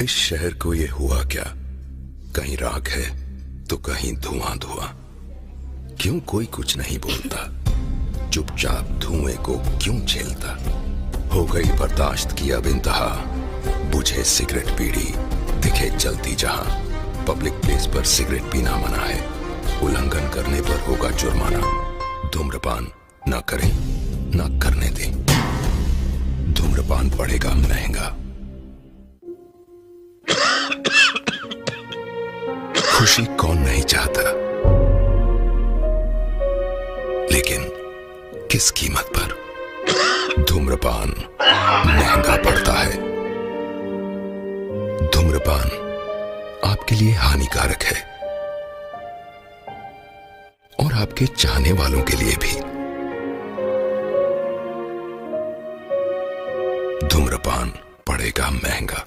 इस शहर को ये हुआ क्या? कहीं राख है तो कहीं धुआं धुआं। क्यों कोई कुछ नहीं बोलता? चुपचाप धुएं को क्यों झेलता? हो गई बर्दाश्त की अब इंतहा। बुझे सिगरेट बीड़ी दिखे जलती जहां। पब्लिक प्लेस पर सिगरेट पीना मना है। उल्लंघन करने पर होगा जुर्माना। धूम्रपान ना करें ना करने दें। धूम्रपान पड़ेगा महंगा। खुशी कौन नहीं चाहता, लेकिन किस कीमत पर? धूम्रपान महंगा पड़ता है। धूम्रपान आपके लिए हानिकारक है और आपके चाहने वालों के लिए भी। धूम्रपान पड़ेगा महंगा।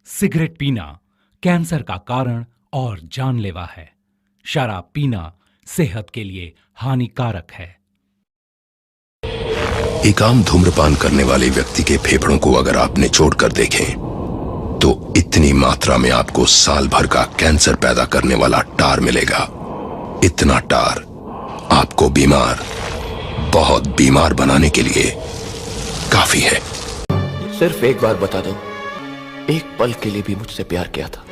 सिगरेट पीना कैंसर का कारण और जानलेवा है। शराब पीना सेहत के लिए हानिकारक है। एक आम धूम्रपान करने वाले व्यक्ति के फेफड़ों को अगर आप निचोड़ कर देखें तो इतनी मात्रा में आपको साल भर का कैंसर पैदा करने वाला टार मिलेगा। इतना टार आपको बीमार, बहुत बीमार बनाने के लिए काफी है। सिर्फ एक बार बता दो, एक पल के लिए भी मुझसे प्यार किया था।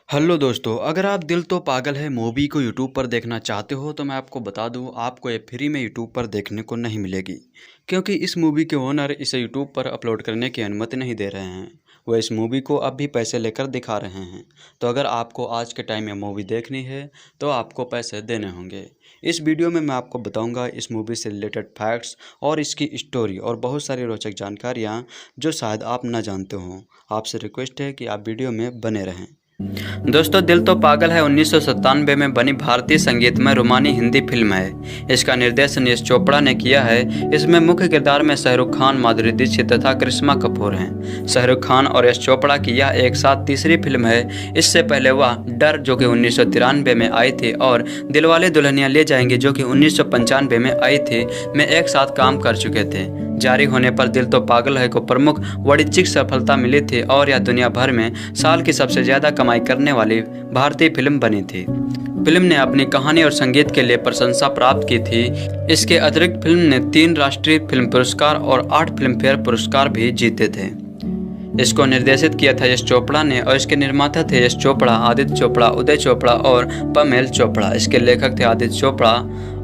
हेलो दोस्तों, अगर आप दिल तो पागल है मूवी को यूट्यूब पर देखना चाहते हो तो मैं आपको बता दूं, आपको ये फ्री में यूट्यूब पर देखने को नहीं मिलेगी, क्योंकि इस मूवी के ओनर इसे यूट्यूब पर अपलोड करने की अनुमति नहीं दे रहे हैं। वह इस मूवी को अब भी पैसे लेकर दिखा रहे हैं। तो अगर आपको आज के टाइम में मूवी देखनी है तो आपको पैसे देने होंगे। इस वीडियो में मैं आपको बताऊंगा इस मूवी से रिलेटेड फैक्ट्स और इसकी स्टोरी और बहुत सारी रोचक जानकारियाँ जो शायद आप न जानते हों। आपसे रिक्वेस्ट है कि आप वीडियो में बने रहें। दोस्तों, दिल तो पागल है 1997 में बनी भारतीय संगीतमय रोमानी हिंदी फिल्म है। इसका निर्देशन यश चोपड़ा ने किया है। इसमें मुख्य किरदार में शाहरुख खान, माधुरी दीक्षित तथा करिश्मा कपूर हैं। शाहरुख खान और यश चोपड़ा की यह एक साथ तीसरी फिल्म है। इससे पहले वह डर जो कि 1993 में आई थी और दिलवाले दुल्हनिया ले जाएंगे जो कि 1995 में आई थी, में एक साथ काम कर चुके थे। जारी होने पर दिल तो पागल है को प्रमुख वाणिज्यिक सफलता मिली थी और यह दुनिया भर में साल की सबसे ज्यादा कमाई करने वाली भारतीय फिल्म बनी थी। फिल्म ने अपनी कहानी और संगीत के लिए प्रशंसा प्राप्त की थी। इसके अतिरिक्त फिल्म ने 3 राष्ट्रीय फिल्म पुरस्कार और 8 फिल्म फेयर पुरस्कार भी जीते थे। इसको निर्देशित किया था यश चोपड़ा ने और इसके निर्माता थे यश चोपड़ा, आदित्य चोपड़ा, उदय चोपड़ा और पमेल चोपड़ा। इसके लेखक थे आदित्य चोपड़ा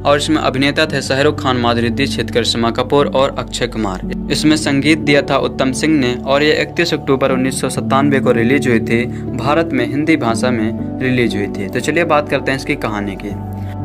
और इसमें अभिनेता थे शाहरुख खान, माधुरी दीक्षित, करिश्मा कपूर और अक्षय कुमार। इसमें संगीत दिया था उत्तम सिंह ने और ये 31 अक्टूबर 1997 को रिलीज हुई थी। भारत में हिंदी भाषा में रिलीज हुई थी। तो चलिए बात करते हैं इसकी कहानी की।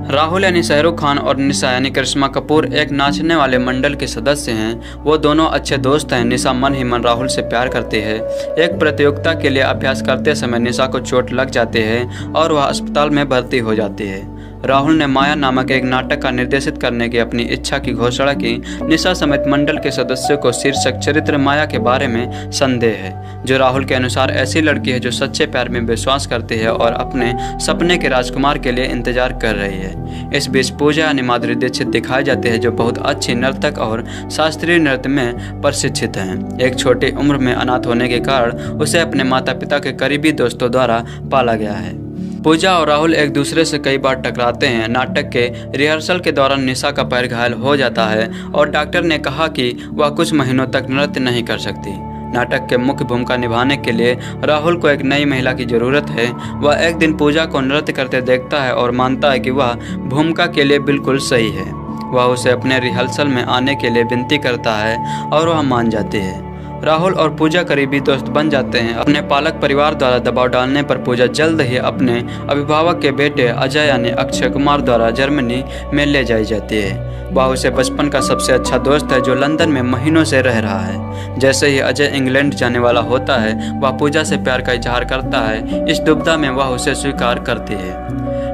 राहुल यानी शाहरुख खान और निशा यानी करिश्मा कपूर एक नाचने वाले मंडल के सदस्य हैं। वो दोनों अच्छे दोस्त हैं। निशा मन ही मन राहुल से प्यार करती है। एक प्रतियोगिता के लिए अभ्यास करते समय निशा को चोट लग जाती है और वह अस्पताल में भर्ती हो जाती है। राहुल ने माया नामक एक नाटक का निर्देशित करने की अपनी इच्छा की घोषणा की। निशा समेत मंडल के सदस्यों को शीर्षक चरित्र माया के बारे में संदेह है, जो राहुल के अनुसार ऐसी लड़की है जो सच्चे प्यार में विश्वास करती है और अपने सपने के राजकुमार के लिए इंतजार कर रही है। इस बीच पूजा यानी माधुरी दीक्षित दिखाई जाती है, जो बहुत अच्छी नर्तक और शास्त्रीय नृत्य में प्रशिक्षित हैं। एक छोटी उम्र में अनाथ होने के कारण उसे अपने माता पिता के करीबी दोस्तों द्वारा पाला गया है। पूजा और राहुल एक दूसरे से कई बार टकराते हैं। नाटक के रिहर्सल के दौरान निशा का पैर घायल हो जाता है और डॉक्टर ने कहा कि वह कुछ महीनों तक नृत्य नहीं कर सकती। नाटक के मुख्य भूमिका निभाने के लिए राहुल को एक नई महिला की जरूरत है। वह एक दिन पूजा को नृत्य करते देखता है और मानता है कि वह भूमिका के लिए बिल्कुल सही है। वह उसे अपने रिहर्सल में आने के लिए विनती करता है और वह मान जाती है। राहुल और पूजा करीबी दोस्त बन जाते हैं। अपने पालक परिवार द्वारा दबाव डालने पर पूजा जल्द ही अपने अभिभावक के बेटे अजय यानी अक्षय कुमार द्वारा जर्मनी में ले जाई जाती है। वह उसे बचपन का सबसे अच्छा दोस्त है जो लंदन में महीनों से रह रहा है। जैसे ही अजय इंग्लैंड जाने वाला होता है, वह पूजा से प्यार का इजहार करता है। इस दुविधा में वह उसे स्वीकार करती है।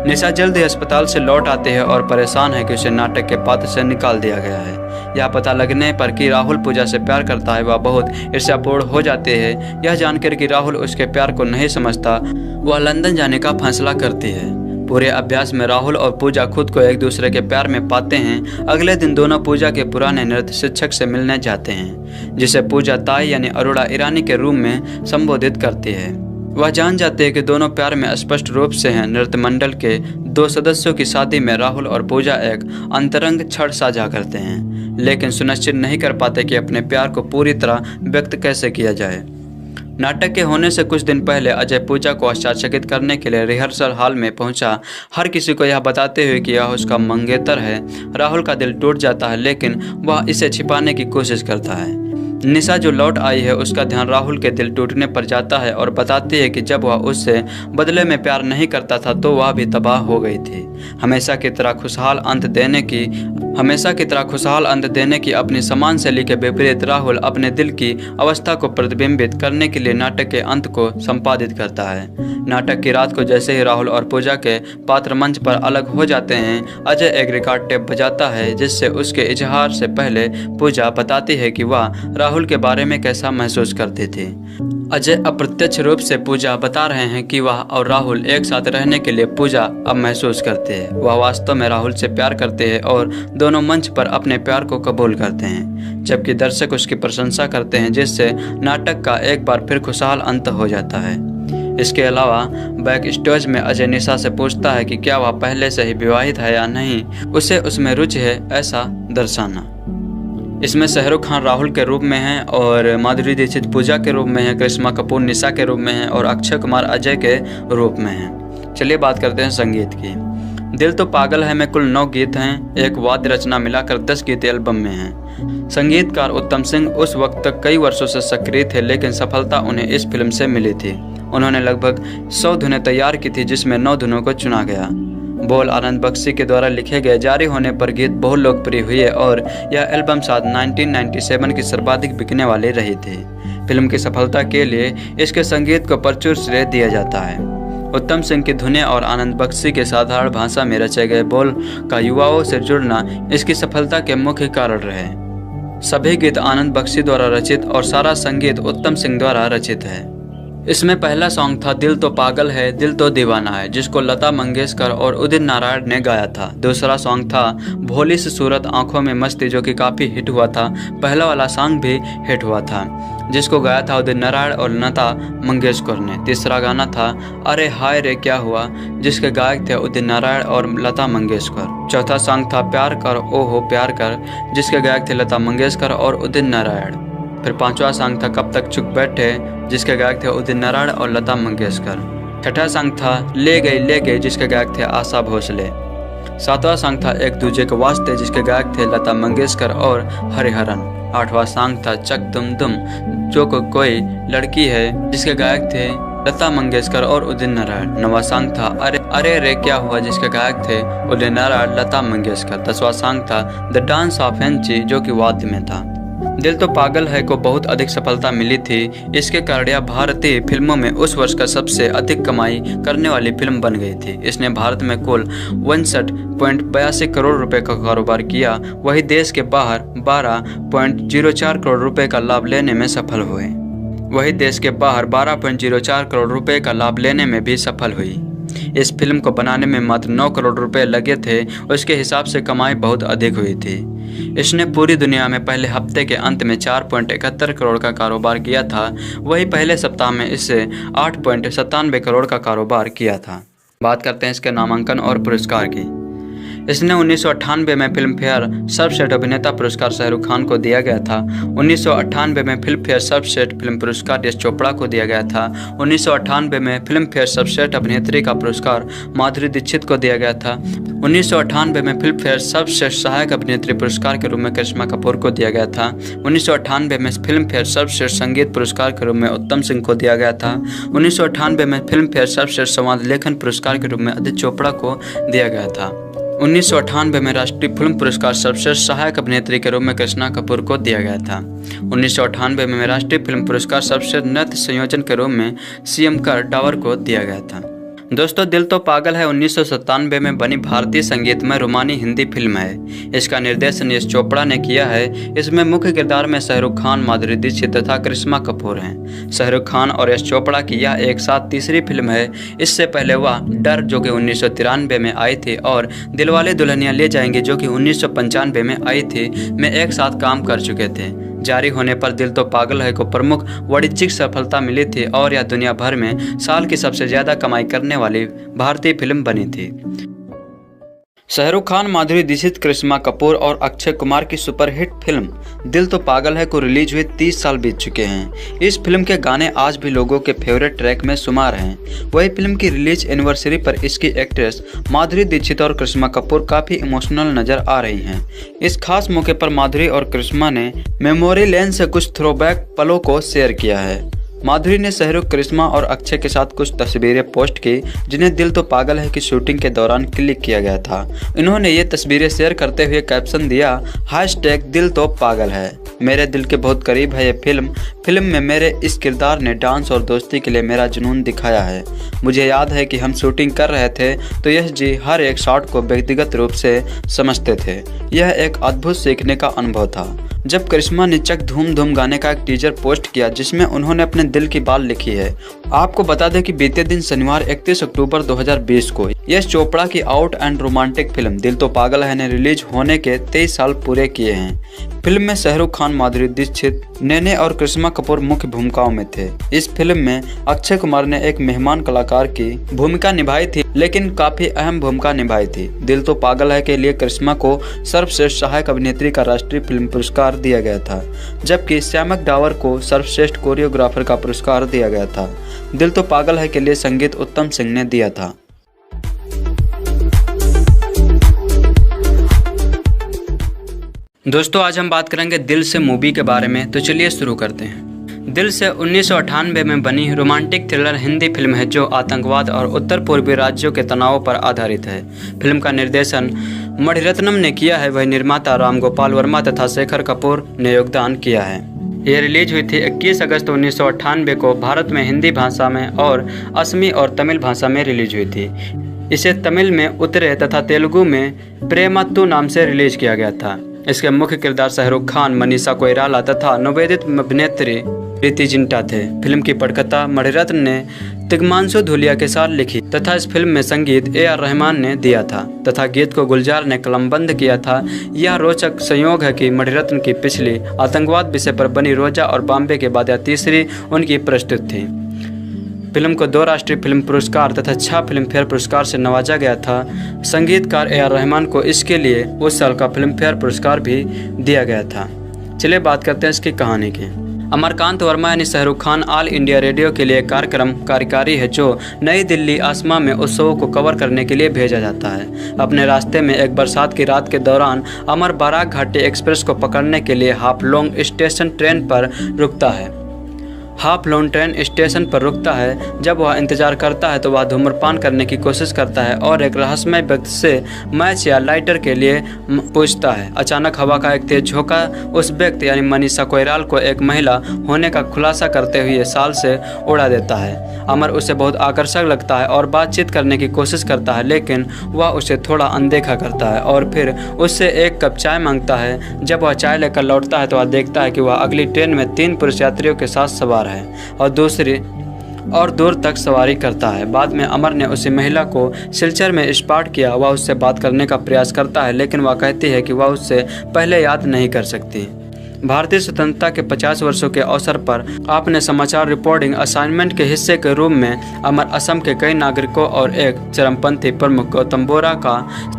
निशा जल्द ही अस्पताल से लौट आती है और परेशान है कि उसे नाटक के पात्र से निकाल दिया गया है। यह पता लगने पर कि राहुल पूजा से प्यार करता है, वह बहुत ईर्ष्यापूर्ण हो जाते हैं। यह जानकर कि राहुल उसके प्यार को नहीं समझता, वह लंदन जाने का फैसला करती है। पूरे अभ्यास में राहुल और पूजा खुद को एक दूसरे के प्यार में पाते हैं। अगले दिन दोनों पूजा के पुराने नृत्य शिक्षक से मिलने जाते हैं, जिसे पूजा ताई यानी अरोड़ा ईरानी के रूप में संबोधित करती है। वह जान जाते हैं कि दोनों प्यार में स्पष्ट रूप से हैं। नृत्य मंडल के 2 सदस्यों की शादी में राहुल और पूजा एक अंतरंग क्षण साझा करते हैं, लेकिन सुनिश्चित नहीं कर पाते कि अपने प्यार को पूरी तरह व्यक्त कैसे किया जाए। नाटक के होने से कुछ दिन पहले अजय पूजा को आश्चर्यचकित करने के लिए रिहर्सल हॉल में पहुंचा। हर किसी को यह बताते हुए कि यह उसका मंगेतर है। राहुल का दिल टूट जाता है, लेकिन वह इसे छिपाने की कोशिश करता है। निशा जो लौट आई है, उसका ध्यान राहुल के दिल टूटने पर जाता है और बताती है कि जब वह उससे बदले में प्यार नहीं करता था तो वह भी तबाह हो गई थी। हमेशा की तरह खुशहाल अंत देने की अपनी समान शैली के विपरीत राहुल अपने दिल की अवस्था को प्रतिबिंबित करने के लिए नाटक के अंत को संपादित करता है। नाटक की रात को जैसे ही राहुल और पूजा के पात्र मंच पर अलग हो जाते हैं, अजय एक रिकॉर्ड टेप बजाता है, जिससे उसके इजहार से पहले पूजा बताती है कि वह राहुल के बारे में कैसा महसूस करती थी। अजय अप्रत्यक्ष रूप से पूजा बता रहे हैं कि वह और राहुल एक साथ रहने के लिए पूजा अब महसूस करते हैं। वह वास्तव में राहुल से प्यार करते हैं और दोनों मंच पर अपने प्यार को कबूल करते हैं, जबकि दर्शक उसकी प्रशंसा करते हैं, जिससे नाटक का एक बार फिर खुशहाल अंत हो जाता है। इसके अलावा बैक स्टेज में अजय निशा से पूछता है कि क्या वह पहले से ही विवाहित है या नहीं, उसे उसमें रुचि है ऐसा दर्शाना। इसमें शाहरुख खान राहुल के रूप में हैं और माधुरी दीक्षित पूजा के रूप में हैं, करिश्मा कपूर निशा के रूप में हैं और अक्षय कुमार अजय के रूप में हैं। चलिए बात करते हैं संगीत की। दिल तो पागल है में कुल 9 गीत हैं। एक वाद्य रचना मिलाकर 10 गीत एल्बम में हैं। संगीतकार उत्तम सिंह उस वक्त तक कई वर्षों से सक्रिय थे, लेकिन सफलता उन्हें इस फिल्म से मिली थी। उन्होंने लगभग 100 धुनें तैयार की थी, जिसमें 9 धुनों को चुना गया। बोल आनंद बख्शी के द्वारा लिखे गए जारी होने पर गीत बहुत लोकप्रिय हुए और यह एल्बम साल 1997 की सर्वाधिक बिकने वाली रही थी। फिल्म की सफलता के लिए इसके संगीत को प्रचुर श्रेय दिया जाता है। उत्तम सिंह की धुनें और आनंद बख्शी के साधारण भाषा में रचे गए बोल का युवाओं से जुड़ना इसकी सफलता के मुख्य कारण रहे। सभी गीत आनंद बख्शी द्वारा रचित और सारा संगीत उत्तम सिंह द्वारा रचित है। इसमें पहला सॉन्ग था दिल तो पागल है दिल तो दीवाना है, जिसको लता मंगेशकर और उदित नारायण ने गाया था। दूसरा सॉन्ग था भोली सी सूरत आंखों में मस्ती, जो कि काफ़ी हिट हुआ था। पहला वाला सॉन्ग भी हिट हुआ था, जिसको गाया था उदित नारायण और लता मंगेशकर ने। तीसरा गाना था अरे हाय रे क्या हुआ, जिसके गायक थे उदित नारायण और लता मंगेशकर। चौथा सॉन्ग था प्यार कर ओ हो प्यार कर, जिसके गायक थे लता मंगेशकर और उदित नारायण। फिर पांचवा सॉन्ग था कब तक चुप बैठे, जिसके गायक थे उदित नारायण और लता मंगेशकर। छठा सॉन्ग था ले गई, जिसके गायक थे आशा भोसले। सातवां सॉन्ग था एक दूजे के वास्ते, जिसके गायक थे लता मंगेशकर और हरिहरन। आठवां सॉन्ग था चक तुम जो कोई लड़की है, जिसके गायक थे लता मंगेशकर और उदित नारायण। नौवां सॉन्ग था अरे रे क्या हुआ, जिसके गायक थे उदित नारायण लता मंगेशकर। 10वां सॉन्ग था द डांस ऑफ एनची, जो कि वाद्य में था। दिल तो पागल है को बहुत अधिक सफलता मिली थी। इसके कारण यह भारतीय फिल्मों में उस वर्ष का सबसे अधिक कमाई करने वाली फिल्म बन गई थी। इसने भारत में कुल 61.82 करोड़ रुपए का कारोबार किया। वही देश के बाहर 12.04 करोड़ रुपए का लाभ लेने में सफल भी सफल हुई। इस फिल्म को बनाने में मात्र 9 करोड़ रुपए लगे थे। उसके हिसाब से कमाई बहुत अधिक हुई थी। इसने पूरी दुनिया में पहले हफ्ते के अंत में 4.71 करोड़ का कारोबार किया था। वही पहले सप्ताह में इससे 8.97 करोड़ का कारोबार किया था। बात करते हैं इसके नामांकन और पुरस्कार की। इसने 1998 में फिल्म फेयर सर्वश्रेष्ठ अभिनेता पुरस्कार शाहरुख खान को दिया गया था। 1998 में फिल्म फेयर सर्वश्रेष्ठ फिल्म पुरस्कार यश चोपड़ा को दिया गया था। 1998 में फिल्म फेयर सर्वश्रेष्ठ अभिनेत्री का पुरस्कार माधुरी दीक्षित को दिया गया था। 1998 में फिल्म फेयर सर्वश्रेष्ठ सहायक अभिनेत्री पुरस्कार के रूप में करिश्मा कपूर को दिया गया था। 1998 में फिल्म फेयर सर्वश्रेष्ठ संगीत पुरस्कार के रूप में उत्तम सिंह को दिया गया था। 1998 में फिल्म फेयर सर्वश्रेष्ठ संवाद लेखन पुरस्कार के रूप में आदित्य चोपड़ा को दिया गया था। 1998 में राष्ट्रीय फिल्म पुरस्कार सर्वश्रेष्ठ सहायक अभिनेत्री के रूप में करिश्मा कपूर को दिया गया था। 1998 में राष्ट्रीय फिल्म पुरस्कार सर्वश्रेष्ठ नृत्य संयोजन के रूप में सीएम कर डावर को दिया गया था। दोस्तों, दिल तो पागल है 1997 में बनी भारतीय संगीतमय रोमानी हिंदी फिल्म है। इसका निर्देशन यश चोपड़ा ने किया है। इसमें मुख्य किरदार में शाहरुख खान, माधुरी दीक्षित तथा करिश्मा कपूर हैं। शाहरुख खान और यश चोपड़ा की यह एक साथ तीसरी फिल्म है। इससे पहले वह डर जो कि 1993 में आई थी और दिलवाले दुल्हनिया ले जाएंगे जो कि 1995 में आई थी, में एक साथ काम कर चुके थे। जारी होने पर दिल तो पागल है को प्रमुख वाणिज्यिक सफलता मिली थी और यह दुनिया भर में साल की सबसे ज्यादा कमाई करने वाली भारतीय फिल्म बनी थी। शाहरुख खान, माधुरी दीक्षित, करिश्मा कपूर और अक्षय कुमार की सुपरहिट फिल्म दिल तो पागल है को रिलीज हुए 30 साल बीत चुके हैं। इस फिल्म के गाने आज भी लोगों के फेवरेट ट्रैक में शुमार हैं। वही फिल्म की रिलीज एनिवर्सरी पर इसकी एक्ट्रेस माधुरी दीक्षित और करिश्मा कपूर काफी इमोशनल नजर आ रही हैं। इस खास मौके पर माधुरी और करिश्मा ने मेमोरी लेन से कुछ थ्रोबैक पलों को शेयर किया है। माधुरी ने शाहरुख, करिश्मा और अक्षय के साथ कुछ तस्वीरें पोस्ट की जिन्हें दिल तो पागल है की शूटिंग के दौरान क्लिक किया गया था। इन्होंने ये तस्वीरें शेयर करते हुए कैप्शन दिया, #दिल तो पागल है। मेरे दिल के बहुत करीब है ये फिल्म में मेरे इस किरदार ने डांस और दोस्ती के लिए मेरा जुनून दिखाया है। मुझे याद है कि हम शूटिंग कर रहे थे तो यश जी हर एक शॉट को व्यक्तिगत रूप से समझते थे। यह एक अद्भुत सीखने का अनुभव था। जब करिश्मा ने चक धूम धूम गाने का एक टीजर पोस्ट किया जिसमें उन्होंने अपने दिल की बात लिखी है। आपको बता दें कि बीते दिन शनिवार 31 अक्टूबर 2020 को यश चोपड़ा की आउट एंड रोमांटिक फिल्म दिल तो पागल है ने रिलीज होने के 23 साल पूरे किए हैं। फिल्म में शाहरुख खान, माधुरी दीक्षित, नेने और करिश्मा कपूर मुख्य भूमिकाओं में थे। इस फिल्म में अक्षय कुमार ने एक मेहमान कलाकार की भूमिका निभाई थी, लेकिन काफी अहम भूमिका निभाई थी। दिल तो पागल है के लिए करिश्मा को सर्वश्रेष्ठ सहायक अभिनेत्री का राष्ट्रीय फिल्म पुरस्कार दिया गया था, जबकि श्यामक डावर को सर्वश्रेष्ठ कोरियोग्राफर का पुरस्कार दिया गया था। दिल तो पागल है के लिए संगीत उत्तम सिंह ने दिया था। दोस्तों, आज हम बात करेंगे दिल से मूवी के बारे में, तो चलिए शुरू करते हैं। दिल से 1998 में बनी रोमांटिक थ्रिलर हिंदी फिल्म है जो आतंकवाद और उत्तर पूर्वी राज्यों के तनाव पर आधारित है। फिल्म का निर्देशन मणिरत्नम ने किया है। वही निर्माता राम गोपाल वर्मा तथा शेखर कपूर ने योगदान किया है। यह रिलीज हुई थी 21 अगस्त 1998 को भारत में हिंदी भाषा में और असमी और तमिल भाषा में रिलीज हुई थी। इसे तमिल में उतरे तथा तेलुगु में प्रेमत्तु नाम से रिलीज किया गया था। इसके मुख्य किरदार शाहरुख खान, मनीषा कोइराला तथा नवोदित अभिनेत्री प्रीति जिंटा थे। फिल्म की पटकथा मणिरत्न ने तिग्मांशु धूलिया के साथ लिखी तथा इस फिल्म में संगीत AR रहमान ने दिया था तथा गीत को गुलजार ने कलमबंद किया था। यह रोचक संयोग है कि मणिरत्न की पिछली आतंकवाद विषय पर बनी रोजा और बॉम्बे के बाद यह तीसरी उनकी प्रस्तुति थी। फिल्म को 2 राष्ट्रीय फिल्म पुरस्कार तथा 6 फिल्म फेयर पुरस्कार से नवाजा गया था। संगीतकार AR रहमान को इसके लिए उस साल का फिल्म फेयर पुरस्कार भी दिया गया था। चलिए बात करते हैं इसकी कहानी की। अमरकांत वर्मा यानी Shahrukh Khan all India radio के लिए कार्यक्रम कार्यकारी है जो नई दिल्ली आसमा में उत्सवों को कवर करने के लिए भेजा जाता है। अपने रास्ते में एक बरसात की रात के दौरान अमर बाराक घाटी एक्सप्रेस को पकड़ने के लिए हाफलोंग स्टेशन ट्रेन पर रुकता है। हाफलोंग ट्रेन स्टेशन पर रुकता है। जब वह इंतजार करता है तो वह धूम्रपान करने की कोशिश करता है और एक रहस्यमय व्यक्ति से मैच या लाइटर के लिए पूछता है। अचानक हवा का एक तेज झोंका उस व्यक्ति यानी मनीषा कोइराला को एक महिला होने का खुलासा करते हुए साल से उड़ा देता है। अमर उसे बहुत आकर्षक लगता है और बातचीत करने की कोशिश करता है, लेकिन वह उसे थोड़ा अनदेखा करता है और फिर उससे एक कप चाय मांगता है। जब वह चाय लेकर लौटता है तो वह देखता है कि वह अगली ट्रेन में 3 पुरुष यात्रियों के साथ सवार है और दूर तक सवारी करता है। बाद में अमर ने उसी महिला को सिलचर में स्पॉट किया। वह उससे बात करने का प्रयास करता है, लेकिन वह कहती है कि वह उससे पहले याद नहीं कर सकती। भारतीय स्वतंत्रता के 50 वर्षों के अवसर पर आपने समाचार रिपोर्टिंग असाइनमेंट के हिस्से के रूप में अमर असम के कई नागरिकों और एक चरमपंथी प्रमुख गौतम बोरा का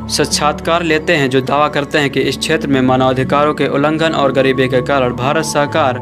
साक्षात्कार लेते हैं जो दावा करते हैं कि इस क्षेत्र में मानवाधिकारों के उल्लंघन और गरीबी के कारण भारत सरकार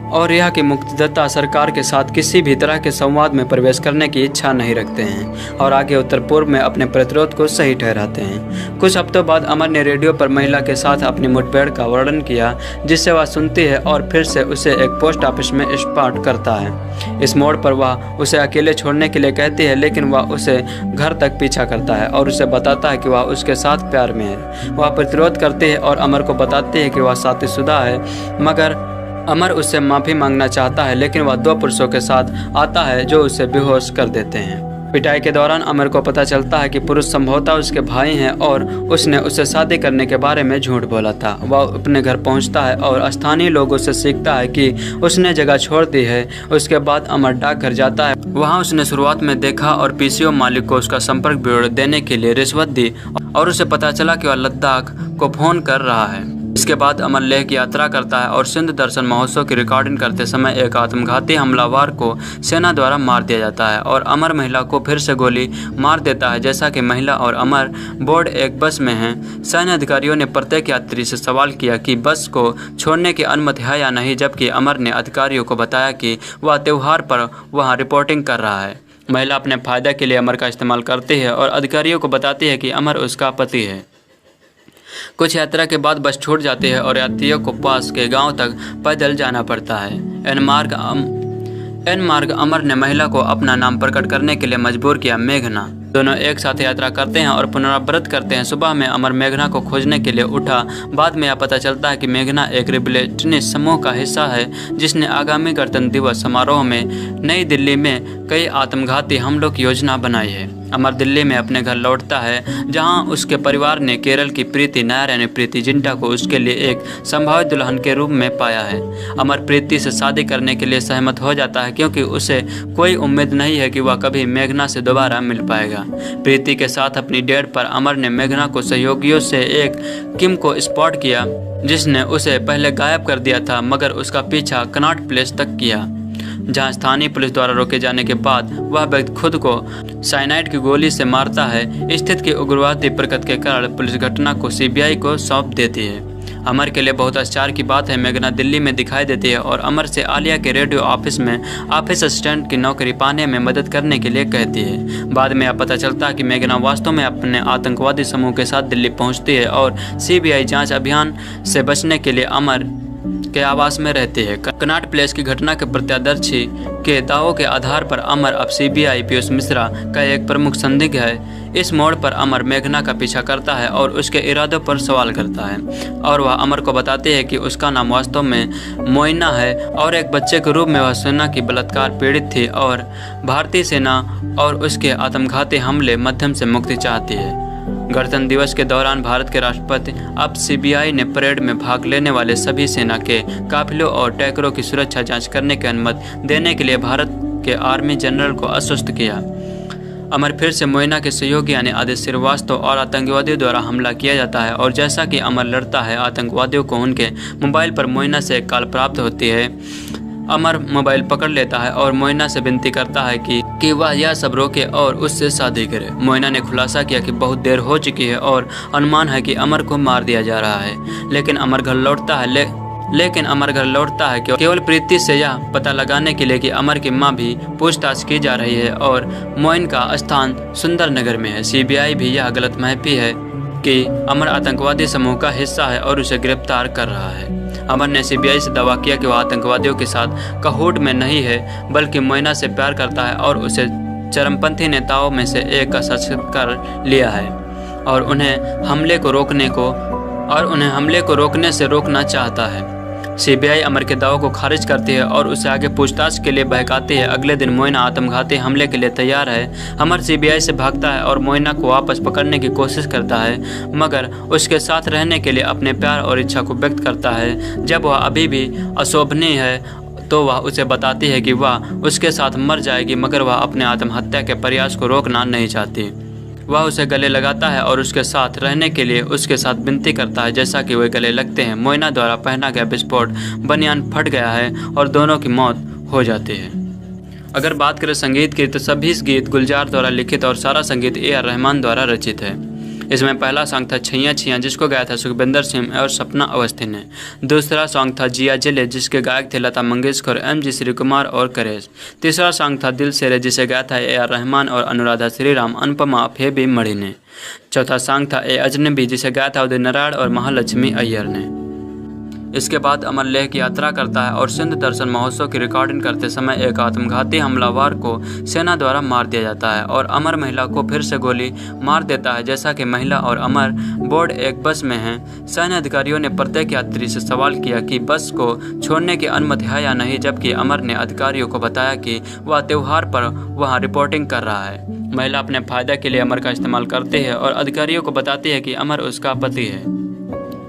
और यहाँ की मुक्तिदाता सरकार के साथ किसी भी तरह के संवाद में प्रवेश करने की इच्छा नहीं रखते हैं और आगे उत्तर पूर्व में अपने प्रतिरोध को सही ठहराते हैं। कुछ हफ्तों बाद अमर ने रेडियो पर महिला के साथ अपनी मुठभेड़ का वर्णन किया जिससे वह सुनती है और फिर से उसे एक पोस्ट ऑफिस में स्पॉट करता है। इस मोड़ पर वह उसे अकेले छोड़ने के लिए कहती है, लेकिन वह उसे घर तक पीछा करता है और उसे बताता है कि वह उसके साथ प्यार में है। वह प्रतिरोध करती है और अमर को बताती है कि वह शादीशुदा है, मगर अमर उससे माफ़ी मांगना चाहता है, लेकिन वह 2 पुरुषों के साथ आता है जो उसे बेहोश कर देते हैं। पिटाई के दौरान अमर को पता चलता है कि पुरुष संभवतः उसके भाई हैं और उसने उससे शादी करने के बारे में झूठ बोला था। वह अपने घर पहुंचता है और स्थानीय लोगों से सीखता है कि उसने जगह छोड़ दी है। उसके बाद अमर डाकघर जाता है। वहां उसने शुरुआत में देखा और पीसीओ मालिक को उसका संपर्क ब्यूरो देने के लिए रिश्वत दी और उसे पता चला कि वह लद्दाख को फोन कर रहा है। इसके बाद अमर लेह की यात्रा करता है और सिंध दर्शन महोत्सव की रिकॉर्डिंग करते समय एक आत्मघाती हमलावर को सेना द्वारा मार दिया जाता है और अमर महिला को फिर से गोली मार देता है। जैसा कि महिला और अमर बोर्ड एक बस में हैं, सैन्य अधिकारियों ने प्रत्येक यात्री से सवाल किया कि बस को छोड़ने की अनुमति है या नहीं, जबकि अमर ने अधिकारियों को बताया कि वह त्योहार पर वहाँ रिपोर्टिंग कर रहा है। महिला अपने फायदे के लिए अमर का इस्तेमाल करती है और अधिकारियों को बताती है कि अमर उसका पति है। कुछ यात्रा के बाद बस छूट जाती है और यात्रियों को पास के गांव तक पैदल जाना पड़ता है। एन मार्ग अमर ने महिला को अपना नाम प्रकट करने के लिए मजबूर किया, मेघना। दोनों एक साथ यात्रा करते हैं और पुनरावृत्त करते हैं। सुबह में अमर मेघना को खोजने के लिए उठा। बाद में यह पता चलता है कि मेघना एक रिबेलियनिस्ट समूह का हिस्सा है जिसने आगामी गणतंत्र दिवस समारोह में नई दिल्ली में कई आत्मघाती हमलों की योजना बनाई है। अमर दिल्ली में अपने घर लौटता है जहां उसके परिवार ने केरल की प्रीति नायर यानी प्रीति जिंटा को उसके लिए एक संभावित दुल्हन के रूप में पाया है। अमर प्रीति से शादी करने के लिए सहमत हो जाता है क्योंकि उसे कोई उम्मीद नहीं है कि वह कभी मेघना से दोबारा मिल पाएगा। प्रीति के साथ अपनी डेट पर अमर ने मेघना को सहयोगियों से एक किम को स्पॉट किया जिसने उसे पहले गायब कर दिया था, मगर उसका पीछा कनॉट प्लेस तक किया जहां स्थानीय पुलिस द्वारा रोके जाने के बाद वह व्यक्ति खुद को साइनाइड की गोली से मारता है। स्थिति की उग्रवादी प्रकृति के कारण पुलिस घटना को सीबीआई को सौंप देती है। अमर के लिए बहुत आश्चर्य की बात है, मेघना दिल्ली में दिखाई देती है और अमर से आलिया के रेडियो ऑफिस में ऑफिस असिस्टेंट की नौकरी पाने में मदद करने के लिए कहती है। बाद में यह पता चलता है कि मेघना वास्तव में अपने आतंकवादी समूह के साथ दिल्ली पहुंचती है और सीबीआई जांच अभियान से बचने के लिए अमर के आवास में रहती है। कनॉट प्लेस की घटना के प्रत्यक्षदर्शी के दावों के आधार पर अमर अब सीबीआई पीयूष मिश्रा का एक प्रमुख संदिग्ध है। इस मोड़ पर अमर मेघना का पीछा करता है और उसके इरादों पर सवाल करता है और वह अमर को बताती है कि उसका नाम वास्तव में मोइना है और एक बच्चे के रूप में वह सेना की बलात्कार पीड़ित थी और भारतीय सेना और उसके आत्मघाती हमले मध्यम से मुक्ति चाहती है। गणतंत्र दिवस के दौरान भारत के राष्ट्रपति अब सीबीआई ने परेड में भाग लेने वाले सभी सेना के काफिलों और टैंकरों की सुरक्षा जांच करने की अनुमति देने के लिए भारत के आर्मी जनरल को आश्वस्त किया। अमर फिर से मोइना के सहयोगी यानी आदित्य श्रीवास्तव और आतंकवादियों द्वारा हमला किया जाता है और जैसा कि अमर लड़ता है, आतंकवादियों को उनके मोबाइल पर मोइना से एक कॉल प्राप्त होती है। अमर मोबाइल पकड़ लेता है और मोइना से विनती करता है कि वह यह सब रोके और उससे शादी करे। मोइना ने खुलासा किया कि बहुत देर हो चुकी है और अनुमान है कि अमर को मार दिया जा रहा है, लेकिन अमर घर लौटता है केवल प्रीति से यह पता लगाने के लिए कि अमर की मां भी पूछताछ की जा रही है और मोइन का स्थान सुंदर नगर में है। सीबीआई भी यह गलतफहमी है कि अमर आतंकवादी समूह का हिस्सा है और उसे गिरफ्तार कर रहा है। अमर ने सीबीआई से दावा किया कि वह आतंकवादियों के साथ कहोट में नहीं है, बल्कि मोइना से प्यार करता है और उसे चरमपंथी नेताओं में से एक का साक्षात्कार लिया है और उन्हें हमले को रोकने से रोकना चाहता है। सीबीआई अमर के दावों को खारिज करती है और उसे आगे पूछताछ के लिए बहकाती है। अगले दिन मोइना आत्मघाती हमले के लिए तैयार है। अमर सीबीआई से भागता है और मोइना को वापस पकड़ने की कोशिश करता है, मगर उसके साथ रहने के लिए अपने प्यार और इच्छा को व्यक्त करता है। जब वह अभी भी अशोभनीय है तो वह उसे बताती है कि वह उसके साथ मर जाएगी, मगर वह अपने आत्महत्या के प्रयास को रोकना नहीं चाहती। वह उसे गले लगाता है और उसके साथ रहने के लिए उसके साथ विनती करता है। जैसा कि वे गले लगते हैं, मोइना द्वारा पहना गया विस्फोट बनियान फट गया है और दोनों की मौत हो जाती है। अगर बात करें संगीत की तो सभी गीत गुलजार द्वारा लिखित और सारा संगीत AR रहमान द्वारा रचित है। इसमें पहला सॉन्ग था छैया छैया जिसको गाया था सुखविंदर सिंह और सपना अवस्थी ने। दूसरा सॉन्ग था जिया जिले जिसके गायक थे लता मंगेशकर, MG श्री कुमार और करेश। तीसरा सॉन्ग था दिल से रे जिसे गाया था AR रहमान और अनुराधा श्रीराम, अनुपमा फेबी मणि ने। चौथा सॉन्ग था ए अजनबी जिसे गाया था उदित नारायण और महालक्ष्मी अय्यर ने। इसके बाद अमर लेह की यात्रा करता है और सिंध दर्शन महोत्सव की रिकॉर्डिंग करते समय एक आत्मघाती हमलावर को सेना द्वारा मार दिया जाता है और अमर महिला को फिर से गोली मार देता है। जैसा कि महिला और अमर बोर्ड एक बस में हैं, सैन्य अधिकारियों ने प्रत्येक यात्री से सवाल किया कि बस को छोड़ने की अनुमति है या नहीं, जबकि अमर ने अधिकारियों को बताया कि वह त्योहार पर वहाँ रिपोर्टिंग कर रहा है। महिला अपने फायदे के लिए अमर का इस्तेमाल करती है और अधिकारियों को बताती है कि अमर उसका पति है।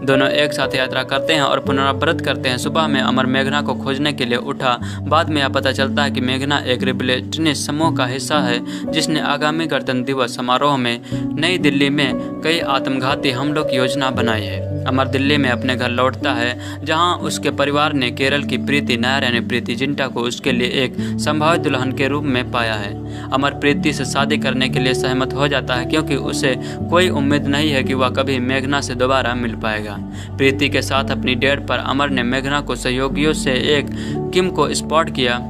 दोनों एक साथ यात्रा करते हैं और पुनरावृत्त करते हैं। सुबह में अमर मेघना को खोजने के लिए उठा। बाद में यह पता चलता है कि मेघना एक रिबेलियनिस्ट समूह का हिस्सा है जिसने आगामी गणतंत्र दिवस समारोह में नई दिल्ली में कई आत्मघाती हमलों की योजना बनाई है। अमर दिल्ली में अपने घर लौटता है जहां उसके परिवार ने केरल की प्रीति नायर यानी प्रीति जिंटा को उसके लिए एक संभावित दुल्हन के रूप में पाया है। अमर प्रीति से शादी करने के लिए सहमत हो जाता है क्योंकि उसे कोई उम्मीद नहीं है कि वह कभी मेघना से दोबारा मिल पाएगा। प्रीति के साथ अपनी डेट पर अमर ने मेघना को सहयोगियों से एक किम को स्पॉट किया।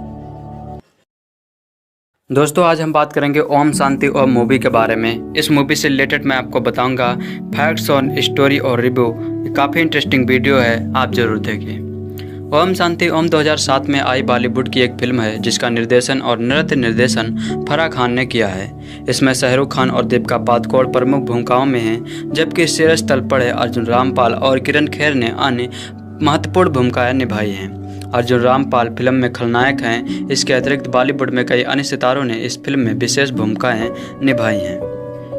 दोस्तों आज हम बात करेंगे ओम शांति ओम मूवी के बारे में। इस मूवी से रिलेटेड मैं आपको बताऊंगा फैक्ट्स और स्टोरी और रिव्यू। काफ़ी इंटरेस्टिंग वीडियो है, आप जरूर देखिए। ओम शांति ओम 2007 में आई बॉलीवुड की एक फिल्म है जिसका निर्देशन और नृत्य निर्देशन फराह खान ने किया है। इसमें शाहरुख खान और दीपिका पादुकोण प्रमुख भूमिकाओं में हैं, जबकि शीरज तलपड़े, अर्जुन रामपाल और किरण खेर ने अन्य महत्वपूर्ण भूमिकाएं निभाई हैं। अर्जुन रामपाल फिल्म में खलनायक हैं। इसके अतिरिक्त बॉलीवुड में कई अन्य सितारों ने इस फिल्म में विशेष भूमिकाएं निभाई हैं।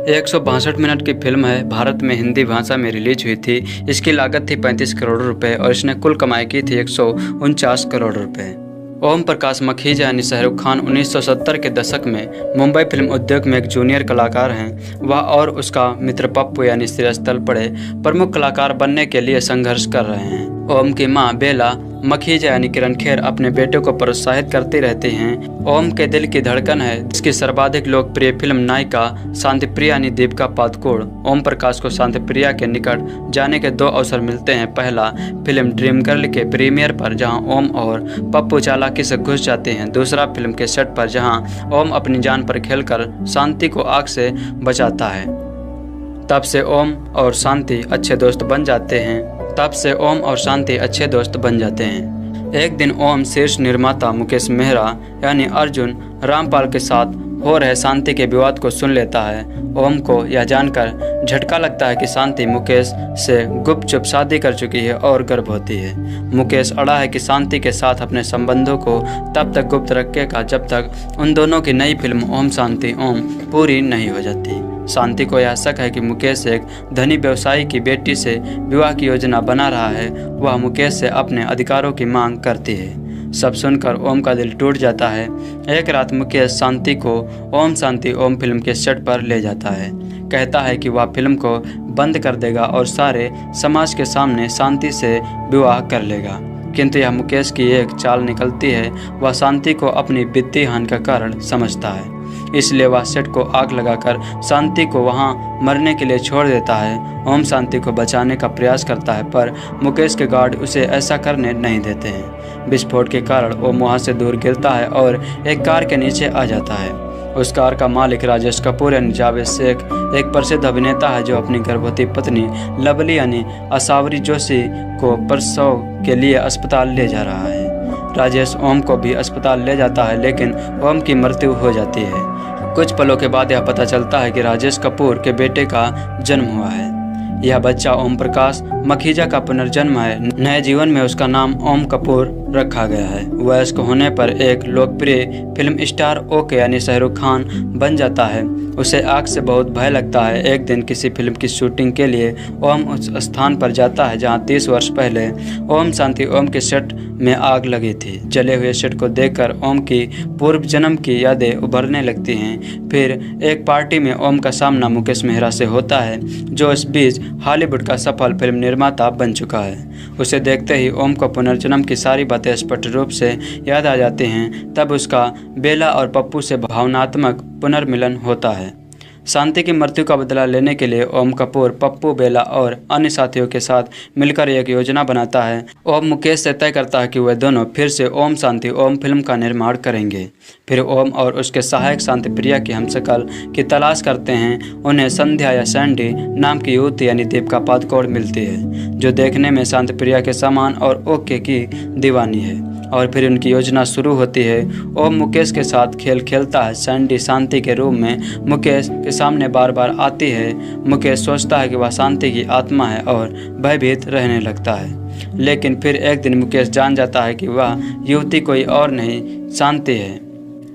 162 मिनट की फिल्म है। भारत में हिंदी भाषा में रिलीज हुई थी। इसकी लागत थी 35 करोड़ रुपए और इसने कुल कमाई की थी 149 करोड़ रुपए। ओम प्रकाश मखीजा यानी शाहरुख खान 1970 के दशक में मुंबई फिल्म उद्योग में एक जूनियर कलाकार हैं। वह और उसका मित्र पप्पू यानी शीरज तलपड़े प्रमुख कलाकार बनने के लिए संघर्ष कर रहे हैं। ओम की मां बेला मखीजा यानी किरण खेर अपने बेटे को प्रोत्साहित करती रहती हैं। ओम के दिल की धड़कन है जिसकी सर्वाधिक लोकप्रिय फिल्म नायिका शांतिप्रिया यानी दीपिका पादुकोण। ओम प्रकाश को शांतिप्रिया के निकट जाने के 2 अवसर मिलते हैं। पहला फिल्म ड्रीम गर्ल के प्रीमियर पर जहां ओम और पप्पू चालाकी से घुस जाते हैं। दूसरा फिल्म के सेट पर जहां ओम अपनी जान पर खेलकर शांति को आग से बचाता है। तब से ओम और शांति अच्छे दोस्त बन जाते हैं। एक दिन ओम शीर्ष निर्माता मुकेश मेहरा यानी अर्जुन रामपाल के साथ हो रहे शांति के विवाद को सुन लेता है। ओम को यह जानकर झटका लगता है कि शांति मुकेश से गुपचुप शादी कर चुकी है और गर्भवती है। मुकेश अड़ा है कि शांति के साथ अपने संबंधों को तब तक गुप्त रखेगा जब तक उन दोनों की नई फिल्म ओम शांति ओम पूरी नहीं हो जाती। शांति को यह शक है कि मुकेश एक धनी व्यवसायी की बेटी से विवाह की योजना बना रहा है। वह मुकेश से अपने अधिकारों की मांग करती है। सब सुनकर ओम का दिल टूट जाता है। एक रात मुकेश शांति को ओम शांति ओम फिल्म के सेट पर ले जाता है। कहता है कि वह फिल्म को बंद कर देगा और सारे समाज के सामने शांति से विवाह कर लेगा। किंतु यह मुकेश की एक चाल निकलती है। वह शांति को अपनी वित्तीय हानि का कारण समझता है, इसलिए वह सेट को आग लगाकर शांति को वहां मरने के लिए छोड़ देता है। ओम शांति को बचाने का प्रयास करता है पर मुकेश के गार्ड उसे ऐसा करने नहीं देते हैं। विस्फोट के कारण ओम वहां से दूर गिरता है और एक कार के नीचे आ जाता है। उस कार का मालिक राजेश कपूर यानी जावेद शेख एक प्रसिद्ध अभिनेता है जो अपनी गर्भवती पत्नी लवली यानी असावरी जोशी को प्रसव के लिए अस्पताल ले जा रहा है। राजेश ओम को भी अस्पताल ले जाता है लेकिन ओम की मृत्यु हो जाती है। कुछ पलों के बाद यह पता चलता है कि राजेश कपूर के बेटे का जन्म हुआ है। यह बच्चा ओम प्रकाश मखीजा का पुनर्जन्म है। नए जीवन में उसका नाम ओम कपूर रखा गया है। वयस्क होने पर एक लोकप्रिय फिल्म स्टार ओके यानी शाहरुख खान बन जाता है। उसे आग से बहुत भय लगता है। एक दिन किसी फिल्म की शूटिंग के लिए ओम उस स्थान पर जाता है जहां 30 वर्ष पहले ओम शांति ओम के सेट में आग लगी थी। जले हुए सेट को देखकर ओम की पूर्व जन्म की यादें उभरने लगती हैं। फिर एक पार्टी में ओम का सामना मुकेश मेहरा से होता है जो इस बीच हॉलीवुड का सफल फिल्म निर्माता बन चुका है। उसे देखते ही ओम को पुनर्जन्म की सारी बातें स्पष्ट रूप से याद आ जाती हैं। तब उसका बेला और पप्पू से भावनात्मक पुनर्मिलन होता है। शांति की मृत्यु का बदला लेने के लिए ओम कपूर पप्पू बेला और अन्य साथियों के साथ मिलकर एक योजना बनाता है। ओम मुकेश से तय करता है कि वे दोनों फिर से ओम शांति ओम फिल्म का निर्माण करेंगे। फिर ओम और उसके सहायक शांतिप्रिया की हमशक्ल की तलाश करते हैं। उन्हें संध्या या सैंडी नाम की युवती यानी दीपिका पादुकोण मिलती है जो देखने में शांतिप्रिया के समान और ओके की दीवानी है। और फिर उनकी योजना शुरू होती है। ओम मुकेश के साथ खेल खेलता है। सैंडी शांति के रूप में मुकेश के सामने बार बार आती है। मुकेश सोचता है कि वह शांति की आत्मा है और भयभीत रहने लगता है। लेकिन फिर एक दिन मुकेश जान जाता है कि वह युवती कोई और नहीं शांति है।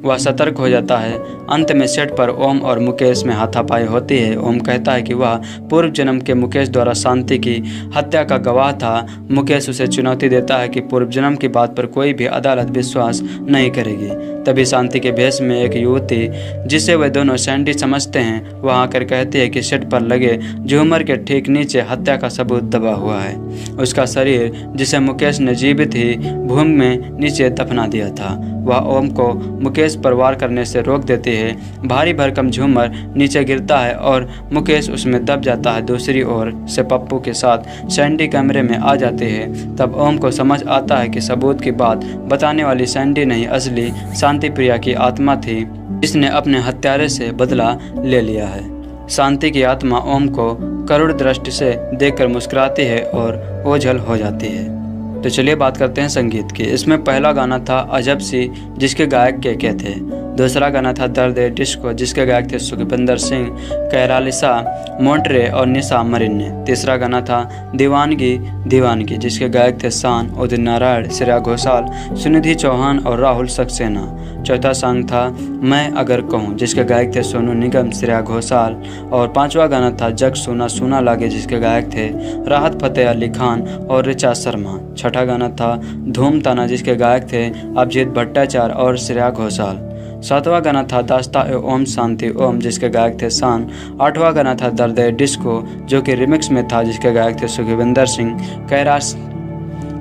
वह सतर्क हो जाता है। अंत में सेट पर ओम और मुकेश में हाथापाई होती है। ओम कहता है कि वह पूर्व जन्म के मुकेश द्वारा शांति की हत्या का गवाह था। मुकेश उसे चुनौती देता है कि पूर्व जन्म की बात पर कोई भी अदालत विश्वास नहीं करेगी। तभी शांति के भेष में एक युवती, जिसे वे दोनों सैंडी समझते हैं, वह आकर कहती है कि सेट पर लगे झूमर के ठीक नीचे हत्या का सबूत दबा हुआ है। उसका शरीर, जिसे मुकेश ने जीवित ही भूमि में नीचे दफना दिया था। वह ओम को मुकेश पर वार करने से रोक देती है। भारी भरकम झूमर नीचे गिरता है और मुकेश उसमें दब जाता है। दूसरी ओर से पप्पू के साथ सैंडी कमरे में आ जाते हैं। तब ओम को समझ आता है कि सबूत की बात बताने वाली सैंडी नहीं, असली शांति प्रिया की आत्मा थी, जिसने अपने हत्यारे से बदला ले लिया है। शांति की आत्मा ओम को करुण दृष्टि से देखकर मुस्कुराती है और ओझल हो जाती है। तो चलिए बात करते हैं संगीत की। इसमें पहला गाना था अजब सी, जिसके गायक के थे। दूसरा गाना था दर्द डिस्को, जिसके गायक थे सुखविंदर सिंह, कैरालिसा मोंटरे और निशा मरिन ने। तीसरा गाना था दीवानगी दीवानगी, जिसके गायक थे शान, उदित नारायण, श्रेया घोषाल, सुनिधि चौहान और राहुल सक्सेना। चौथा सॉन्ग था मैं अगर कहूँ, जिसके गायक थे सोनू निगम, श्रेया घोषाल। और पांचवा गाना था जग सोना सोना लागे, जिसके गायक थे राहत फतेह अली खान और ऋचा शर्मा। छठा गाना था धूम ताना, जिसके गायक थे अभिजीत भट्टाचार्य और श्रेया घोषाल। सातवां गाना था दास्ता ए ओम शांति ओम, जिसके गायक थे शान। आठवां गाना था दर्द डिस्को, जो कि रिमिक्स में था, जिसके गायक थे सुखविंदर सिंह,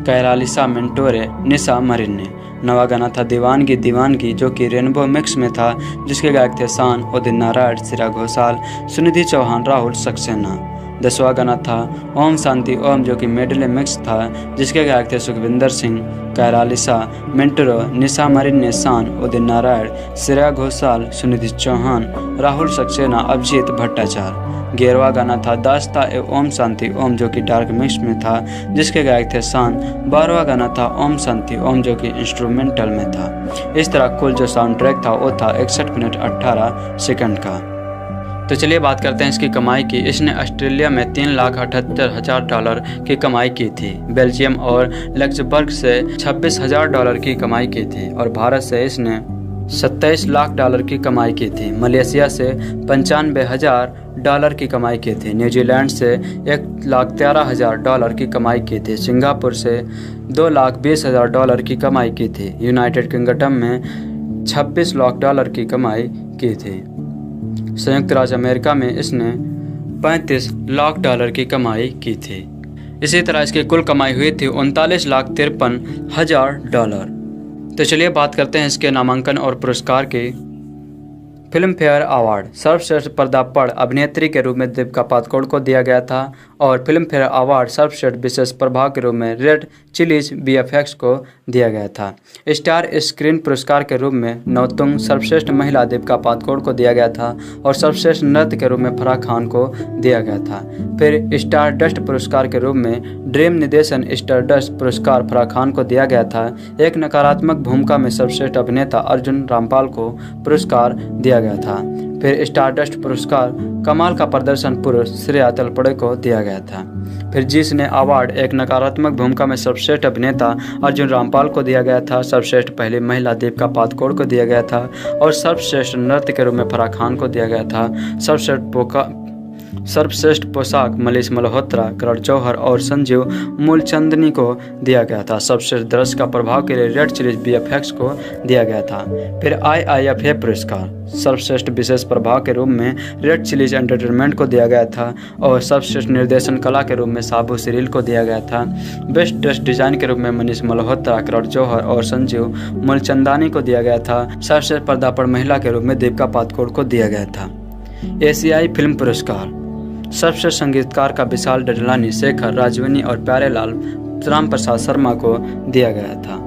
कैरालिसा मेंटोरे, निशा मरिन ने। नवा गाना था दीवानगी दीवानगी, जो कि रेनबो मिक्स में था, जिसके गायक थे शान, उदित नारायण, श्रेया घोषाल, सुनिधि चौहान, राहुल सक्सेना। 10वां गाना था ओम शांति ओम, जो कि मेडले मिक्स था, जिसके गायक थे सुखविंदर सिंह, कैरालिसा मेंटरो, निशा मरिन ने, शान, उदित नारायण, श्रेया घोषाल, सुनिधि चौहान, राहुल सक्सेना, अभिजीत भट्टाचार्य। 11वां गाना था दास्ता ए ओम शांति ओम, जो कि डार्क मिक्स में था, जिसके गायक थे शान। 12वां गाना था ओम शांति ओम, जो कि इंस्ट्रूमेंटल में था। इस तरह कुल जो साउंड ट्रैक था वो था 61 मिनट 18 सेकंड का। तो चलिए बात करते हैं इसकी कमाई की। इसने ऑस्ट्रेलिया में $3,78,000 की कमाई की थी। बेल्जियम और लक्सबर्ग से $26,000 की कमाई की थी और भारत से इसने $27 लाख की कमाई की थी। मलेशिया से $95,000 की कमाई की थी। न्यूजीलैंड से $1,13,000 की कमाई की थी। सिंगापुर से $2,20,000 की कमाई की थी। यूनाइटेड किंगडम में $26 लाख की कमाई की थी। संयुक्त राज्य अमेरिका में इसने $35 लाख की कमाई की थी। इसी तरह इसकी कुल कमाई हुई थी $39,53,000। तो चलिए बात करते हैं इसके नामांकन और पुरस्कार की। फिल्म फेयर अवार्ड सर्वश्रेष्ठ पर्दापड़ अभिनेत्री के रूप में दीपिका पादुकोण को दिया गया था और फिल्म फेयर अवार्ड सर्वश्रेष्ठ विशेष प्रभाव के रूप में रेड चिलीज VFX को दिया गया था। स्टार स्क्रीन पुरस्कार के रूप में नौतुंग सर्वश्रेष्ठ महिला दीपिका पादुकोण को दिया गया था और सर्वश्रेष्ठ नृत्य के रूप में फराह खान को दिया गया था। फिर स्टार डस्ट पुरस्कार के रूप में ड्रीम निर्देशन स्टार डस्ट पुरस्कार फराह खान को दिया गया था। एक नकारात्मक भूमिका में सर्वश्रेष्ठ अभिनेता अर्जुन रामपाल को पुरस्कार दिया गया था। फिर स्टारडस्ट पुरस्कार कमाल का प्रदर्शन पुरुष श्रेया तलपड़े को दिया गया था। फिर जिसने अवार्ड एक नकारात्मक भूमिका में सर्वश्रेष्ठ अभिनेता अर्जुन रामपाल को दिया गया था, सर्वश्रेष्ठ पहली महिला दीपिका पादुकोण को दिया गया था और सर्वश्रेष्ठ नृत्य के रूप में फराह खान को दिया गया था। सर्वश्रेष्ठ पोशाक मनीष मल्होत्रा, करण जौहर और संजीव मूलचंदनी को दिया गया था। सर्वश्रेष्ठ दृश्य का प्रभाव के लिए रेड चिलीज VFX को दिया गया था। फिर IIFA पुरस्कार सर्वश्रेष्ठ विशेष प्रभाव के रूप में रेड चिलीज एंटरटेनमेंट को दिया गया था और सर्वश्रेष्ठ निर्देशन कला के रूप में साबू सीरियल को दिया गया था। बेस्ट ड्रेस डिजाइन के रूप में मनीष मल्होत्रा, करण जौहर और संजीव मूलचंदानी को दिया गया था। सर्वश्रेष्ठ पर्दापड़ महिला के रूप में दीपिका पादुकोण को दिया गया था। एशियाई फिल्म पुरस्कार सर्वश्रेष्ठ संगीतकार का विशाल डडलानी, शेखर राजवनी और प्यारेलाल राम प्रसाद शर्मा को दिया गया था।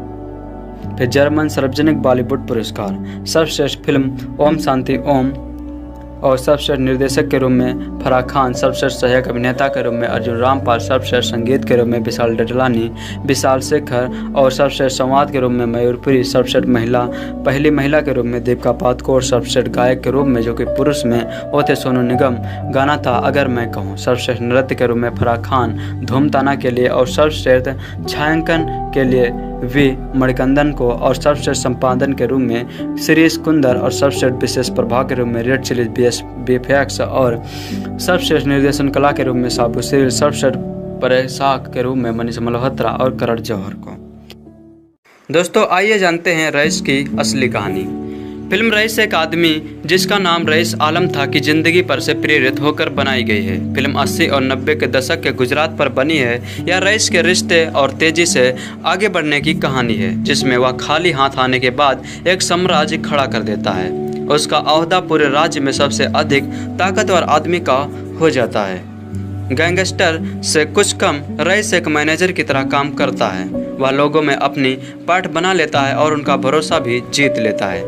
फिर जर्मन सार्वजनिक बॉलीवुड पुरस्कार सर्वश्रेष्ठ फिल्म ओम शांति ओम और सर्वश्रेष्ठ निर्देशक के रूप में फराह खान, सर्वश्रेष्ठ सहायक अभिनेता के रूप में अर्जुन रामपाल, सर्वश्रेष्ठ संगीत के रूप में विशाल डडलानी, विशाल शेखर और सर्वश्रेष्ठ संवाद के रूप में मयूरपुरी, सर्वश्रेष्ठ पहली महिला के रूप में दीपिका पादुकोण, सर्वश्रेष्ठ गायक के रूप में जो कि पुरुष में वो थे सोनू निगम, गाना था अगर मैं कहूँ, सर्वश्रेष्ठ नृत्य के रूप में फराह खान धूमताना के लिए और सर्वश्रेष्ठ छायांकन के लिए वी मणिकंदन को और सर्वश्रेष्ठ संपादन के रूप में शिरीष कुंदर और सर्वश्रेष्ठ विशेष प्रभाव के रूप में रेड चिली BFX और सर्वश्रेष्ठ निर्देशन कला के रूप में साबू सीरियल, सर्वश्रेष्ठ प्रशासक के रूप में मनीष मल्होत्रा और करण जौहर को। दोस्तों आइए जानते हैं रईस की असली कहानी। फिल्म रईस एक आदमी जिसका नाम रईस आलम था की जिंदगी पर से प्रेरित होकर बनाई गई है। फिल्म 80 और 90 के दशक के गुजरात पर बनी है। यह रईस के रिश्ते और तेजी से आगे बढ़ने की कहानी है, जिसमें वह खाली हाथ आने के बाद एक साम्राज्य खड़ा कर देता है। उसका ओहदा पूरे राज्य में सबसे अधिक ताकतवर आदमी का हो जाता है। गैंगस्टर से कुछ कम रईस एक मैनेजर की तरह काम करता है। वह लोगों में अपनी पाठ बना लेता है और उनका भरोसा भी जीत लेता है।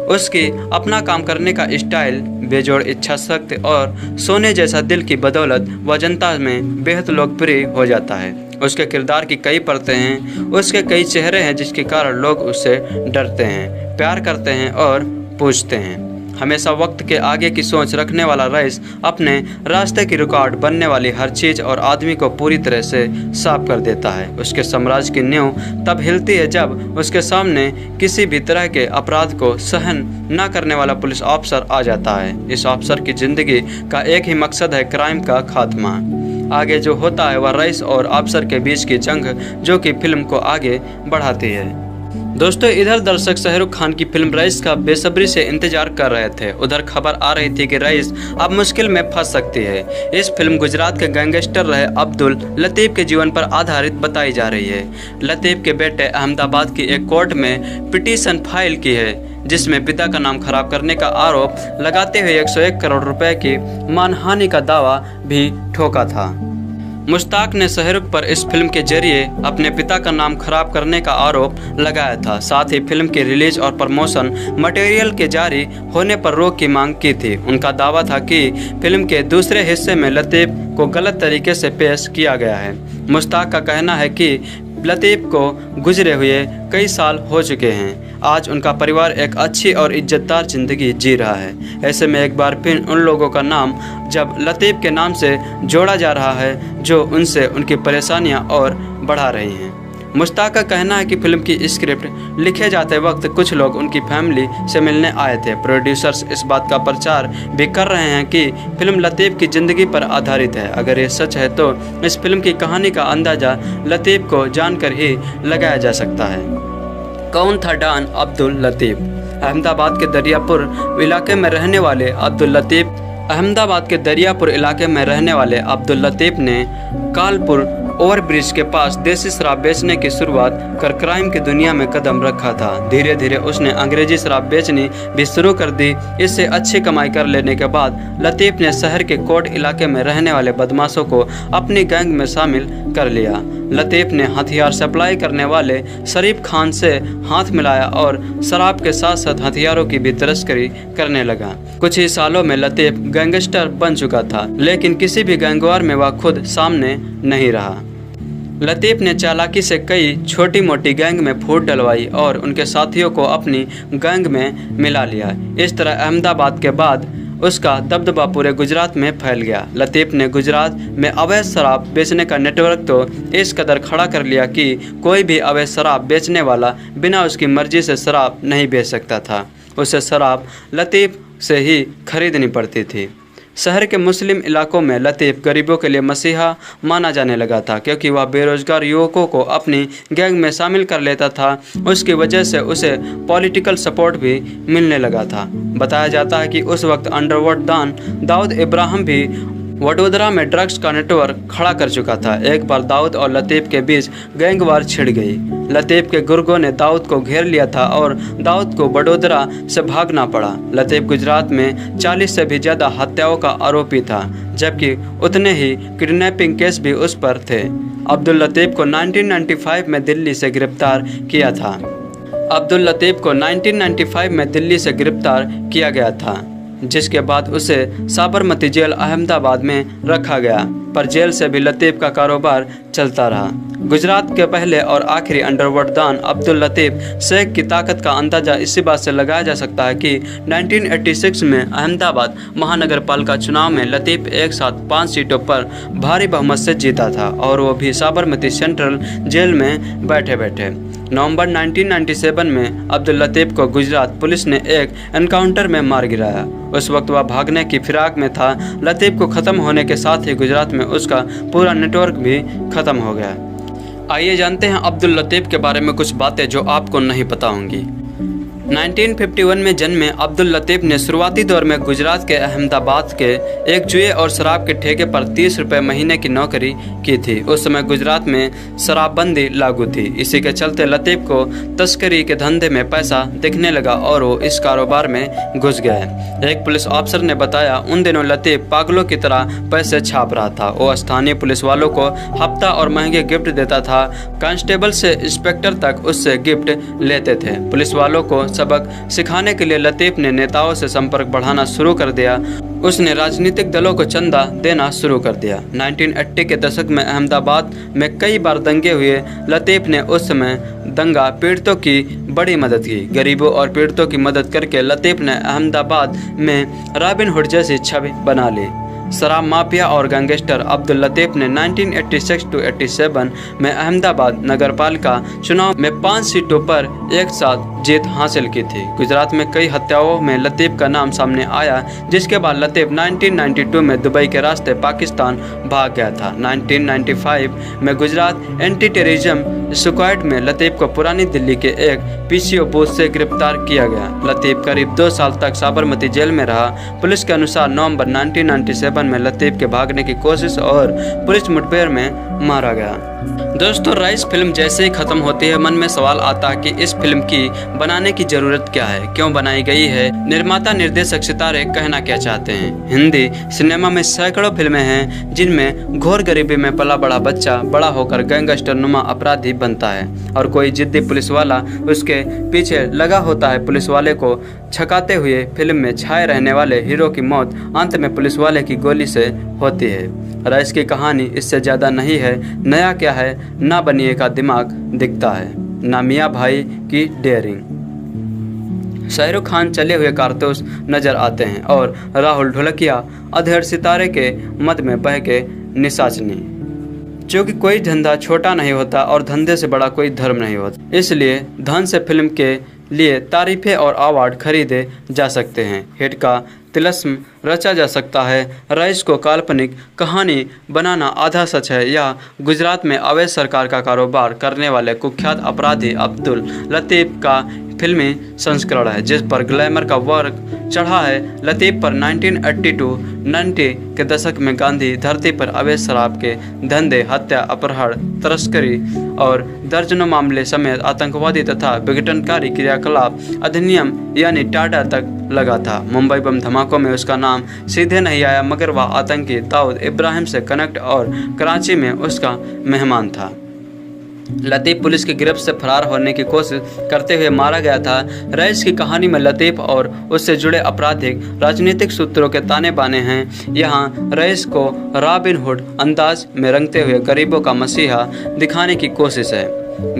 उसकी अपना काम करने का स्टाइल, बेजोड़ इच्छा शक्ति और सोने जैसा दिल की बदौलत वह जनता में बेहद लोकप्रिय हो जाता है। उसके किरदार की कई परतें हैं, उसके कई चेहरे हैं जिसके कारण लोग उससे डरते हैं, प्यार करते हैं और पूछते हैं। हमेशा वक्त के आगे की सोच रखने वाला रईस अपने रास्ते की रुकावट बनने वाली हर चीज़ और आदमी को पूरी तरह से साफ कर देता है। उसके साम्राज्य की नींव तब हिलती है जब उसके सामने किसी भी तरह के अपराध को सहन न करने वाला पुलिस अफसर आ जाता है। इस अफसर की जिंदगी का एक ही मकसद है क्राइम का खात्मा। आगे जो होता है वह रईस और अफसर के बीच की जंग जो कि फिल्म को आगे बढ़ाती है। दोस्तों इधर दर्शक शाहरुख खान की फिल्म रईस का बेसब्री से इंतजार कर रहे थे। उधर खबर आ रही थी कि रईस अब मुश्किल में फंस सकती है। इस फिल्म गुजरात के गैंगस्टर रहे अब्दुल लतीफ के जीवन पर आधारित बताई जा रही है। लतीफ के बेटे अहमदाबाद की एक कोर्ट में पिटीशन फाइल की है, जिसमें पिता का नाम खराब करने का आरोप लगाते हुए 101 करोड़ रुपए की मानहानि का दावा भी ठोका था। मुश्ताक ने शाहरुख पर इस फिल्म के जरिए अपने पिता का नाम खराब करने का आरोप लगाया था। साथ ही फिल्म की रिलीज और प्रमोशन मटेरियल के जारी होने पर रोक की मांग की थी। उनका दावा था कि फिल्म के दूसरे हिस्से में लतीफ को गलत तरीके से पेश किया गया है। मुश्ताक का कहना है कि लतीफ को गुजरे हुए कई साल हो चुके हैं। आज उनका परिवार एक अच्छी और इज्जतदार जिंदगी जी रहा है। ऐसे में एक बार फिर उन लोगों का नाम जब लतीफ के नाम से जोड़ा जा रहा है जो उनसे उनकी परेशानियां और बढ़ा रही हैं। मुश्ताक का कहना है कि फिल्म की स्क्रिप्ट लिखे जाते वक्त कुछ लोग उनकी फैमिली से मिलने आए थे। प्रोड्यूसर्स इस बात का प्रचार भी कर रहे हैं कि फिल्म लतीफ की ज़िंदगी पर आधारित है। अगर ये सच है तो इस फिल्म की कहानी का अंदाज़ा लतीफ को जानकर ही लगाया जा सकता है। कौन था डॉन अब्दुल लतीफ? अहमदाबाद के दरियापुर इलाके में रहने वाले अब्दुल लतीफ ने कालपुर ओवरब्रिज के पास देसी शराब बेचने की शुरुआत कर क्राइम की दुनिया में कदम रखा था। धीरे धीरे उसने अंग्रेजी शराब बेचनी भी शुरू कर दी। इससे अच्छी कमाई कर लेने के बाद लतीफ ने शहर के कोट इलाके में रहने वाले बदमाशों को अपनी गैंग में शामिल कर लिया। लतीफ ने हथियार सप्लाई करने वाले शरीफ खान से हाथ मिलाया और शराब के साथ साथ हथियारों की भी तस्करी करने लगा। कुछ ही सालों में लतीफ गैंगस्टर बन चुका था, लेकिन किसी भी गैंगवार में वह खुद सामने नहीं रहा। लतीफ ने चालाकी से कई छोटी मोटी गैंग में फूट डलवाई और उनके साथियों को अपनी गैंग में मिला लिया। इस तरह अहमदाबाद के बाद उसका दबदबा पूरे गुजरात में फैल गया। लतीफ ने गुजरात में अवैध शराब बेचने का नेटवर्क तो इस कदर खड़ा कर लिया कि कोई भी अवैध शराब बेचने वाला बिना उसकी मर्जी से शराब नहीं बेच सकता था। उसे शराब लतीफ से ही खरीदनी पड़ती थी। शहर के मुस्लिम इलाकों में लतीफ गरीबों के लिए मसीहा माना जाने लगा था, क्योंकि वह बेरोजगार युवकों को अपनी गैंग में शामिल कर लेता था। उसकी वजह से उसे पॉलिटिकल सपोर्ट भी मिलने लगा था। बताया जाता है कि उस वक्त अंडरवर्ल्ड डॉन दाऊद इब्राहिम भी वडोदरा में ड्रग्स का नेटवर्क खड़ा कर चुका था। एक बार दाऊद और लतीफ के बीच गैंगवार छिड़ गई। लतीफ के गुर्गों ने दाऊद को घेर लिया था और दाऊद को वडोदरा से भागना पड़ा। लतीफ गुजरात में 40 से भी ज़्यादा हत्याओं का आरोपी था, जबकि उतने ही किडनैपिंग केस भी उस पर थे। अब्दुल लतीफ को 1995 में दिल्ली से गिरफ्तार किया था। जिसके बाद उसे साबरमती जेल अहमदाबाद में रखा गया, पर जेल से भी लतीफ़ का कारोबार चलता रहा। गुजरात के पहले और आखिरी अंडरवर्ल्ड डॉन अब्दुल लतीफ़ शेख की ताकत का अंदाजा इसी बात से लगाया जा सकता है कि 1986 में अहमदाबाद महानगर पालिका चुनाव में लतीफ़ एक साथ 5 सीटों पर भारी बहुमत से जीता था, और वो भी साबरमती सेंट्रल जेल में बैठे बैठे। नवंबर 1997 में अब्दुल लतीफ़ को गुजरात पुलिस ने एक एनकाउंटर में मार गिराया। उस वक्त वह भागने की फिराक में था। लतीफ़ को ख़त्म होने के साथ ही गुजरात में उसका पूरा नेटवर्क भी ख़त्म हो गया। आइए जानते हैं अब्दुल लतीफ़ के बारे में कुछ बातें जो आपको नहीं पता होंगी। 1951 में जन्मे अब्दुल लतीफ़ ने शुरुआती दौर में गुजरात के अहमदाबाद के एक जुए और शराब के ठेके पर 30 रुपये महीने की नौकरी की थी। उस समय गुजरात में शराबबंदी लागू थी। इसी के चलते लतीफ़ को तस्करी के धंधे में पैसा दिखने लगा और वो इस कारोबार में घुस गए। एक पुलिस अफसर ने बताया, उन दिनों लतीफ़ पागलों की तरह पैसे छाप रहा था। वो स्थानीय पुलिस वालों को हफ्ता और महंगे गिफ्ट देता था। कांस्टेबल से इंस्पेक्टर तक उससे गिफ्ट लेते थे। पुलिस वालों को सबक सिखाने के लिए लतीफ़ ने नेताओं से संपर्क बढ़ाना शुरू कर दिया। उसने राजनीतिक दलों को चंदा देना शुरू कर दिया। 1980 के दशक में अहमदाबाद में कई बार दंगे हुए। लतीफ़ ने उस समय दंगा पीड़ितों की बड़ी मदद की। गरीबों और पीड़ितों की मदद करके लतीफ़ ने अहमदाबाद में रॉबिन हुड जैसी छवि बना ली। शराब माफिया और गैंगस्टर अब्दुल लतीफ़ ने 1986-87 में अहमदाबाद नगरपालिका चुनाव में 5 सीटों पर एक साथ जीत हासिल की थी। गुजरात में कई हत्याओं में लतीफ़ का नाम सामने आया, जिसके बाद लतीफ़ 1992 में दुबई के रास्ते पाकिस्तान भाग गया था। 1995 में गुजरात एंटी टेररिज्म स्क्वाड में लतीफ़ को पुरानी दिल्ली के एक पीसीओ बूथ से गिरफ्तार किया गया। लतीफ़ करीब 2 साल तक साबरमती जेल में रहा। पुलिस के अनुसार नवंबर 1997 में लतीफ़ के भागने की कोशिश और पुलिस मुठभेड़ में मारा गया। दोस्तों, रईस फिल्म जैसे ही खत्म होती है, मन में सवाल आता है कि इस फिल्म की बनाने की जरूरत क्या है, क्यों बनाई गई है, निर्माता निर्देशक सितारे कहना क्या चाहते हैं। हिंदी सिनेमा में सैकड़ों फिल्में हैं जिनमें घोर गरीबी में पला बड़ा बच्चा बड़ा होकर गैंगस्टर नुमा अपराधी बनता है और कोई जिद्दी पुलिस वाला उसके पीछे लगा होता है। पुलिस वाले को छकाते हुए फिल्म में छाए रहने वाले हीरो की मौत अंत में पुलिस वाले की गोली से होती है। रईस की कहानी इससे ज़्यादा नहीं है। नया क्या है, ना बनिए का दिमाग दिखता है, ना मियाँ भाई की डेयरिंग। शाहरुख खान चले हुए कारतूस नजर आते हैं और राहुल ढोलकिया अधेड़ सितारे के मद में बह के निशाचनी। क्योंकि कोई धंधा छोटा नहीं होता और धंधे से बड़ा कोई धर्म नहीं होता, इसलिए धन से फिल्म के लिए तारीफें और अवार्ड खरीदे जा सकते हैं। हिट का तिलस्म रचा जा सकता है। रईस को काल्पनिक कहानी बनाना आधा सच है या गुजरात में अवैध सरकार का कारोबार करने वाले कुख्यात अपराधी अब्दुल लतीफ़ का फिल्मी संस्करण है, जिस पर ग्लैमर का वर्क चढ़ा है। लतीफ़ पर 1982-90 के दशक में गांधी धरती पर अवैध शराब के धंधे, हत्या, अपहरण, तस्करी और दर्जनों मामले समेत आतंकवादी तथा विघटनकारी क्रियाकलाप अधिनियम यानी टाडा तक लगा था। मुंबई बम धमाकों में उसका नाम सीधे नहीं आया, मगर वह आतंकी दाऊद इब्राहिम से कनेक्ट और कराची में उसका मेहमान था। लतीफ़ पुलिस की गिरफ्त से फरार होने की कोशिश करते हुए मारा गया था। रईस की कहानी में लतीफ़ और उससे जुड़े आपराधिक राजनीतिक सूत्रों के ताने बाने हैं। यहाँ रईस को रॉबिन हुड अंदाज में रंगते हुए गरीबों का मसीहा दिखाने की कोशिश है।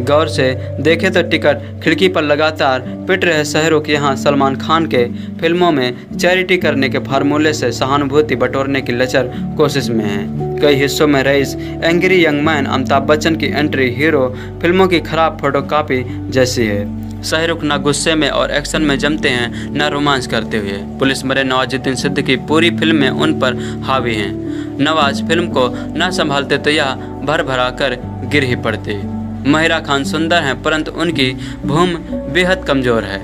गौर से देखे तो टिकट खिड़की पर लगातार पिट रहे शाहरुख यहाँ सलमान खान के फिल्मों में चैरिटी करने के फार्मूले से सहानुभूति बटोरने की लचर कोशिश में है। कई हिस्सों में रईस, angry young man, Amitabh Bachchan की एंट्री हीरो फिल्मों की खराब फोटोकॉपी जैसी है। शाहरुख न गुस्से में और एक्शन में जमते हैं, न रोमांस करते हुए। पुलिस मरे नवाजुद्दीन सिद्दीकी पूरी फिल्म में उन पर हावी हैं। नवाज फिल्म को न संभालते तो यह भर भरा कर गिर ही पड़ते। महिरा खान सुंदर हैं परंतु उनकी भूमि बेहद कमज़ोर है।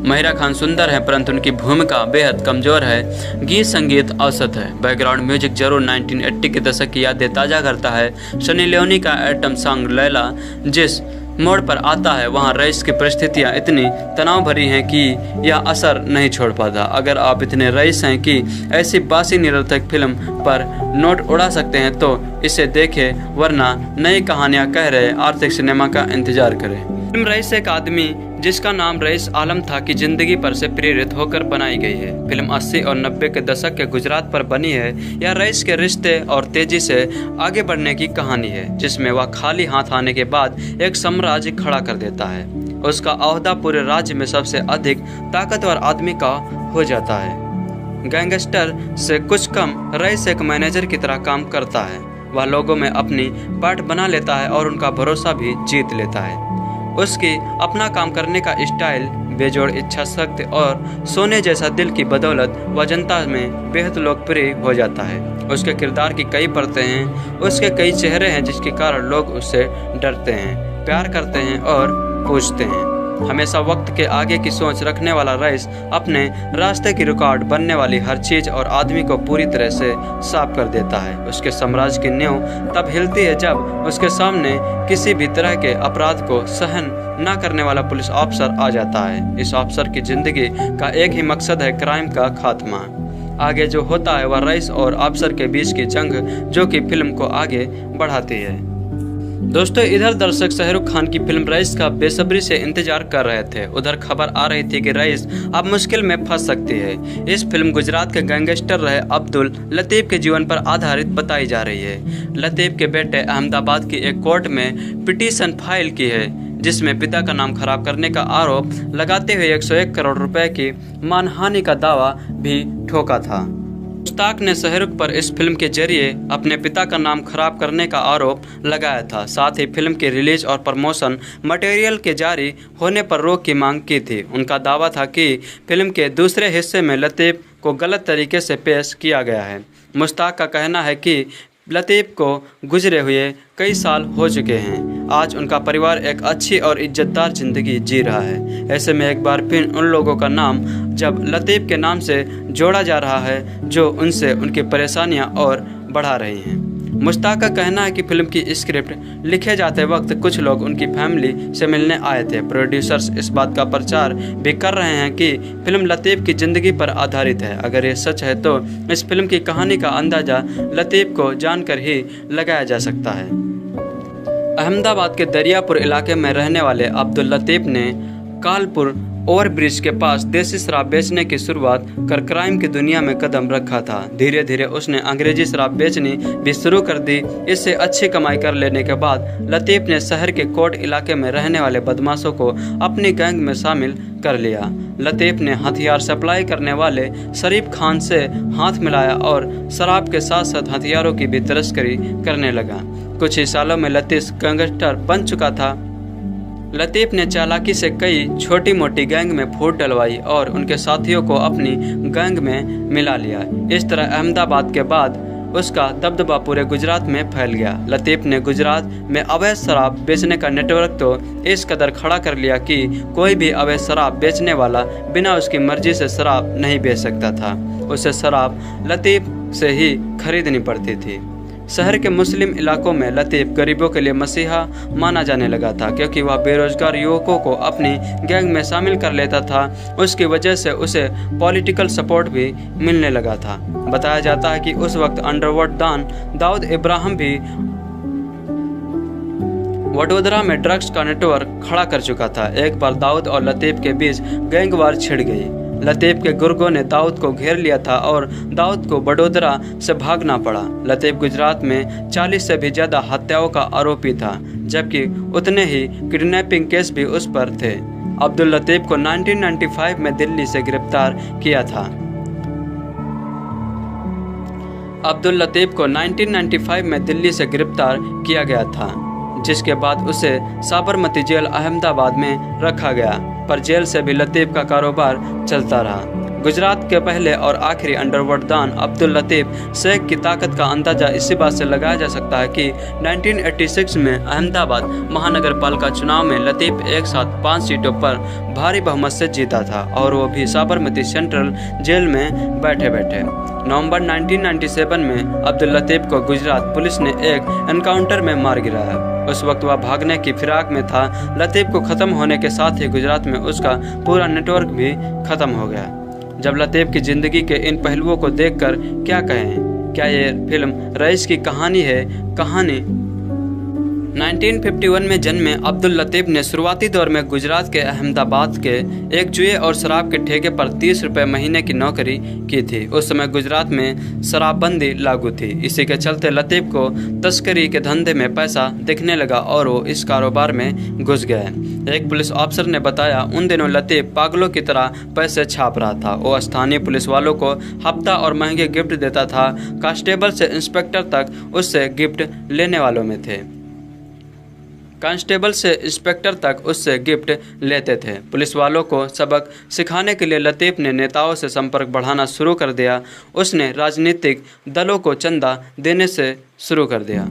महिरा खान सुंदर है परंतु उनकी भूमिका बेहद कमज़ोर है। गीत संगीत औसत है। बैकग्राउंड म्यूजिक जरूर 1980 के दशक की यादें ताज़ा करता है। सनी लियोनी का एटम सॉन्ग लैला जिस मोड़ पर आता है वहाँ रईस की परिस्थितियाँ इतनी तनाव भरी हैं कि यह असर नहीं छोड़ पाता। अगर आप इतने रईस हैं कि ऐसी बासी निरर्थक फिल्म पर नोट उड़ा सकते हैं तो इसे देखें, वरना नई कहानियाँ कह रहे आर्थिक सिनेमा का इंतजार करें। फिल्म रईस एक आदमी जिसका नाम रईस आलम था की जिंदगी पर से प्रेरित होकर बनाई गई है। फिल्म 80 और 90 के दशक के गुजरात पर बनी है। यह रईस के रिश्ते और तेजी से आगे बढ़ने की कहानी है, जिसमें वह खाली हाथ आने के बाद एक साम्राज्य खड़ा कर देता है। उसका ओहदा पूरे राज्य में सबसे अधिक ताकतवर आदमी का हो जाता है। गैंगस्टर से कुछ कम रईस एक मैनेजर की तरह काम करता है। वह लोगों में अपनी पार्ट बना लेता है और उनका भरोसा भी जीत लेता है। उसकी अपना काम करने का स्टाइल, बेजोड़ इच्छा शक्ति और सोने जैसा दिल की बदौलत वह जनता में बेहद लोकप्रिय हो जाता है। उसके किरदार की कई परतें हैं, उसके कई चेहरे हैं, जिसके कारण लोग उससे डरते हैं, प्यार करते हैं और पूछते हैं। हमेशा वक्त के आगे की सोच रखने वाला रईस अपने रास्ते की रुकावट बनने वाली हर चीज और आदमी को पूरी तरह से साफ कर देता है। उसके साम्राज्य की नींव तब हिलती है जब उसके सामने किसी भी तरह के अपराध को सहन न करने वाला पुलिस ऑफिसर आ जाता है। इस ऑफिसर की जिंदगी का एक ही मकसद है, क्राइम का खात्मा। आगे जो होता है वह रईस और ऑफिसर के बीच की जंग, जो कि फिल्म को आगे बढ़ाती है। दोस्तों, इधर दर्शक शाहरुख खान की फिल्म रईस का बेसब्री से इंतजार कर रहे थे। उधर खबर आ रही थी कि रईस अब मुश्किल में फंस सकती है। इस फिल्म गुजरात के गैंगस्टर रहे अब्दुल लतीफ के जीवन पर आधारित बताई जा रही है। लतीफ के बेटे अहमदाबाद की एक कोर्ट में पिटीशन फाइल की है, जिसमें पिता का नाम खराब करने का आरोप लगाते हुए 101 करोड़ रुपए की मानहानि का दावा भी ठोका था। मुश्ताक ने शाहरुख पर इस फिल्म के जरिए अपने पिता का नाम खराब करने का आरोप लगाया था। साथ ही फिल्म की रिलीज और प्रमोशन मटेरियल के जारी होने पर रोक की मांग की थी। उनका दावा था कि फिल्म के दूसरे हिस्से में लतीफ को गलत तरीके से पेश किया गया है। मुश्ताक का कहना है कि लतीफ को गुजरे हुए कई साल हो चुके हैं। आज उनका परिवार एक अच्छी और इज्जतदार जिंदगी जी रहा है। ऐसे में एक बार फिर उन लोगों का नाम जब लतीफ के नाम से जोड़ा जा रहा है, जो उनसे उनकी परेशानियां और बढ़ा रही हैं। मुश्ताक का कहना है कि फिल्म की स्क्रिप्ट लिखे जाते वक्त कुछ लोग उनकी फैमिली से मिलने आए थे। प्रोड्यूसर्स इस बात का प्रचार भी कर रहे हैं कि फिल्म लतीफ की ज़िंदगी पर आधारित है। अगर ये सच है तो इस फिल्म की कहानी का अंदाज़ा लतीफ को जानकर ही लगाया जा सकता है। अहमदाबाद के दरियापुर इलाके में रहने वाले अब्दुल लतीफ ने कालपुर ओवरब्रिज के पास देसी शराब बेचने की शुरुआत कर क्राइम की दुनिया में कदम रखा था। धीरे धीरे उसने अंग्रेजी शराब बेचनी भी शुरू कर दी। इससे अच्छी कमाई कर लेने के बाद लतीफ ने शहर के कोट इलाके में रहने वाले बदमाशों को अपनी गैंग में शामिल कर लिया। लतीफ ने हथियार सप्लाई करने वाले शरीफ खान से हाथ मिलाया और शराब के साथ साथ हथियारों की भी तस्करी करने लगा। कुछ ही सालों में लतीफ गैंगस्टर बन चुका था। लतीफ ने चालाकी से कई छोटी मोटी गैंग में फूट डलवाई और उनके साथियों को अपनी गैंग में मिला लिया। इस तरह अहमदाबाद के बाद उसका दबदबा पूरे गुजरात में फैल गया। लतीफ ने गुजरात में अवैध शराब बेचने का नेटवर्क तो इस कदर खड़ा कर लिया कि कोई भी अवैध शराब बेचने वाला बिना उसकी मर्जी से शराब नहीं बेच सकता था। उसे शराब लतीफ से ही खरीदनी पड़ती थी। शहर के मुस्लिम इलाकों में लतीफ गरीबों के लिए मसीहा माना जाने लगा था, क्योंकि वह बेरोजगार युवकों को अपनी गैंग में शामिल कर लेता था। उसकी वजह से उसे पॉलिटिकल सपोर्ट भी मिलने लगा था। बताया जाता है कि उस वक्त अंडरवर्ल्ड डॉन दाऊद इब्राहिम भी वडोदरा में ड्रग्स का नेटवर्क खड़ा कर चुका था। एक बार दाऊद और लतीफ के बीच गैंग वार छिड़ गई। लतीफ के गुर्गों ने दाऊद को घेर लिया था और दाऊद को वडोदरा से भागना पड़ा। लतीफ गुजरात में 40 से भी ज़्यादा हत्याओं का आरोपी था, जबकि उतने ही किडनैपिंग केस भी उस पर थे। अब्दुल लतीफ को 1995 में दिल्ली से गिरफ्तार किया था। अब्दुल लतीफ को 1995 में दिल्ली से गिरफ्तार किया गया था, जिसके बाद उसे साबरमती जेल अहमदाबाद में रखा गया, पर जेल से भी लतीफ का कारोबार चलता रहा। गुजरात के पहले और आखिरी अंडरवर्ल्ड डॉन अब्दुल लतीफ शेख की ताकत का अंदाजा इसी बात से लगाया जा सकता है कि 1986 में अहमदाबाद महानगर पालिका चुनाव में लतीफ एक साथ 5 सीटों पर भारी बहुमत से जीता था, और वो भी साबरमती सेंट्रल जेल में बैठे बैठे। नवंबर 1997 में अब्दुल लतीफ को गुजरात पुलिस ने एक एनकाउंटर में मार गिराया। उस वक्त वह भागने की फिराक में था। लतीफ को खत्म होने के साथ ही गुजरात में उसका पूरा नेटवर्क भी खत्म हो गया। जब लतीफ की ज़िंदगी के इन पहलुओं को देखकर क्या कहें? क्या ये फिल्म रईस की कहानी है? कहानी 1951 में जन्मे अब्दुल लतीफ़ ने शुरुआती दौर में गुजरात के अहमदाबाद के एक जुए और शराब के ठेके पर 30 रुपये महीने की नौकरी की थी। उस समय गुजरात में शराबबंदी लागू थी। इसी के चलते लतीफ़ को तस्करी के धंधे में पैसा दिखने लगा और वो इस कारोबार में घुस गए। एक पुलिस अफसर ने बताया, उन दिनों लतीफ़ पागलों की तरह पैसे छाप रहा था। वो स्थानीय पुलिस वालों को हफ्ता और महंगे गिफ्ट देता था। कांस्टेबल से इंस्पेक्टर तक उससे गिफ्ट लेने वालों में थे। कांस्टेबल से इंस्पेक्टर तक उससे गिफ्ट लेते थे। पुलिस वालों को सबक सिखाने के लिए लतीफ़ ने नेताओं से संपर्क बढ़ाना शुरू कर दिया। उसने राजनीतिक दलों को चंदा देने से शुरू कर दिया।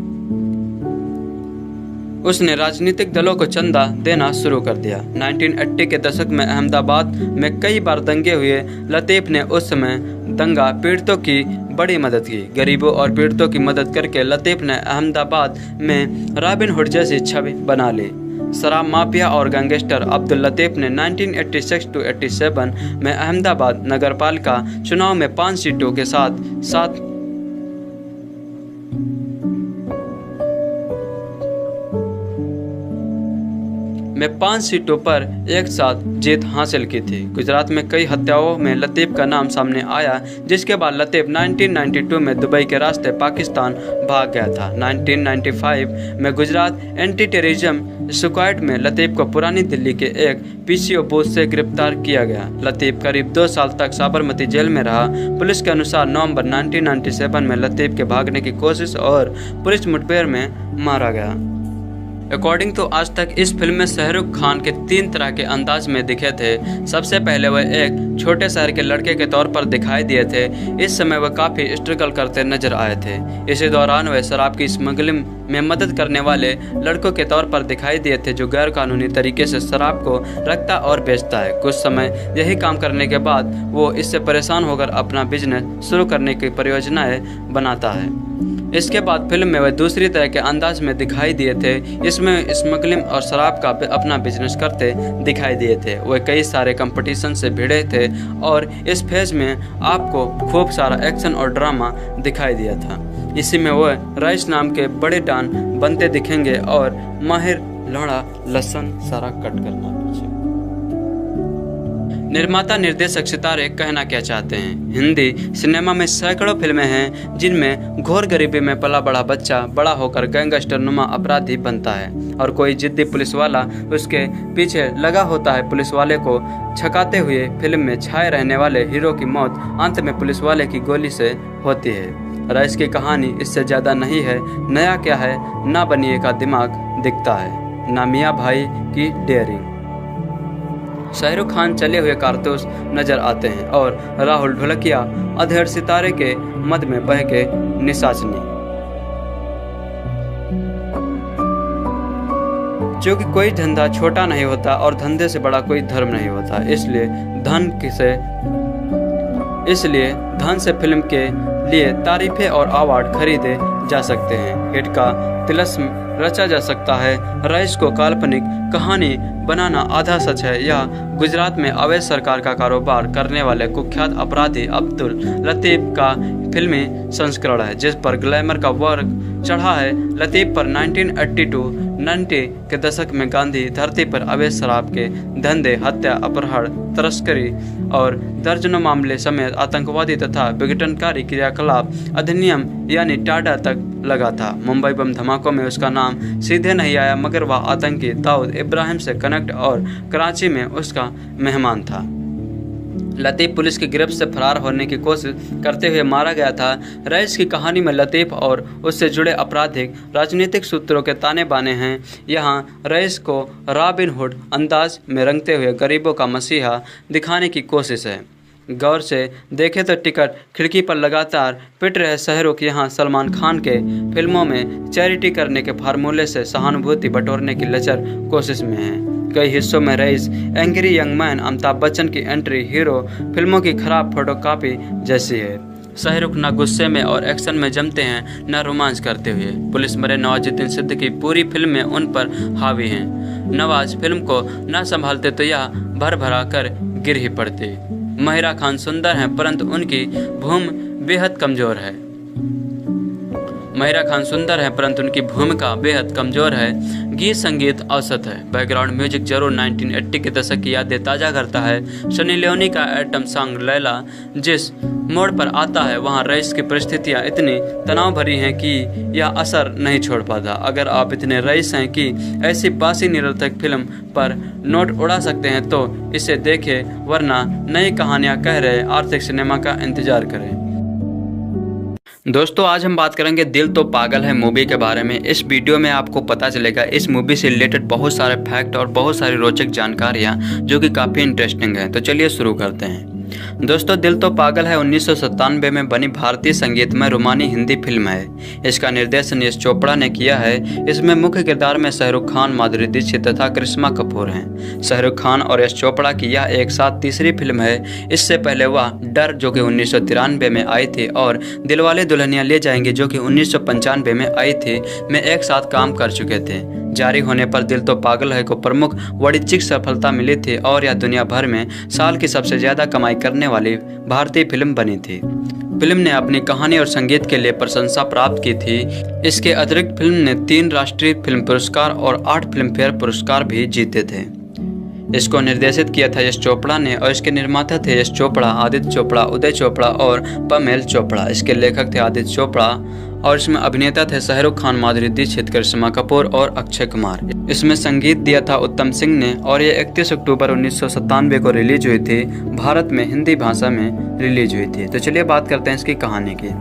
1980 के दशक में अहमदाबाद में कई बार दंगे हुए। लतीफ़ ने उस समय दंगा पीड़ितों की बड़ी मदद की। गरीबों और पीड़ितों की मदद करके लतीफ़ ने अहमदाबाद में रॉबिन हुड जैसी छवि बना ली। शराब माफिया और गैंगस्टर अब्दुल लतीफ़ ने 1986-87 में अहमदाबाद नगरपालिका चुनाव में 5 सीटों के साथ में 5 सीटों पर एक साथ जीत हासिल की थी। गुजरात में कई हत्याओं में लतीफ़ का नाम सामने आया, जिसके बाद लतीफ़ 1992 में दुबई के रास्ते पाकिस्तान भाग गया था। 1995 में गुजरात एंटी टेररिज्म स्क्वाड में लतीफ़ को पुरानी दिल्ली के एक पीसीओ बूथ से गिरफ्तार किया गया। लतीफ़ करीब 2 साल तक साबरमती जेल में रहा। पुलिस के अनुसार नवंबर 1997 में लतीफ़ के भागने की कोशिश और पुलिस मुठभेड़ में मारा गया। अकॉर्डिंग टू आज तक इस फिल्म में शाहरुख खान के 3 तरह के अंदाज में दिखे थे। सबसे पहले वह एक छोटे शहर के लड़के के तौर पर दिखाई दिए थे। इस समय वह काफ़ी स्ट्रगल करते नजर आए थे। इसी दौरान वह शराब की स्मगलिंग में मदद करने वाले लड़कों के तौर पर दिखाई दिए थे, जो गैर कानूनी तरीके से शराब को रखता और बेचता है। कुछ समय यही काम करने के बाद वो इससे परेशान होकर अपना बिजनेस शुरू करने की परियोजनाएं बनाता है। इसके बाद फिल्म में वह दूसरी तरह के अंदाज में दिखाई दिए थे। इसमें स्मगलिंग और शराब का अपना बिजनेस करते दिखाई दिए थे। वह कई सारे कंपटीशन से भिड़े थे और इस फेज में आपको खूब सारा एक्शन और ड्रामा दिखाई दिया था। इसी में वह रईस नाम के बड़े डॉन बनते दिखेंगे और माहिर लोढ़ा लहसुन सारा कट करना। निर्माता निर्देशक सितारे कहना क्या चाहते हैं। हिंदी सिनेमा में सैकड़ों फिल्में हैं जिनमें घोर गरीबी में पला बड़ा बच्चा बड़ा होकर गैंगस्टर नुमा अपराधी बनता है और कोई जिद्दी पुलिस वाला उसके पीछे लगा होता है। पुलिस वाले को छकाते हुए फिल्म में छाए रहने वाले हीरो की मौत अंत में पुलिस वाले की गोली से होती है। रईस की कहानी इससे ज़्यादा नहीं है। नया क्या है, ना बनिए का दिमाग दिखता है, ना मियाँ भाई की डेयरिंग। शाहरुख खान चले हुए कारतूस नजर आते हैं और राहुल ढोलकिया अधेड़ सितारे के मद में बह के निशाचनी। जो कि कोई धंधा छोटा नहीं होता और धंधे से बड़ा कोई धर्म नहीं होता। इसलिए धन से फिल्म के लिए तारीफें और अवार्ड खरीदे जा सकते हैं। हिट का तिलस्म रचा जा सकता है। रईस को काल्पनिक कहानी बनाना आधा सच है। यह गुजरात में अवैध सरकार का कारोबार करने वाले कुख्यात अपराधी अब्दुल लतीफ़ का फिल्मी संस्करण है, जिस पर ग्लैमर का वर्ग चढ़ा है। लतीफ़ पर 1980 के दशक में गांधी धरती पर अवैध शराब के धंधे, हत्या, अपहरण, तस्करी और दर्जनों मामले समेत आतंकवादी तथा विघटनकारी क्रियाकलाप अधिनियम यानी टाडा तक लगा था। मुंबई बम धमाकों में उसका नाम सीधे नहीं आया, मगर वह आतंकी दाऊद इब्राहिम से कनेक्ट और कराची में उसका मेहमान था। लतीफ़ पुलिस की गिरफ्त से फरार होने की कोशिश करते हुए मारा गया था। रईस की कहानी में लतीफ़ और उससे जुड़े आपराधिक राजनीतिक सूत्रों के ताने बाने हैं। यहाँ रईस को रॉबिन हुड अंदाज में रंगते हुए गरीबों का मसीहा दिखाने की कोशिश है। गौर से देखें तो टिकट खिड़की पर लगातार पिट रहे शाहरुख यहाँ सलमान खान के फिल्मों में चैरिटी करने के फार्मूले से सहानुभूति बटोरने की लचर कोशिश में है। कई हिस्सों में रईस, angry young man, Amitabh Bachchan की एंट्री हीरो फिल्मों की खराब फोटोकॉपी जैसी है। शाहरुख न गुस्से में और एक्शन में जमते हैं, न रोमांच करते हुए। पुलिस मरे नवाजुद्दीन सिद्दीकी पूरी फिल्म में उन पर हावी हैं। नवाज फिल्म को न संभालते तो यह भर भरा कर गिर ही पड़ती। महिरा खान सुंदर हैं, परंतु उनकी भूमि बेहद कमजोर है। महिरा खान सुंदर है परंतु उनकी भूमिका बेहद कमजोर है। गीत संगीत औसत है। बैकग्राउंड म्यूजिक जरूर 1980 के दशक की यादें ताज़ा करता है। सनी लियोनी का एटम सॉन्ग लैला जिस मोड़ पर आता है वहाँ रईस की परिस्थितियाँ इतनी तनाव भरी हैं कि यह असर नहीं छोड़ पाता। अगर आप इतने रईस हैं कि ऐसी बासी निरर्थक फिल्म पर नोट उड़ा सकते हैं तो इसे देखें, वरना नई कहानियाँ कह रहे आर्थिक सिनेमा का इंतजार करें। दोस्तों आज हम बात करेंगे दिल तो पागल है मूवी के बारे में। इस वीडियो में आपको पता चलेगा इस मूवी से रिलेटेड बहुत सारे फैक्ट और बहुत सारी रोचक जानकारियाँ जो कि काफ़ी इंटरेस्टिंग हैं। तो चलिए शुरू करते हैं। दोस्तों दिल तो पागल है 1997 में बनी भारतीय संगीतमय रोमानी हिंदी फिल्म है। इसका निर्देशन यश चोपड़ा ने किया है। इसमें मुख्य किरदार में शाहरुख खान, माधुरी दीक्षित तथा करिश्मा कपूर हैं। शाहरुख खान और यश चोपड़ा की यह एक साथ तीसरी फिल्म है। इससे पहले वह डर जो कि 1993 में आई थी और दिलवाले दुल्हनिया ले जाएंगे जो कि 1995 में आई थी में एक साथ काम कर चुके थे। जारी होने पर दिल तो पागल है को प्रमुख वाणिज्यिक सफलता मिली थी और यह दुनिया भर में साल की सबसे ज़्यादा कमाई करने वाली भारतीय फिल्म बनी थी। फिल्म ने अपनी कहानी और संगीत के लिए प्रशंसा प्राप्त की थी। इसके अतिरिक्त फिल्म ने 3 राष्ट्रीय फिल्म पुरस्कार और 8 फिल्मफेयर पुरस्कार भी जीते थे। इसको निर्देशित किया था यश चोपड़ा ने और इसके निर्माता थे यश चोपड़ा, आदित्य चोपड़ा, उदय चोपड़ा और पमेल चोपड़ा। इसके लेखक थे आदित्य चोपड़ा और इसमें अभिनेता थे शाहरुख खान, माधुरी दीक्षित, करिश्मा कपूर और अक्षय कुमार। इसमें संगीत दिया था उत्तम सिंह ने और ये 31 अक्टूबर 1997 को रिलीज हुई थी। भारत में हिंदी भाषा में रिलीज हुई थी। तो चलिए बात करते हैं इसकी कहानी की।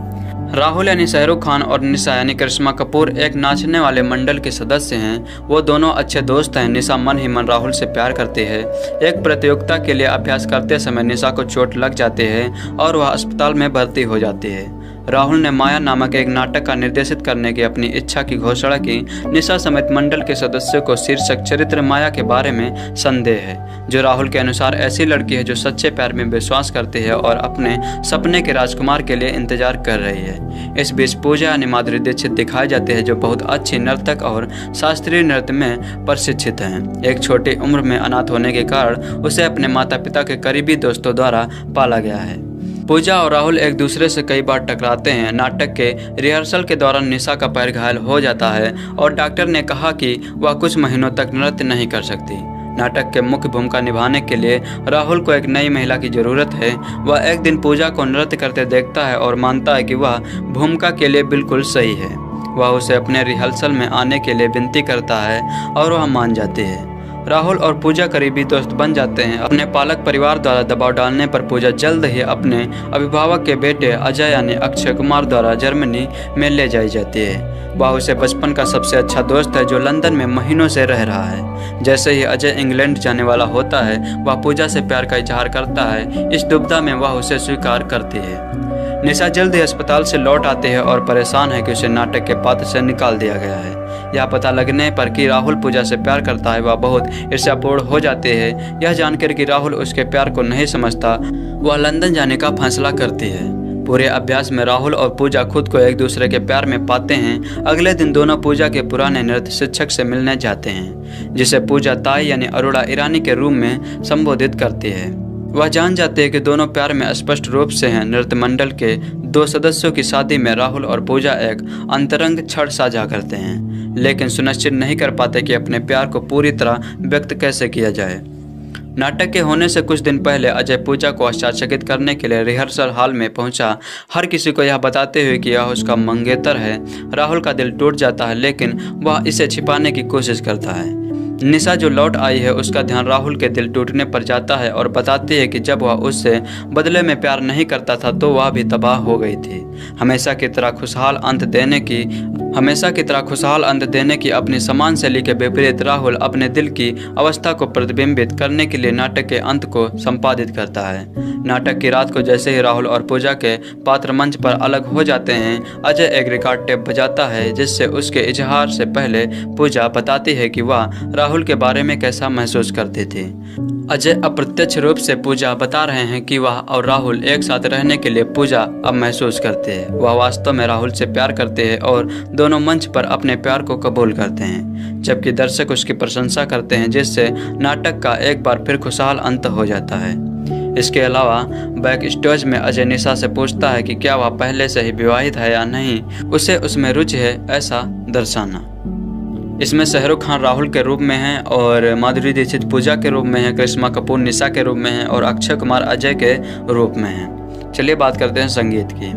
राहुल यानी शाहरुख खान और निशा यानी करिश्मा कपूर एक नाचने वाले मंडल के सदस्य हैं। वो दोनों अच्छे दोस्त हैं। निशा मन ही मन राहुल से प्यार करती है। एक प्रतियोगिता के लिए अभ्यास करते समय निशा को चोट लग जाती है और वह अस्पताल में भर्ती हो जाती है। राहुल ने माया नामक एक नाटक का निर्देशित करने की अपनी इच्छा की घोषणा की। निशा समेत मंडल के सदस्यों को शीर्षक चरित्र माया के बारे में संदेह है, जो राहुल के अनुसार ऐसी लड़की है जो सच्चे प्यार में विश्वास करती है और अपने सपने के राजकुमार के लिए इंतजार कर रही है। इस बीच पूजा यानी माधुरी दीक्षित दिखाई जाती है जो बहुत अच्छी नर्तक और शास्त्रीय नृत्य में प्रशिक्षित हैं। एक छोटी उम्र में अनाथ होने के कारण उसे अपने माता पिता के करीबी दोस्तों द्वारा पाला गया है। पूजा और राहुल एक दूसरे से कई बार टकराते हैं। नाटक के रिहर्सल के दौरान निशा का पैर घायल हो जाता है और डॉक्टर ने कहा कि वह कुछ महीनों तक नृत्य नहीं कर सकती। नाटक के मुख्य भूमिका निभाने के लिए राहुल को एक नई महिला की जरूरत है। वह एक दिन पूजा को नृत्य करते देखता है और मानता है कि वह भूमिका के लिए बिल्कुल सही है। वह उसे अपने रिहर्सल में आने के लिए विनती करता है और वह मान जाती है। राहुल और पूजा करीबी दोस्त बन जाते हैं। अपने पालक परिवार द्वारा दबाव डालने पर पूजा जल्द ही अपने अभिभावक के बेटे अजय यानी अक्षय कुमार द्वारा जर्मनी में ले जाई जाती है। वह उसे बचपन का सबसे अच्छा दोस्त है जो लंदन में महीनों से रह रहा है। जैसे ही अजय इंग्लैंड जाने वाला होता है वह पूजा से प्यार का इजहार करता है। इस दुविधा में वह उसे स्वीकार करती है। निशा जल्द ही अस्पताल से लौट आती है और परेशान है कि उसे नाटक के पात्र से निकाल दिया गया है। यह पता लगने पर कि राहुल पूजा से प्यार करता है वह बहुत ईर्ष्यापूर्ण हो जाते हैं। यह जानकर कि राहुल उसके प्यार को नहीं समझता, वह लंदन जाने का फैसला करती है। पूरे अभ्यास में राहुल और पूजा खुद को एक दूसरे के प्यार में पाते हैं। अगले दिन दोनों पूजा के पुराने नृत्य शिक्षक से मिलने जाते हैं, जिसे पूजा ताई यानी अरोड़ा ईरानी के रूम में संबोधित करती है। वह जान जाते हैं कि दोनों प्यार में स्पष्ट रूप से हैं। नृत्य मंडल के 2 सदस्यों की शादी में राहुल और पूजा एक अंतरंग क्षण साझा करते हैं, लेकिन सुनिश्चित नहीं कर पाते कि अपने प्यार को पूरी तरह व्यक्त कैसे किया जाए। नाटक के होने से कुछ दिन पहले अजय पूजा को आश्चर्यचकित करने के लिए रिहर्सल हॉल में पहुंचा। हर किसी को यह बताते हुए कि यह उसका मंगेतर है। राहुल का दिल टूट जाता है, लेकिन वह इसे छिपाने की कोशिश करता है। निशा जो लौट आई है उसका ध्यान राहुल के दिल टूटने पर जाता है और बताती है कि जब वह उससे बदले में प्यार नहीं करता था तो वह भी तबाह हो गई थी। हमेशा की तरह खुशहाल अंत देने की अपनी समान शैली के विपरीत राहुल अपने दिल की अवस्था को प्रतिबिंबित करने के लिए नाटक के अंत को संपादित करता है। नाटक की रात को जैसे ही राहुल और पूजा के पात्र मंच पर अलग हो जाते हैं, अजय एक रिकॉर्ड टेप बजाता है जिससे उसके इजहार से पहले पूजा बताती है कि वह राहुल के बारे में कैसा महसूस करती थी। अजय अप्रत्यक्ष रूप से पूजा बता रहे हैं कि वह और राहुल एक साथ रहने के लिए पूजा अब महसूस करते हैं। वह वास्तव में राहुल से प्यार करते हैं और दोनों मंच पर अपने प्यार को कबूल करते हैं, जबकि दर्शक उसकी प्रशंसा करते हैं, जिससे नाटक का एक बार फिर खुशहाल अंत हो जाता है। इसके अलावा बैक स्टेज में अजय निशा से पूछता है कि क्या वह पहले से ही विवाहित है या नहीं, उसे उसमें रुचि है ऐसा दर्शाना। इसमें शाहरुख खान राहुल के रूप में हैं और माधुरी दीक्षित पूजा के रूप में है, करिश्मा कपूर निशा के रूप में है और अक्षय कुमार अजय के रूप में है। चलिए बात करते हैं संगीत की।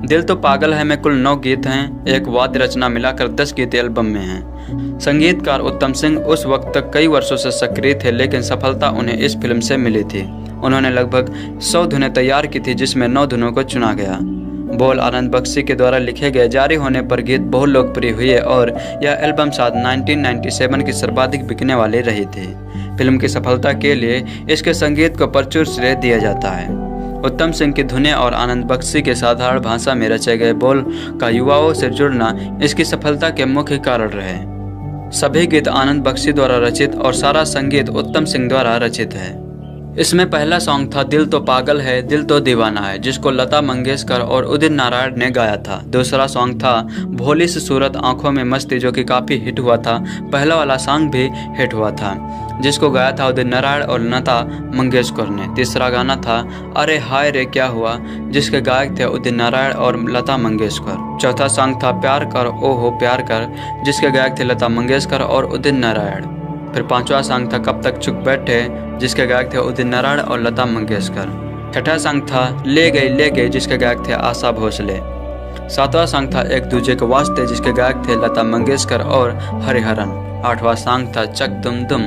दिल तो पागल है में कुल 9 गीत हैं, एक वाद्य रचना मिलाकर 10 गीत एल्बम में हैं। संगीतकार उत्तम सिंह उस वक्त तक कई वर्षों से सक्रिय थे, लेकिन सफलता उन्हें इस फिल्म से मिली थी। उन्होंने लगभग 100 धुनें तैयार की थी, जिसमें 9 धुनों को चुना गया। बोल आनंद बख्शी के द्वारा लिखे गए जारी होने पर गीत बहुत लोकप्रिय हुए और यह एल्बम साथ 1997 की सर्वाधिक बिकने वाली रही थी। फिल्म की सफलता के लिए इसके संगीत को प्रचुर श्रेय दिया जाता है। उत्तम सिंह की धुनें और आनंद बख्शी के साधारण भाषा में रचे गए बोल का युवाओं से जुड़ना इसकी सफलता के मुख्य कारण रहे। सभी गीत आनंद बख्शी द्वारा रचित और सारा संगीत उत्तम सिंह द्वारा रचित है। इसमें पहला सॉन्ग था दिल तो पागल है दिल तो दीवाना है, जिसको लता मंगेशकर और उदित नारायण ने गाया था। दूसरा सॉन्ग था भोली सी सूरत आंखों में मस्ती, जो कि काफ़ी हिट हुआ था। पहला वाला सॉन्ग भी हिट हुआ था, जिसको गाया था उदित नारायण और लता मंगेशकर ने। तीसरा गाना था अरे हाय रे क्या हुआ, जिसके गायक थे उदित नारायण और लता मंगेशकर। चौथा सॉन्ग था प्यार कर ओ हो प्यार कर, जिसके गायक थे लता मंगेशकर और उदित नारायण। फिर पांचवा सॉन्ग था कब तक चुप बैठे, जिसके गायक थे उदित नारायण और लता मंगेशकर। छठा सॉन्ग था ले गई, जिसके गायक थे आशा भोसले। सातवां सॉन्ग था एक दूजे के वास्ते, जिसके गायक थे लता मंगेशकर और हरिहरन। आठवां सॉन्ग था चक तुम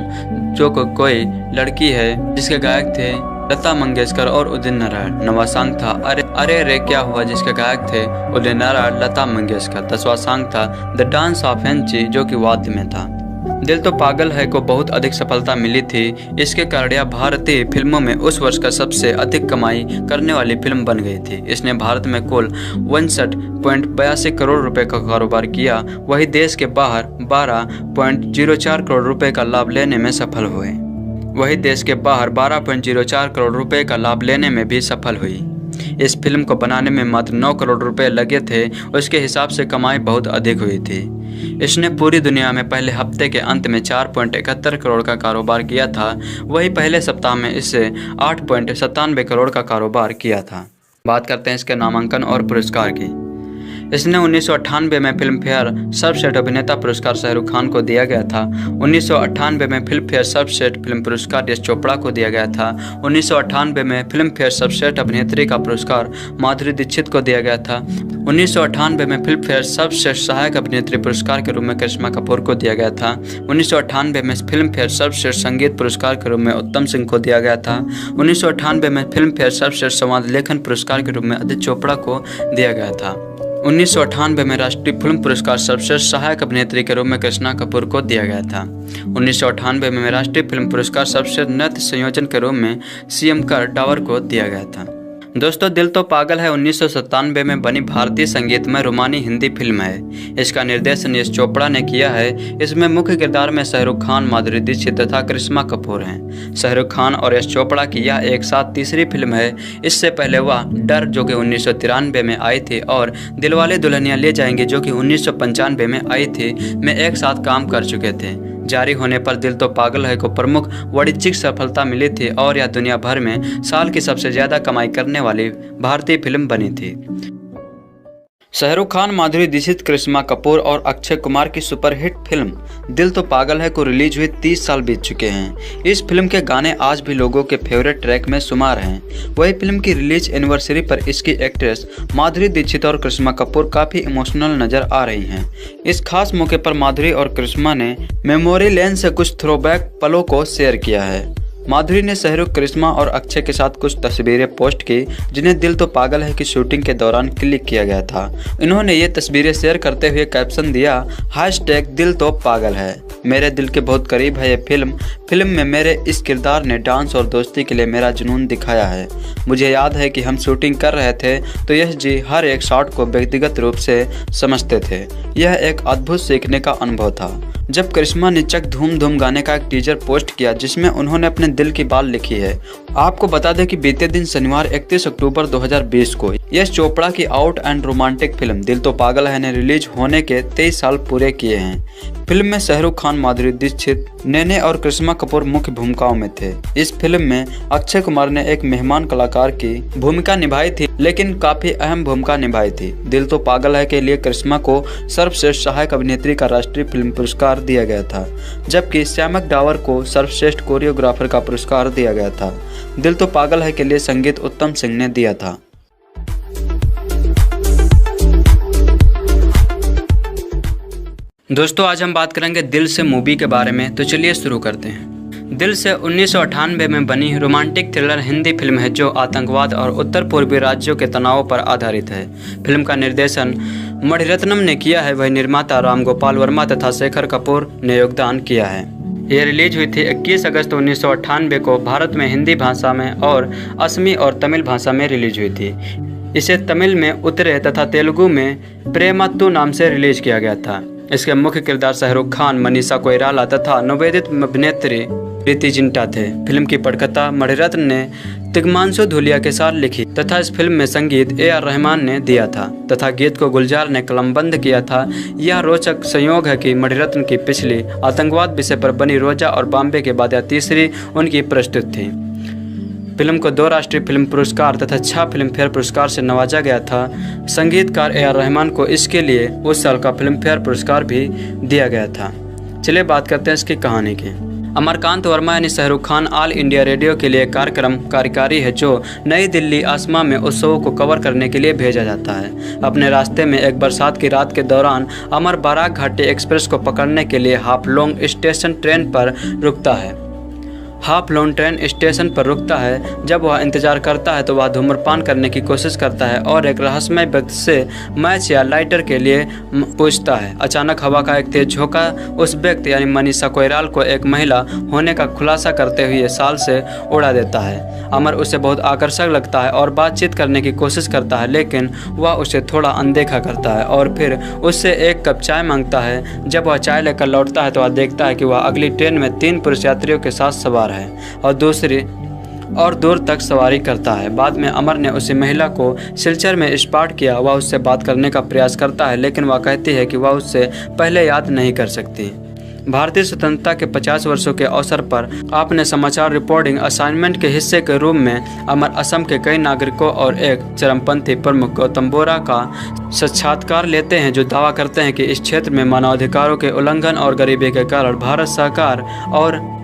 जो कोई लड़की है, जिसके गायक थे लता मंगेशकर और उदित नारायण। नौवां सॉन्ग था अरे रे क्या हुआ, जिसके गायक थे उदित नारायण लता मंगेशकर। 10वां सॉन्ग था द डांस ऑफ एनची, जो कि वाद्य में था। दिल तो पागल है को बहुत अधिक सफलता मिली थी। इसके कारण यह भारतीय फिल्मों में उस वर्ष का सबसे अधिक कमाई करने वाली फिल्म बन गई थी। इसने भारत में कुल 61.82 करोड़ रुपए का कारोबार किया, वही देश के बाहर 12.04 करोड़ रुपए का लाभ लेने में सफल भी सफल हुई। इस फिल्म को बनाने में मात्र 9 करोड़ रुपए लगे थे, उसके हिसाब से कमाई बहुत अधिक हुई थी। इसने पूरी दुनिया में पहले हफ्ते के अंत में 4.71 करोड़ का कारोबार किया था, वही पहले सप्ताह में इससे 8.97 करोड़ का कारोबार किया था। बात करते हैं इसके नामांकन और पुरस्कार की। इसने 1998 में फिल्म फेयर सर्वश्रेष्ठ अभिनेता पुरस्कार शाहरुख खान को दिया गया था। 1998 में फिल्म फेयर सर्वश्रेष्ठ फिल्म पुरस्कार यश चोपड़ा को दिया गया था। 1998 में फिल्म फेयर सर्वश्रेष्ठ अभिनेत्री का पुरस्कार माधुरी दीक्षित को दिया गया था। 1998 में फिल्म फेयर सर्वश्रेष्ठ सहायक अभिनेत्री पुरस्कार के रूप में करिश्मा कपूर को दिया गया था। 1998 में फिल्म फेयर सर्वश्रेष्ठ संगीत पुरस्कार के रूप में उत्तम सिंह को दिया गया था। 1998 में फिल्म फेयर सर्वश्रेष्ठ संवाद लेखन पुरस्कार के रूप में आदित्य चोपड़ा को दिया गया था। 1998 में राष्ट्रीय फिल्म पुरस्कार सर्वश्रेष्ठ सहायक अभिनेत्री के रूप में करिश्मा कपूर को दिया गया था। 1998 में राष्ट्रीय फिल्म पुरस्कार सर्वश्रेष्ठ नृत्य संयोजन के रूप में सीएम कर डावर को दिया गया था। दोस्तों, दिल तो पागल है 1997 में बनी भारतीय संगीतमय रोमानी हिंदी फिल्म है। इसका निर्देशन यश चोपड़ा ने किया है। इसमें मुख्य किरदार में शाहरुख खान, माधुरी दीक्षित तथा करिश्मा कपूर हैं। शाहरुख खान और यश चोपड़ा की यह एक साथ तीसरी फिल्म है। इससे पहले वह डर, जो कि 1993 में आई थी, और दिलवाले दुल्हनिया ले जाएंगे, जो कि 1995 में आई थी, में एक साथ काम कर चुके थे। जारी होने पर दिल तो पागल है को प्रमुख वाणिज्यिक सफलता मिली थी और यह दुनिया भर में साल की सबसे ज्यादा कमाई करने वाली भारतीय फिल्म बनी थी। शाहरुख खान, माधुरी दीक्षित, करिश्मा कपूर और अक्षय कुमार की सुपरहिट फिल्म दिल तो पागल है को रिलीज हुए 30 साल बीत चुके हैं। इस फिल्म के गाने आज भी लोगों के फेवरेट ट्रैक में शुमार हैं। वही फिल्म की रिलीज एनिवर्सरी पर इसकी एक्ट्रेस माधुरी दीक्षित और करिश्मा कपूर काफ़ी इमोशनल नजर आ रही हैं। इस खास मौके पर माधुरी और करिश्मा ने मेमोरी लेन से कुछ थ्रोबैक पलों को शेयर किया है। माधुरी ने शाहरुख, करिश्मा और अक्षय के साथ कुछ तस्वीरें पोस्ट की, जिन्हें दिल तो पागल है की शूटिंग के दौरान क्लिक किया गया था। इन्होंने ये तस्वीरें शेयर करते हुए कैप्शन दिया, #दिल तो पागल है। मेरे दिल के बहुत करीब है ये फिल्म में मेरे इस किरदार ने डांस और दोस्ती के लिए मेरा जुनून दिखाया है। मुझे याद है कि हम शूटिंग कर रहे थे तो यश जी हर एक शॉट को व्यक्तिगत रूप से समझते थे। यह एक अद्भुत सीखने का अनुभव था। जब करिश्मा ने चक धूम धूम गाने का एक टीजर पोस्ट किया, जिसमें उन्होंने अपने दिल की बात लिखी है। आपको बता दें कि बीते दिन शनिवार 31 अक्टूबर 2020 को यश चोपड़ा की आउट एंड रोमांटिक फिल्म दिल तो पागल है ने रिलीज होने के 23 साल पूरे किए हैं। फिल्म में शाहरुख खान, माधुरी दीक्षित, नेने और करिश्मा कपूर मुख्य भूमिकाओं में थे। इस फिल्म में अक्षय कुमार ने एक मेहमान कलाकार की भूमिका निभाई थी, लेकिन काफी अहम भूमिका निभाई थी। दिल तो पागल है के लिए करिश्मा को सर्वश्रेष्ठ सहायक अभिनेत्री का राष्ट्रीय फिल्म पुरस्कार दिया गया था, जबकि श्यामक डावर को सर्वश्रेष्ठ कोरियोग्राफर का पुरस्कार दिया गया था। दिल तो पागल है के लिए संगीत उत्तम सिंह ने दिया था। दोस्तों, आज हम बात करेंगे दिल से मूवी के बारे में, तो चलिए शुरू करते हैं। दिल से 1998 में बनी रोमांटिक थ्रिलर हिंदी फिल्म है जो आतंकवाद और उत्तर पूर्वी राज्यों के तनाव पर आधारित है। फिल्म का निर्देशन मणिरत्नम ने किया है, वही निर्माता राम गोपाल वर्मा तथा शेखर कपूर ने योगदान किया है। यह रिलीज हुई थी 21 अगस्त 1998 को भारत में हिंदी भाषा में और असमी और तमिल भाषा में रिलीज हुई थी। इसे तमिल में उतरे तथा तेलुगु में प्रेमत्तु नाम से रिलीज किया गया था। इसके मुख्य किरदार शाहरुख खान, मनीषा कोइराला तथा नवोदित अभिनेत्री प्रीति जिंटा थे। फिल्म की पटकथा मणिरत्न ने तिग्मांशु धूलिया के साथ लिखी तथा इस फिल्म में संगीत ए.आर. रहमान ने दिया था तथा गीत को गुलजार ने कलमबंद किया था। यह रोचक संयोग है कि मणिरत्न की पिछली आतंकवाद विषय पर बनी रोजा और बॉम्बे के बाद यह तीसरी उनकी प्रस्तुति थी। फिल्म को 2 राष्ट्रीय फिल्म पुरस्कार तथा 6 फिल्म फेयर पुरस्कार से नवाजा गया था। संगीतकार ए.आर. रहमान को इसके लिए उस साल का फिल्म फेयर पुरस्कार भी दिया गया था। चलिए बात करते हैं इसकी कहानी की। अमरकांत वर्मा यानी Shahrukh Khan all India radio के लिए कार्यक्रम कार्यकारी है जो नई दिल्ली आसमा में उत्सवों को कवर करने के लिए भेजा जाता है। अपने रास्ते में एक बरसात की रात के दौरान अमर बाराक घाटी एक्सप्रेस को पकड़ने के लिए हाफलोंग स्टेशन ट्रेन पर रुकता है। हाफलोंग ट्रेन स्टेशन पर रुकता है। जब वह इंतजार करता है तो वह धूम्रपान करने की कोशिश करता है और एक रहस्यमय व्यक्ति से मैच या लाइटर के लिए पूछता है। अचानक हवा का एक तेज झोंका उस व्यक्ति यानी मनीषा कोइराला को एक महिला होने का खुलासा करते हुए साल से उड़ा देता है। अमर उसे बहुत आकर्षक लगता है और बातचीत करने की कोशिश करता है, लेकिन वह उसे थोड़ा अनदेखा करता है और फिर उससे एक कप चाय मांगता है। जब वह चाय लेकर लौटता है तो वह देखता है कि वह अगली ट्रेन में 3 पुरुष यात्रियों के साथ सवार है और दूर तक सवारी करता है। बाद में अमर ने उसी महिला को सिलचर में स्पॉट किया। वह उससे बात करने का प्रयास करता है, लेकिन वह कहती है कि वह उससे पहले याद नहीं कर सकती। भारतीय स्वतंत्रता के 50 वर्षों के अवसर पर आपने समाचार रिपोर्टिंग असाइनमेंट के हिस्से के रूप में अमर असम के कई नागरिकों और एक चरमपंथी प्रमुख गौतम बोरा का साक्षात्कार लेते हैं, जो दावा करते हैं कि इस क्षेत्र में मानवाधिकारों के उल्लंघन और गरीबी के कारण भारत सरकार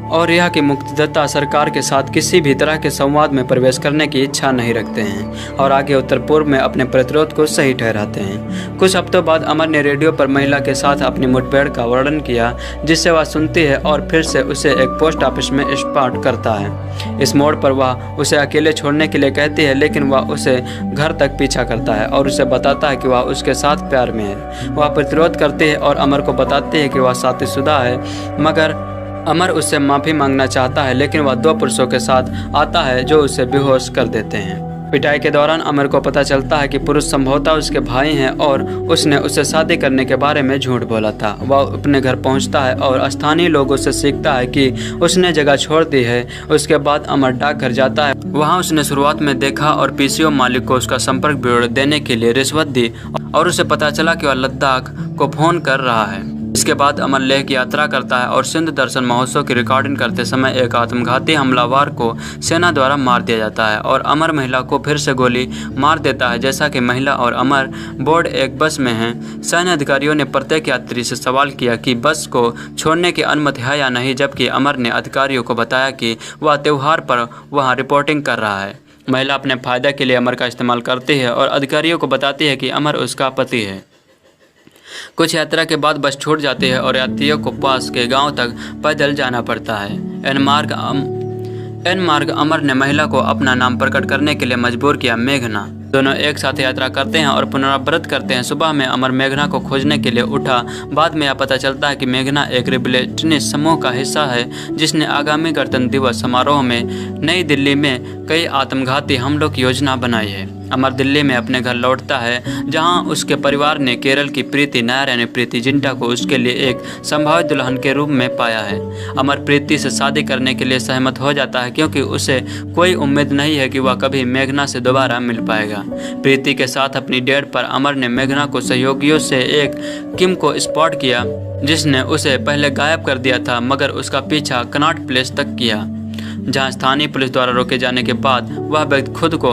और यहाँ की मुक्तिदाता सरकार के साथ किसी भी तरह के संवाद में प्रवेश करने की इच्छा नहीं रखते हैं और आगे उत्तर पूर्व में अपने प्रतिरोध को सही ठहराते हैं। कुछ हफ्तों बाद अमर ने रेडियो पर महिला के साथ अपनी मुठभेड़ का वर्णन किया, जिससे वह सुनती है और फिर से उसे एक पोस्ट ऑफिस में स्पॉट करता है। इस मोड़ पर वह उसे अकेले छोड़ने के लिए कहती है, लेकिन वह उसे घर तक पीछा करता है और उसे बताता है कि वह उसके साथ प्यार में है। वह प्रतिरोध करती है और अमर को बताती है कि वह शादीशुदा है, मगर अमर उससे माफ़ी मांगना चाहता है, लेकिन वह 2 पुरुषों के साथ आता है जो उसे बेहोश कर देते हैं। पिटाई के दौरान अमर को पता चलता है कि पुरुष संभवतः उसके भाई हैं और उसने उससे शादी करने के बारे में झूठ बोला था। वह अपने घर पहुंचता है और स्थानीय लोगों से सीखता है कि उसने जगह छोड़ दी है। उसके बाद अमर डाकघर जाता है। वहाँ उसने शुरुआत में देखा और पीसीओ मालिक को उसका संपर्क ब्यूरो देने के लिए रिश्वत दी और उसे पता चला कि वह लद्दाख को फोन कर रहा है। इसके बाद अमर लेह की यात्रा करता है और सिंध दर्शन महोत्सव की रिकॉर्डिंग करते समय एक आत्मघाती हमलावर को सेना द्वारा मार दिया जाता है और अमर महिला को फिर से गोली मार देता है। जैसा कि महिला और अमर बोर्ड एक बस में हैं, सैन्य अधिकारियों ने प्रत्येक यात्री से सवाल किया कि बस को छोड़ने की अनुमति है या नहीं, जबकि अमर ने अधिकारियों को बताया कि वह त्योहार पर वहाँ रिपोर्टिंग कर रहा है। महिला अपने फायदे के लिए अमर का इस्तेमाल करती है और अधिकारियों को बताती है कि अमर उसका पति है। कुछ यात्रा के बाद बस छूट जाती है और यात्रियों को पास के गांव तक पैदल जाना पड़ता है। एन मार्ग अमर ने महिला को अपना नाम प्रकट करने के लिए मजबूर किया, मेघना। दोनों एक साथ यात्रा करते हैं और पुनरावृत्त करते हैं। सुबह में अमर मेघना को खोजने के लिए उठा। बाद में यह पता चलता है कि मेघना एक रिबेलियनिस्ट समूह का हिस्सा है जिसने आगामी गणतंत्र दिवस समारोह में नई दिल्ली में कई आत्मघाती हमलों की योजना बनाई है। अमर दिल्ली में अपने घर लौटता है जहां उसके परिवार ने केरल की प्रीति नायर यानी प्रीति जिंटा को उसके लिए एक संभावित दुल्हन के रूप में पाया है। अमर प्रीति से शादी करने के लिए सहमत हो जाता है क्योंकि उसे कोई उम्मीद नहीं है कि वह कभी मेघना से दोबारा मिल पाएगा। प्रीति के साथ अपनी डेट पर अमर ने मेघना को सहयोगियों से एक किम को स्पॉट किया जिसने उसे पहले गायब कर दिया था, मगर उसका पीछा कनॉट प्लेस तक किया जहां स्थानीय पुलिस द्वारा रोके जाने के बाद वह व्यक्ति खुद को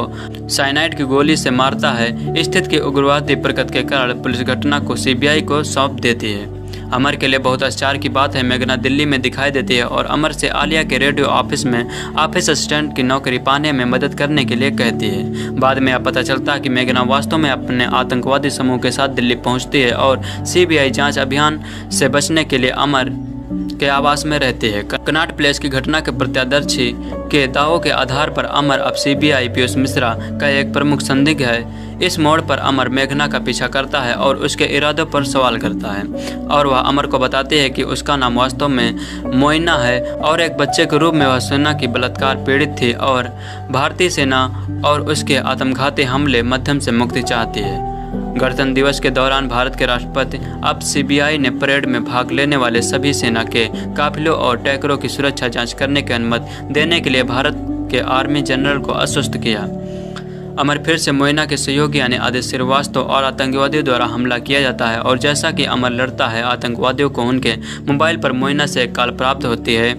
साइनाइड की गोली से मारता है। स्थिति की उग्रवादी प्रकृति के कारण पुलिस घटना को सीबीआई को सौंप देती है। अमर के लिए बहुत आश्चर्य की बात है, मेघना दिल्ली में दिखाई देती है और अमर से आलिया के रेडियो ऑफिस में ऑफिस असिस्टेंट की नौकरी पाने में मदद करने के लिए कहती है। बाद में यह पता चलता है कि मेघना वास्तव में अपने आतंकवादी समूह के साथ दिल्ली पहुंचती है और सीबीआई जांच अभियान से बचने के लिए अमर के आवास में रहती है। कनॉट प्लेस की घटना के प्रत्यक्षदर्शी के दावों के आधार पर अमर अब सीबीआई पीयूष मिश्रा का एक प्रमुख संदिग्ध है। इस मोड़ पर अमर मेघना का पीछा करता है और उसके इरादों पर सवाल करता है और वह अमर को बताती है कि उसका नाम वास्तव में मोइना है और एक बच्चे के रूप में वह सेना की बलात्कार पीड़ित थी और भारतीय सेना और उसके आत्मघाती हमले मध्यम से मुक्ति चाहती है। गणतंत्र दिवस के दौरान भारत के राष्ट्रपति अब सीबीआई ने परेड में भाग लेने वाले सभी सेना के काफिलों और टैंकरों की सुरक्षा जांच करने की अनुमति देने के लिए भारत के आर्मी जनरल को आश्वस्त किया। अमर फिर से मोइना के सहयोगी यानी आदित्य श्रीवास्तव और आतंकवादियों द्वारा हमला किया जाता है और जैसा कि अमर लड़ता है, आतंकवादियों को उनके मोबाइल पर मोइना से एक कॉल प्राप्त होती है।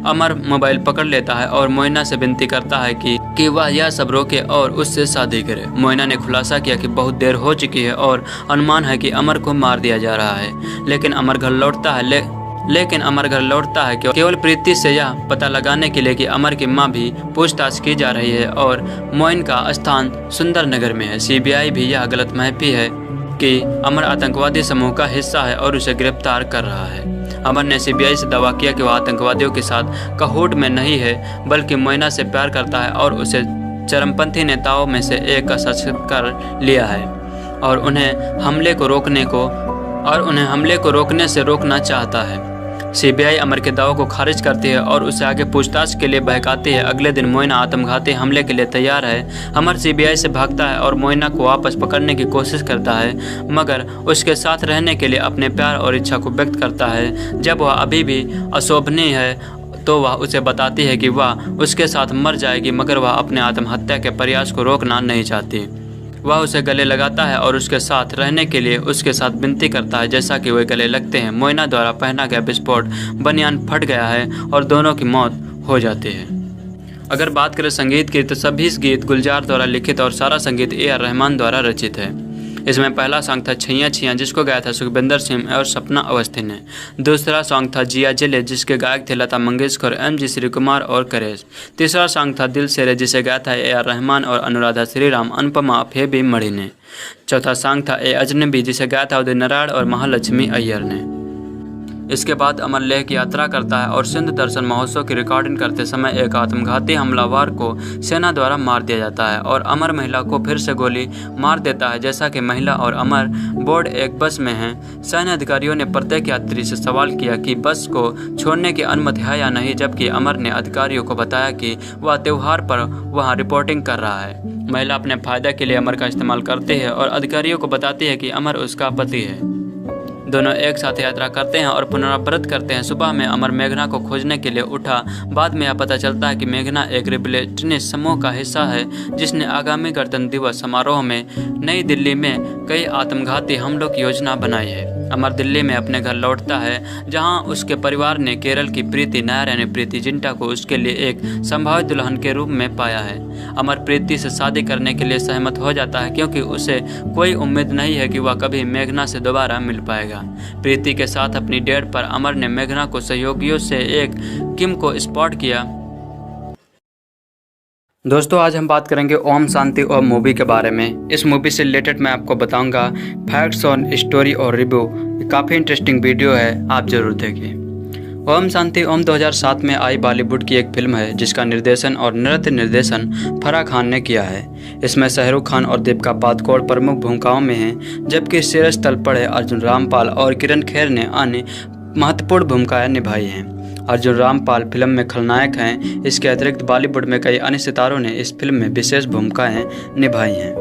अमर मोबाइल पकड़ लेता है और मोइना से विनती करता है कि वह यह सब रोके और उससे शादी करे। मोइना ने खुलासा किया कि बहुत देर हो चुकी है और अनुमान है कि अमर को मार दिया जा रहा है, लेकिन अमर घर लौटता है केवल प्रीति से यह पता लगाने के लिए कि अमर की मां भी पूछताछ की जा रही है और मोइन का स्थान सुंदर नगर में है। सीबीआई भी यह गलतफहमी है कि अमर आतंकवादी समूह का हिस्सा है और उसे गिरफ्तार कर रहा है। अमर ने सीबीआई से दावा किया कि वह आतंकवादियों के साथ कहोट में नहीं है, बल्कि मोइना से प्यार करता है और उसे चरमपंथी नेताओं में से एक का सशक्त कर लिया है और उन्हें हमले को रोकने से रोकना चाहता है। सीबीआई अमर के दावों को खारिज करती है और उसे आगे पूछताछ के लिए बहकाती है। अगले दिन मोइना आत्मघाती हमले के लिए तैयार है। अमर सीबीआई से भागता है और मोइना को वापस पकड़ने की कोशिश करता है, मगर उसके साथ रहने के लिए अपने प्यार और इच्छा को व्यक्त करता है। जब वह अभी भी अशोभनीय है तो वह उसे बताती है कि वह उसके साथ मर जाएगी, मगर वह अपने आत्महत्या के प्रयास को रोकना नहीं चाहती। वह उसे गले लगाता है और उसके साथ रहने के लिए उसके साथ विनती करता है। जैसा कि वे गले लगते हैं, मोइना द्वारा पहना गया विस्फोट बनियान फट गया है और दोनों की मौत हो जाती है। अगर बात करें संगीत की तो सभी गीत गुलजार द्वारा लिखित और सारा संगीत ए.आर. रहमान द्वारा रचित है। इसमें पहला सॉन्ग था छैया छैया जिसको गाया था सुखविंदर सिंह और सपना अवस्थी ने। दूसरा सॉन्ग था जिया जिले जिसके गायक थे लता मंगेशकर, एम.जी. श्रीकुमार और करेश। तीसरा सॉन्ग था दिल से रे जिसे गाया था ए.आर. रहमान और अनुराधा श्रीराम, अनुपमा फेबी मणि ने। चौथा सॉन्ग था ए अजनबी जिसे गाया था उदित नारायण और महालक्ष्मी अय्यर ने। इसके बाद अमर लेह की यात्रा करता है और सिंध दर्शन महोत्सव की रिकॉर्डिंग करते समय एक आत्मघाती हमलावर को सेना द्वारा मार दिया जाता है और अमर महिला को फिर से गोली मार देता है। जैसा कि महिला और अमर बोर्ड एक बस में हैं, सैन्य अधिकारियों ने प्रत्येक यात्री से सवाल किया कि बस को छोड़ने की अनुमति है या नहीं, जबकि अमर ने अधिकारियों को बताया कि वह त्यौहार पर वहाँ रिपोर्टिंग कर रहा है। महिला अपने फायदे के लिए अमर का इस्तेमाल करती है और अधिकारियों को बताती है कि अमर उसका पति है। दोनों एक साथ यात्रा करते हैं और पुनरावृत्त करते हैं। सुबह में अमर मेघना को खोजने के लिए उठा। बाद में यह पता चलता है कि मेघना एक रिबेलियनिस्ट समूह का हिस्सा है जिसने आगामी गणतंत्र दिवस समारोह में नई दिल्ली में कई आत्मघाती हमलों की योजना बनाई है। अमर दिल्ली में अपने घर लौटता है जहां उसके परिवार ने केरल की प्रीति नायर यानी प्रीति जिंटा को उसके लिए एक संभावित दुल्हन के रूप में पाया है। अमर प्रीति से शादी करने के लिए सहमत हो जाता है क्योंकि उसे कोई उम्मीद नहीं है कि वह कभी मेघना से दोबारा मिल पाएगा। प्रीति के साथ अपनी डेट पर अमर ने मेघना को सहयोगियों से एक किम को स्पॉट किया। दोस्तों आज हम बात करेंगे ओम शांति ओम मूवी के बारे में। इस मूवी से रिलेटेड मैं आपको बताऊंगा फैक्ट्स और स्टोरी और रिव्यू। काफ़ी इंटरेस्टिंग वीडियो है, आप जरूर देखिए। ओम शांति ओम 2007 में आई बॉलीवुड की एक फिल्म है जिसका निर्देशन और नृत्य निर्देशन फराह खान ने किया है। इसमें शाहरुख खान और दीपिका पादुकोण प्रमुख भूमिकाओं में हैं, जबकि शीर्ष तल पर अर्जुन रामपाल और किरण खेर ने अन्य महत्वपूर्ण भूमिकाएं निभाई हैं। अर्जुन रामपाल फिल्म में खलनायक हैं। इसके अतिरिक्त बॉलीवुड में कई अन्य सितारों ने इस फिल्म में विशेष भूमिकाएं निभाई हैं।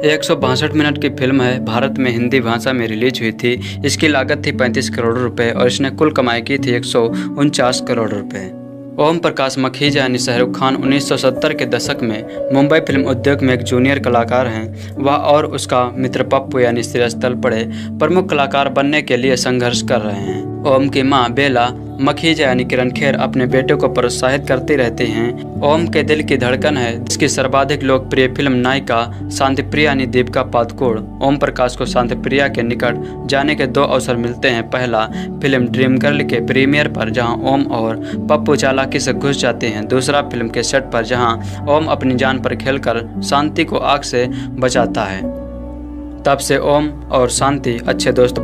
162 मिनट की फिल्म है। भारत में हिंदी भाषा में रिलीज हुई थी। इसकी लागत थी 35 करोड़ रुपए और इसने कुल कमाई की थी 149 करोड़ रुपए। ओम प्रकाश मखीजा यानी शाहरुख खान 1970 के दशक में मुंबई फिल्म उद्योग में एक जूनियर कलाकार हैं। वह और उसका मित्र पप्पू यानी श्रेयस तलपड़े प्रमुख कलाकार बनने के लिए संघर्ष कर रहे हैं। ओम की मां बेला मखीजा यानी किरण खेर अपने बेटे को प्रोत्साहित करती रहती हैं। ओम के दिल की धड़कन है जिसकी सर्वाधिक लोकप्रिय फिल्म नायिका शांतिप्रिया यानी दीपिका पादुकोण। ओम प्रकाश को शांतिप्रिया के निकट जाने के 2 अवसर मिलते हैं। पहला फिल्म ड्रीम गर्ल के प्रीमियर पर जहां ओम और पप्पू चालाकी से घुस जाते हैं। दूसरा फिल्म के सेट पर जहां ओम अपनी जान पर खेलकर शांति को आग से बचाता है। तब से ओम और शांति अच्छे दोस्त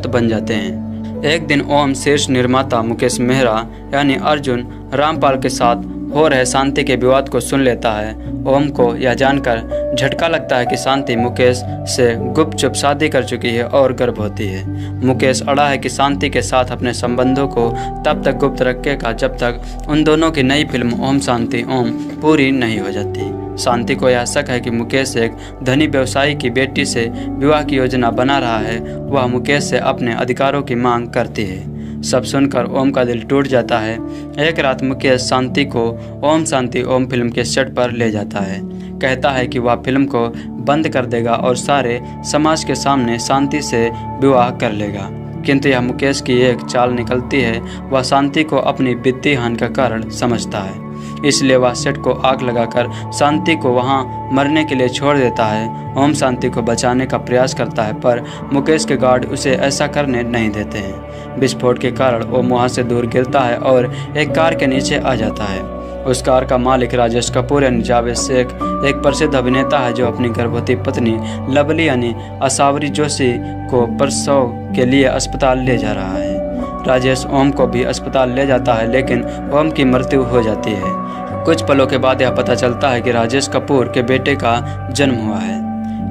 बन जाते हैं। एक दिन ओम शीर्ष निर्माता मुकेश मेहरा यानी अर्जुन रामपाल के साथ हो रहे शांति के विवाद को सुन लेता है। ओम को यह जानकर झटका लगता है कि शांति मुकेश से गुपचुप शादी कर चुकी है और गर्भवती है। मुकेश अड़ा है कि शांति के साथ अपने संबंधों को तब तक गुप्त रखेगा जब तक उन दोनों की नई फिल्म ओम शांति ओम पूरी नहीं हो जाती। शांति को यह शक है कि मुकेश एक धनी व्यवसायी की बेटी से विवाह की योजना बना रहा है। वह मुकेश से अपने अधिकारों की मांग करती है। सब सुनकर ओम का दिल टूट जाता है। एक रात मुकेश शांति को ओम शांति ओम फिल्म के सेट पर ले जाता है। कहता है कि वह फिल्म को बंद कर देगा और सारे समाज के सामने शांति से विवाह कर लेगा। किंतु यह मुकेश की एक चाल निकलती है। वह शांति को अपनी वित्तीय हानि का कारण समझता है, इसलिए वह सेट को आग लगाकर शांति को वहां मरने के लिए छोड़ देता है। ओम शांति को बचाने का प्रयास करता है पर मुकेश के गार्ड उसे ऐसा करने नहीं देते हैं। विस्फोट के कारण ओम वहां से दूर गिरता है और एक कार के नीचे आ जाता है। उस कार का मालिक राजेश कपूर यानी जावेद शेख एक प्रसिद्ध अभिनेता है जो अपनी गर्भवती पत्नी लवली यानी असावरी जोशी को प्रसव के लिए अस्पताल ले जा रहा है। राजेश ओम को भी अस्पताल ले जाता है लेकिन ओम की मृत्यु हो जाती है। कुछ पलों के बाद यह पता चलता है कि राजेश कपूर के बेटे का जन्म हुआ है।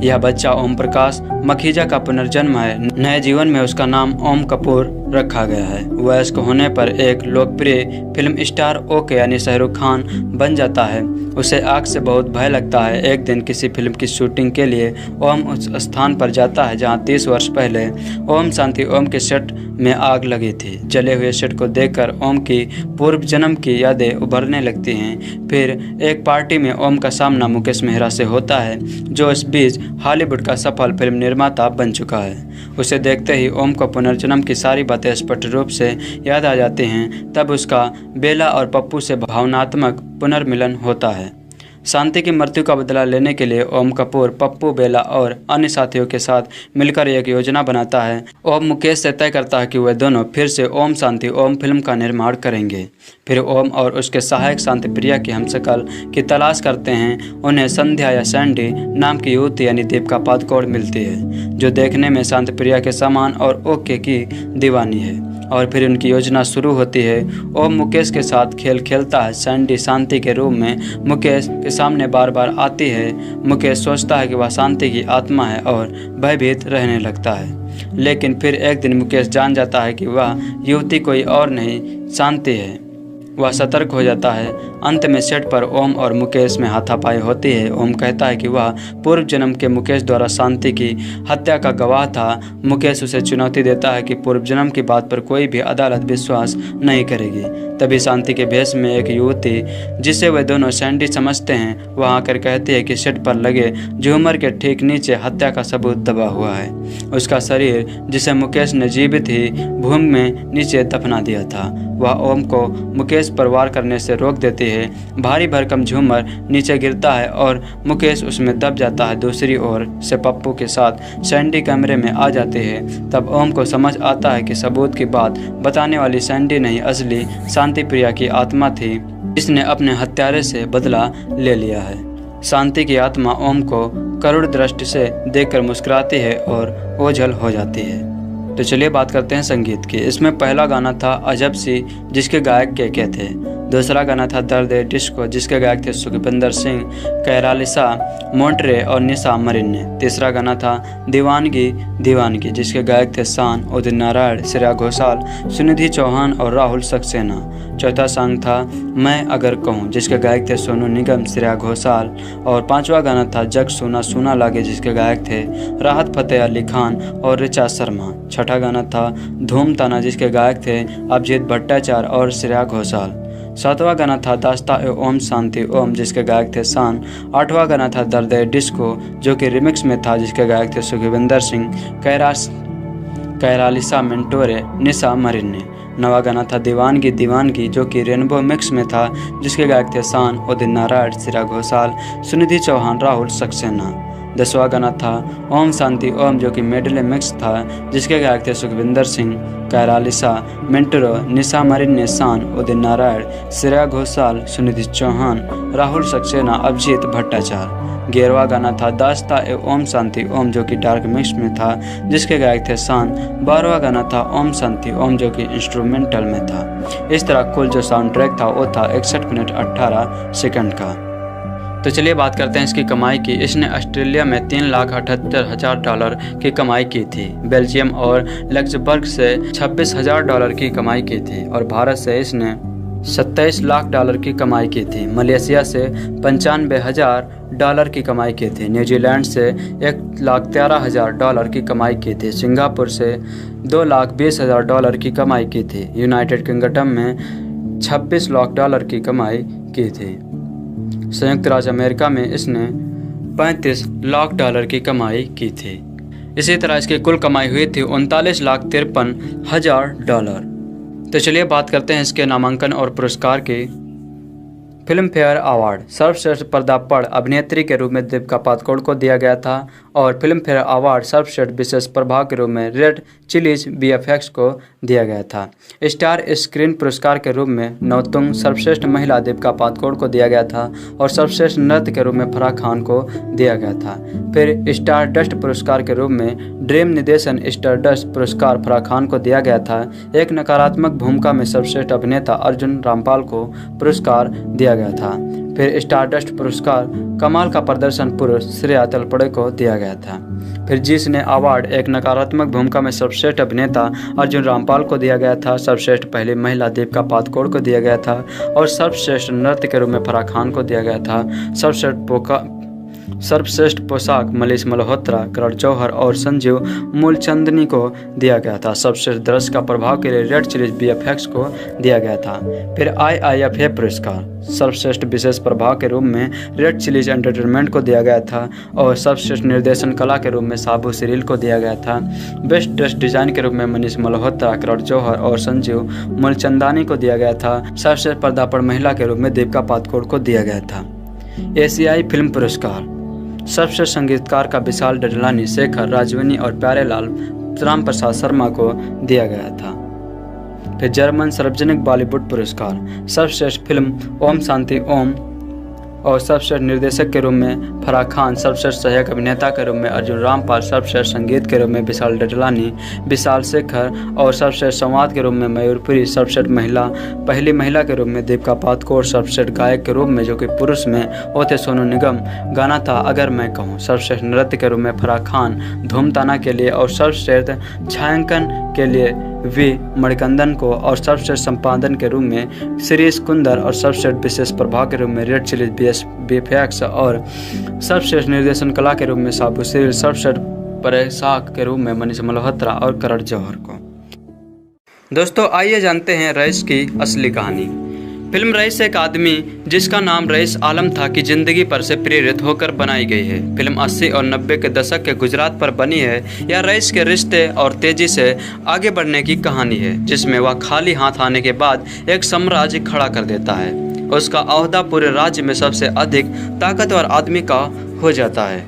यह बच्चा ओम प्रकाश मखीजा का पुनर्जन्म है। नए जीवन में उसका नाम ओम कपूर रखा गया है। वयस्क होने पर एक लोकप्रिय फिल्म स्टार ओके यानी शाहरुख खान बन जाता है। उसे आग से बहुत भय लगता है। एक दिन किसी फिल्म की शूटिंग के लिए ओम उस स्थान पर जाता है जहां 30 वर्ष पहले ओम शांति ओम के सेट में आग लगी थी। जले हुए सेट को देखकर ओम की पूर्व जन्म की यादें उभरने लगती हैं। फिर एक पार्टी में ओम का सामना मुकेश मेहरा से होता है जो इस बीच हॉलीवुड का सफल फिल्म निर्माता बन चुका है। उसे देखते ही ओम को पुनर्जन्म की सारी बातें स्पष्ट रूप से याद आ जाती हैं। तब उसका बेला और पप्पू से भावनात्मक पुनर्मिलन होता है। शांति की मृत्यु का बदला लेने के लिए ओम कपूर पप्पू बेला और अन्य साथियों के साथ मिलकर एक योजना बनाता है। ओम मुकेश से तय करता है कि वे दोनों फिर से ओम शांति ओम फिल्म का निर्माण करेंगे। फिर ओम और उसके सहायक शांतिप्रिया की हमशक्ल की तलाश करते हैं। उन्हें संध्या या सैंडी नाम की युवती यानी दीपिका पादुकोण मिलती है जो देखने में शांतिप्रिया के समान और ओके की दीवानी है। और फिर उनकी योजना शुरू होती है। ओम मुकेश के साथ खेल खेलता है। सैंडी शांति के रूप में मुकेश के सामने बार बार आती है। मुकेश सोचता है कि वह शांति की आत्मा है और भयभीत रहने लगता है। लेकिन फिर एक दिन मुकेश जान जाता है कि वह युवती कोई और नहीं शांति है। वह सतर्क हो जाता है। अंत में सेट पर ओम और मुकेश में हाथापाई होती है। ओम कहता है कि वह पूर्व जन्म के मुकेश द्वारा शांति की हत्या का गवाह था। मुकेश उसे चुनौती देता है कि पूर्व जन्म की बात पर कोई भी अदालत विश्वास नहीं करेगी। तभी शांति के भेष में एक युवती जिसे वे दोनों सैंडी समझते हैं वह आकर कहती है कि सेट पर लगे झूमर के ठीक नीचे हत्या का सबूत दबा हुआ है। उसका शरीर जिसे मुकेश ने जीवित ही भूमि में नीचे दफना दिया था। वह ओम को मुकेश पर वार करने से रोक देती है। भारी भरकम झूमर नीचे गिरता है और मुकेश उसमें दब जाता है। दूसरी ओर से पप्पू के साथ सैंडी कमरे में आ जाते हैं। तब ओम को समझ आता है कि सबूत की बात बताने वाली सैंडी नहीं असली शांतिप्रिया की आत्मा थी जिसने अपने हत्यारे से बदला ले लिया है। शांति की आत्मा ओम को करुण दृष्टि से देखकर मुस्कुराती है और ओझल हो जाती है। तो चलिए बात करते हैं संगीत की। इसमें पहला गाना था अजब सी जिसके गायक के थे। दूसरा गाना था दर्द ए डिस्को, जिसके गायक थे सुखविंदर सिंह, कैरालिसा मोंटरे और निशा मरिन ने। तीसरा गाना था दीवानगी दीवानगी, जिसके गायक थे शान, उदित नारायण, श्रेया घोषाल, सुनिधि चौहान और राहुल सक्सेना। चौथा सॉन्ग था मैं अगर कहूँ, जिसके गायक थे सोनू निगम, श्रेया घोषाल। और पांचवा गाना था जग सुना सुना लागे, जिसके गायक थे राहत फतेह अली खान और ऋचा शर्मा। छठा गाना था धूम ताना, जिसके गायक थे अभिजीत भट्टाचार्य और श्रेया घोषाल। सातवां गाना था दास्ता ए ओम शांति ओम, जिसके गायक थे शान। आठवां गाना था दर्द ए डिस्को, जो कि रिमिक्स में था, जिसके गायक थे सुखविंदर सिंह, कैरालिसा मेंटोरे, निशा मरिन ने। नवा गाना था दीवानगी दीवानगी, जो कि रेनबो मिक्स में था, जिसके गायक थे शान, उदित नारायण, श्रेया घोषाल, सुनिधि चौहान, राहुल सक्सेना। 10वां गाना था ओम शांति ओम, जो कि मेडले मिक्स था, जिसके गायक थे सुखविंदर सिंह, कैरालिसा मेंटोरो, निशा मरिन ने, शान, उदित नारायण, श्रेया घोषाल, सुनिधि चौहान, राहुल सक्सेना, अभिजीत भट्टाचार्य। 11वां गाना था दास्ता ए ओम शांति ओम, जो कि डार्क मिक्स में था, जिसके गायक थे शान। 12वां गाना था ओम शांति ओम, जो कि इंस्ट्रूमेंटल में था। इस तरह कुल जो साउंड ट्रैक था वो था 61 मिनट 18 सेकंड का। तो चलिए बात करते हैं इसकी कमाई की। इसने ऑस्ट्रेलिया में $3,78,000 की कमाई की थी, बेल्जियम और लक्सबर्ग से $26,000 की कमाई की थी, और भारत से इसने $27 लाख की कमाई की थी। मलेशिया से $95,000 की कमाई की थी। न्यूजीलैंड से $1,13,000 की कमाई की थी। सिंगापुर से $2,20,000 की कमाई की थी। यूनाइटेड किंगडम में $26 लाख की कमाई की थी। संयुक्त राज्य अमेरिका में इसने $35 लाख की कमाई की थी। इसी तरह इसकी कुल कमाई हुई थी $39,53,000। तो चलिए बात करते हैं इसके नामांकन और पुरस्कार की। फिल्म फेयर अवार्ड सर्वश्रेष्ठ पर्दापड़ अभिनेत्री के रूप में दीपिका पादुकोण को दिया गया था, और फिल्म फेयर अवार्ड सर्वश्रेष्ठ विशेष प्रभाव के रूप में रेड चिलीज VFX को दिया गया था। स्टार स्क्रीन पुरस्कार के रूप में नौतुंग सर्वश्रेष्ठ महिला दीपिका पादुकोण को दिया गया था, और सर्वश्रेष्ठ नृत्य के रूप में फराह खान को दिया गया था। फिर स्टार डस्ट पुरस्कार के रूप में ड्रीम निर्देशन स्टार डस्ट पुरस्कार फराह खान को दिया गया था। एक नकारात्मक भूमिका में सर्वश्रेष्ठ अभिनेता अर्जुन रामपाल को पुरस्कार दिया गया था। फिर स्टारडस्ट पुरस्कार कमाल का प्रदर्शन पुरुष श्रेया तलपड़े को दिया गया था। फिर जिसने अवार्ड एक नकारात्मक भूमिका में सर्वश्रेष्ठ अभिनेता अर्जुन रामपाल को दिया गया था, सर्वश्रेष्ठ पहली महिला दीपिका पादुकोण को दिया गया था, और सर्वश्रेष्ठ नृत्य के रूप में फराह खान को दिया गया था। सर्वश्रेष्ठ पोशाक मनीष मल्होत्रा, करण जौहर और संजीव मूलचंदनी को दिया गया था। सर्वश्रेष्ठ दृश्य का प्रभाव के लिए रेड चिलीज VFX को दिया गया था। फिर IIFA पुरस्कार सर्वश्रेष्ठ विशेष प्रभाव के रूप में रेड चिलीज एंटरटेनमेंट को दिया गया था, और सर्वश्रेष्ठ निर्देशन कला के रूप में साबू सीरियल को दिया गया था। बेस्ट ड्रेस डिजाइन के रूप में मनीष मल्होत्रा, करण जौहर और संजीव मूलचंदानी को दिया गया था। सर्वश्रेष्ठ पर्दापड़ महिला के रूप में दीपिका पादुकोण को दिया गया था। एशियाई फिल्म पुरस्कार सर्वश्रेष्ठ संगीतकार का विशाल डडलानी, शेखर राजवनी और प्यारेलाल राम प्रसाद शर्मा को दिया गया था। फिर जर्मन सार्वजनिक बॉलीवुड पुरस्कार सर्वश्रेष्ठ फिल्म ओम शांति ओम, और सर्वश्रेष्ठ निर्देशक के रूप में फराह खान, सर्वश्रेष्ठ सहायक अभिनेता के रूप में अर्जुन रामपाल, सर्वश्रेष्ठ संगीत के रूप में विशाल डडलानी, विशाल शेखर, और सर्वश्रेष्ठ संवाद के रूप में मयूरपुरी, सर्वश्रेष्ठ महिला पहली महिला के रूप में दीपिका पादुकोण, सर्वश्रेष्ठ गायक के रूप में जो कि पुरुष में वो थे सोनू निगम, गाना था अगर मैं कहूँ, सर्वश्रेष्ठ नृत्य के रूप में फराह खान धूम ताना के लिए, और सर्वश्रेष्ठ छायांकन के लिए V मणिकंदन को, और सर्वश्रेष्ठ संपादन के रूप में शिरीष कुंदर, और सर्वश्रेष्ठ विशेष प्रभाव के रूप में रेड चिलीज VFX, और सर्वश्रेष्ठ निर्देशन कला के रूप में साबू सीरियल, सर्वश्रेष्ठ पोशाक के रूप में मनीष मल्होत्रा और करण जौहर को। दोस्तों आइए जानते हैं रईस की असली कहानी। फिल्म रईस एक आदमी जिसका नाम रईस आलम था की जिंदगी पर से प्रेरित होकर बनाई गई है। फिल्म 80 और 90 के दशक के गुजरात पर बनी है। यह रईस के रिश्ते और तेजी से आगे बढ़ने की कहानी है, जिसमें वह खाली हाथ आने के बाद एक साम्राज्य खड़ा कर देता है। उसका ओहदा पूरे राज्य में सबसे अधिक ताकतवर आदमी का हो जाता है।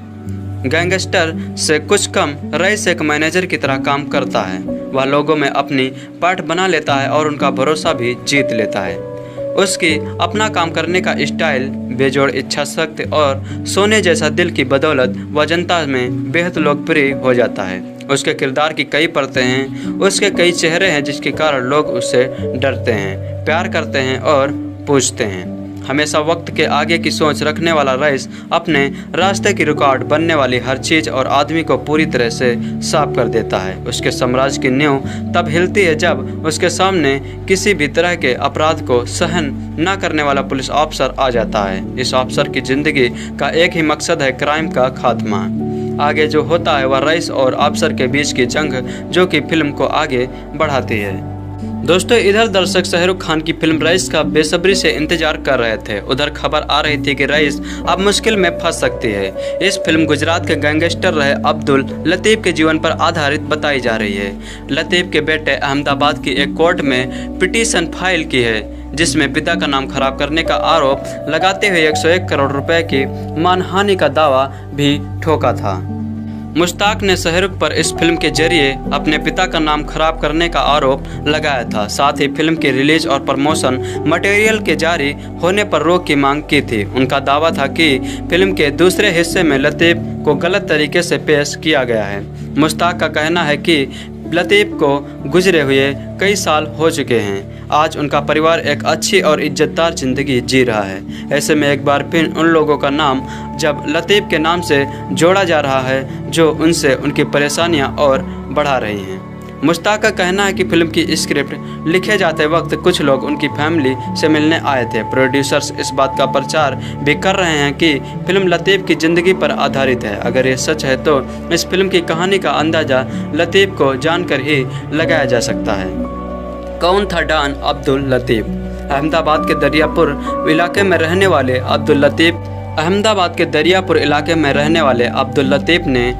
गैंगस्टर से कुछ कम रईस एक मैनेजर की तरह काम करता है। वह लोगों में अपनी पाठ बना लेता है और उनका भरोसा भी जीत लेता है। उसकी अपना काम करने का स्टाइल, बेजोड़ इच्छा शक्ति और सोने जैसा दिल की बदौलत वह जनता में बेहद लोकप्रिय हो जाता है। उसके किरदार की कई परतें हैं, उसके कई चेहरे हैं, जिसके कारण लोग उससे डरते हैं, प्यार करते हैं और पूछते हैं। हमेशा वक्त के आगे की सोच रखने वाला रईस अपने रास्ते की रुकावट बनने वाली हर चीज और आदमी को पूरी तरह से साफ कर देता है। उसके साम्राज्य की नींव तब हिलती है जब उसके सामने किसी भी तरह के अपराध को सहन न करने वाला पुलिस अफसर आ जाता है। इस अफसर की जिंदगी का एक ही मकसद है, क्राइम का खात्मा। आगे जो होता है वह रईस और अफसर के बीच की जंग जो कि फिल्म को आगे बढ़ाती है। दोस्तों, इधर दर्शक शाहरुख खान की फिल्म रईस का बेसब्री से इंतजार कर रहे थे। उधर खबर आ रही थी कि रईस अब मुश्किल में फंस सकती है। इस फिल्म गुजरात के गैंगस्टर रहे अब्दुल लतीफ के जीवन पर आधारित बताई जा रही है। लतीफ के बेटे अहमदाबाद की एक कोर्ट में पिटीशन फाइल की है जिसमें पिता का नाम खराब करने का आरोप लगाते हुए 101 करोड़ रुपए की मानहानि का दावा भी ठोका था। मुश्ताक ने शाहरुख पर इस फिल्म के जरिए अपने पिता का नाम खराब करने का आरोप लगाया था। साथ ही फिल्म की रिलीज और प्रमोशन मटेरियल के जारी होने पर रोक की मांग की थी। उनका दावा था कि फिल्म के दूसरे हिस्से में लतीफ को गलत तरीके से पेश किया गया है। मुश्ताक का कहना है कि लतीफ को गुजरे हुए कई साल हो चुके हैं। आज उनका परिवार एक अच्छी और इज्जतदार जिंदगी जी रहा है। ऐसे में एक बार फिर उन लोगों का नाम जब लतीफ के नाम से जोड़ा जा रहा है जो उनसे उनकी परेशानियां और बढ़ा रही हैं। मुश्ताक का कहना है कि फिल्म की स्क्रिप्ट लिखे जाते वक्त कुछ लोग उनकी फैमिली से मिलने आए थे। प्रोड्यूसर्स इस बात का प्रचार भी कर रहे हैं कि फिल्म लतीफ की ज़िंदगी पर आधारित है। अगर ये सच है तो इस फिल्म की कहानी का अंदाज़ा लतीफ को जानकर ही लगाया जा सकता है। कौन था डॉन अब्दुल लतीफ? अहमदाबाद के दरियापुर इलाके में रहने वाले अब्दुल लतीफ ने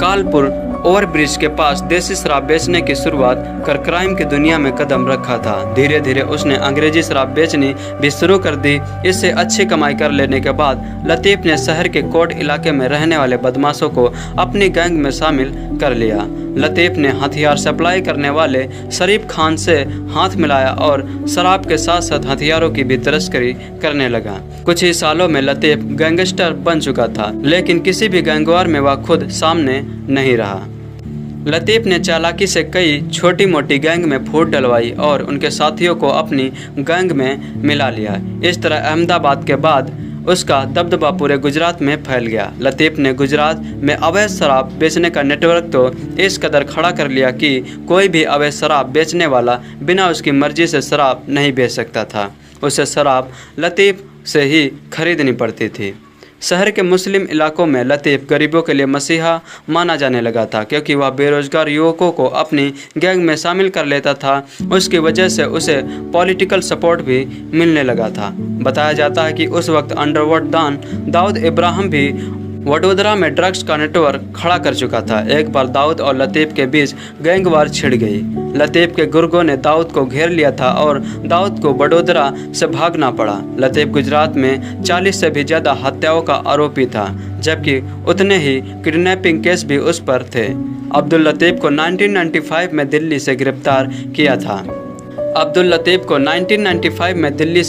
कालपुर ओवरब्रिज के पास देसी शराब बेचने की शुरुआत कर क्राइम की दुनिया में कदम रखा था। धीरे धीरे उसने अंग्रेजी शराब बेचनी भी शुरू कर दी। इससे अच्छी कमाई कर लेने के बाद लतीफ ने शहर के कोट इलाके में रहने वाले बदमाशों को अपनी गैंग में शामिल कर लिया। लतीफ ने हथियार सप्लाई करने वाले शरीफ खान से हाथ मिलाया और शराब के साथ साथ हथियारों की भी तस्करी करने लगा। कुछ ही सालों में लतीफ गैंगस्टर बन चुका था, लेकिन किसी भी गैंगवार में वह खुद सामने नहीं रहा। लतीफ ने चालाकी से कई छोटी मोटी गैंग में फूट डलवाई और उनके साथियों को अपनी गैंग में मिला लिया। इस तरह अहमदाबाद के बाद उसका दबदबा पूरे गुजरात में फैल गया। लतीफ ने गुजरात में अवैध शराब बेचने का नेटवर्क तो इस कदर खड़ा कर लिया कि कोई भी अवैध शराब बेचने वाला बिना उसकी मर्जी से शराब नहीं बेच सकता था। उसे शराब लतीफ से ही खरीदनी पड़ती थी। शहर के मुस्लिम इलाकों में लतीफ गरीबों के लिए मसीहा माना जाने लगा था, क्योंकि वह बेरोजगार युवकों को अपनी गैंग में शामिल कर लेता था। उसकी वजह से उसे पॉलिटिकल सपोर्ट भी मिलने लगा था। बताया जाता है कि उस वक्त अंडरवर्ल्ड डॉन दाऊद इब्राहिम भी वडोदरा में ड्रग्स का नेटवर्क खड़ा कर चुका था। एक बार दाऊद और लतीफ के बीच गैंगवार छिड़ गई। लतीफ के गुर्गों ने दाऊद को घेर लिया था और दाऊद को वडोदरा से भागना पड़ा। लतीफ गुजरात में 40 से भी ज़्यादा हत्याओं का आरोपी था, जबकि उतने ही किडनैपिंग केस भी उस पर थे। अब्दुल लतीफ को 1995 में दिल्ली से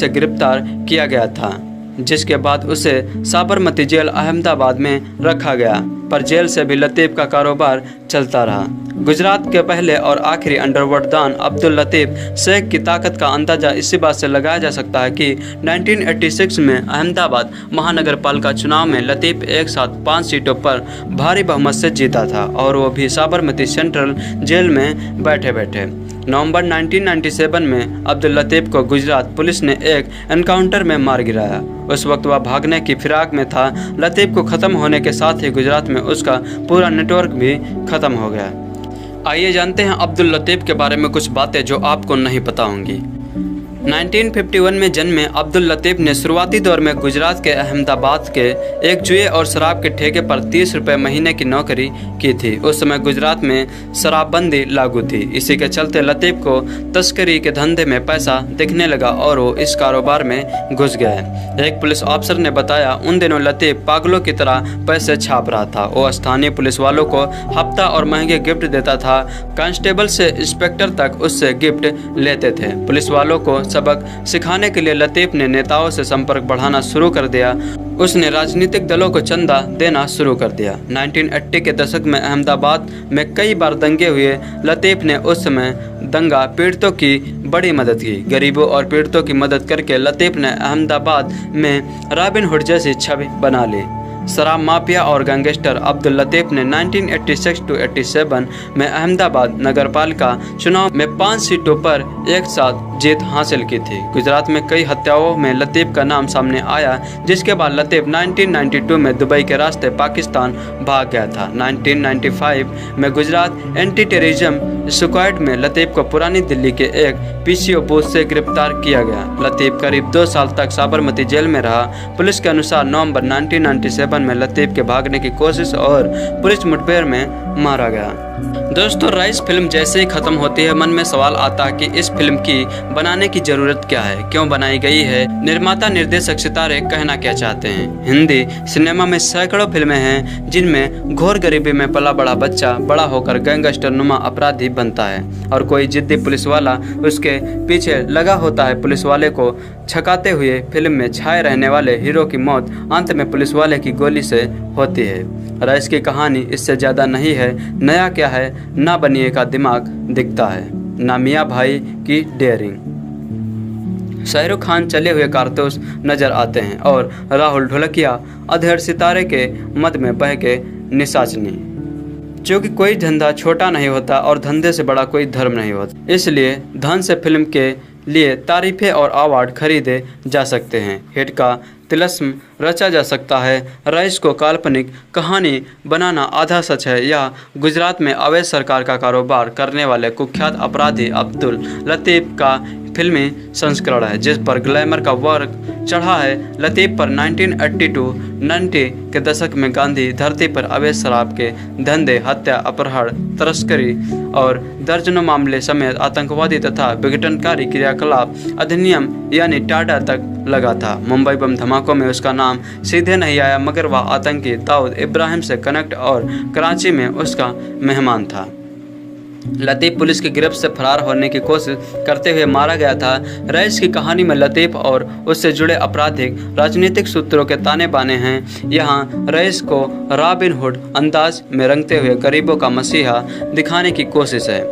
गिरफ्तार किया गया था, जिसके बाद उसे साबरमती जेल अहमदाबाद में रखा गया, पर जेल से भी लतीफ का कारोबार चलता रहा। गुजरात के पहले और आखिरी अंडरवर्ल्ड डॉन अब्दुल लतीफ शेख की ताकत का अंदाजा इसी बात से लगाया जा सकता है कि 1986 में अहमदाबाद महानगर पालिका चुनाव में लतीफ एक साथ 5 सीटों पर भारी बहुमत से जीता था, और वो भी साबरमती सेंट्रल जेल में बैठे बैठे। नवंबर 1997 में अब्दुल लतीफ को गुजरात पुलिस ने एक एनकाउंटर में मार गिराया। उस वक्त वह भागने की फिराक में था। लतीफ को खत्म होने के साथ ही गुजरात में उसका पूरा नेटवर्क भी खत्म हो गया। आइए जानते हैं अब्दुल लतीफ के बारे में कुछ बातें जो आपको नहीं पता होंगी। 1951 में जन्मे अब्दुल लतीफ ने शुरुआती दौर में गुजरात के अहमदाबाद के एक जुए और शराब के ठेके पर 30 रुपये महीने की नौकरी की थी। उस समय गुजरात में शराबबंदी लागू थी। इसी के चलते लतीफ को तस्करी के धंधे में पैसा दिखने लगा और वो इस कारोबार में घुस गए। एक पुलिस अफसर ने बताया, उन दिनों लतीफ पागलों की तरह पैसे छाप रहा था। वो स्थानीय पुलिस वालों को हफ्ता और महंगे गिफ्ट देता था। कांस्टेबल से इंस्पेक्टर तक उससे गिफ्ट लेते थे। पुलिस वालों को सबक सिखाने के लिए लतीफ़ ने नेताओं से संपर्क बढ़ाना शुरू कर दिया। उसने राजनीतिक दलों को चंदा देना शुरू कर दिया। 1980 के दशक में अहमदाबाद में कई बार दंगे हुए। लतीफ़ ने उस समय दंगा पीड़ितों की बड़ी मदद की। गरीबों और पीड़ितों की मदद करके लतीफ़ ने अहमदाबाद में रॉबिन हुड जैसी छवि बना ली। शराब माफिया और गैंगस्टर अब्दुल लतीफ़ ने 1986-87 में अहमदाबाद नगरपालिका चुनाव में 5 सीटों पर एक साथ जीत हासिल की थी। गुजरात में कई हत्याओं में लतीफ़ का नाम सामने आया, जिसके बाद लतीफ़ 1992 में दुबई के रास्ते पाकिस्तान भाग गया था। 1995 में गुजरात एंटी टेररिज्म स्क्वाड में लतीफ़ को पुरानी दिल्ली के एक पीसीओ बूथ से गिरफ्तार किया गया। लतीफ़ करीब 2 साल तक साबरमती जेल में रहा। पुलिस के अनुसार नवंबर 1997 में लतीफ़ के भागने की कोशिश और पुलिस मुठभेड़ में मारा गया। दोस्तों, रईस फिल्म जैसे ही खत्म होती है, मन में सवाल आता है कि इस फिल्म की बनाने की जरूरत क्या है, क्यों बनाई गई है, निर्माता निर्देशक सितारे कहना क्या चाहते हैं। हिंदी सिनेमा में सैकड़ों फिल्में हैं जिनमें घोर गरीबी में पला बड़ा बच्चा बड़ा होकर गैंगस्टर नुमा अपराधी बनता है और कोई जिद्दी पुलिस वाला उसके पीछे लगा होता है। पुलिस वाले को छकाते हुए फिल्म में छाए रहने वाले हीरो की मौत अंत में पुलिस वाले की गोली से होती है। रईस की कहानी इससे ज़्यादा नहीं है। नया क्या है, ना बनिए का दिमाग दिखता है, ना मियाँ भाई की डेयरिंग। शाहरुख खान चले हुए कारतूस नजर आते हैं और राहुल ढोलकिया अधेड़ सितारे के मद में बह के निशाचनी। क्योंकि कोई धंधा छोटा नहीं होता और धंधे से बड़ा कोई धर्म नहीं होता, इसलिए धन से फिल्म के लिए तारीफें और अवार्ड खरीदे जा सकते हैं। हिट का तिलस्म रचा जा सकता है। रईस को काल्पनिक कहानी बनाना आधा सच है या गुजरात में अवैध सरकार का कारोबार करने वाले कुख्यात अपराधी अब्दुल लतीफ़ का फिल्मी संस्करण है, जिस पर ग्लैमर का वर्क चढ़ा है। लतीफ़ पर 1980-90 के दशक में गांधी धरती पर अवैध शराब के धंधे, हत्या, अपहरण, तस्करी और दर्जनों मामले समेत आतंकवादी तथा विघटनकारी क्रियाकलाप अधिनियम यानी टाडा तक लगा था। मुंबई बम धमाकों में उसका नाम सीधे नहीं आया, मगर वह आतंकी दाऊद इब्राहिम से कनेक्ट और कराची में उसका मेहमान था। लतीफ़ पुलिस की गिरफ्त से फरार होने की कोशिश करते हुए मारा गया था। रईस की कहानी में लतीफ़ और उससे जुड़े आपराधिक राजनीतिक सूत्रों के ताने बाने हैं। यहाँ रईस को रॉबिन हुड अंदाज में रंगते हुए गरीबों का मसीहा दिखाने की कोशिश है।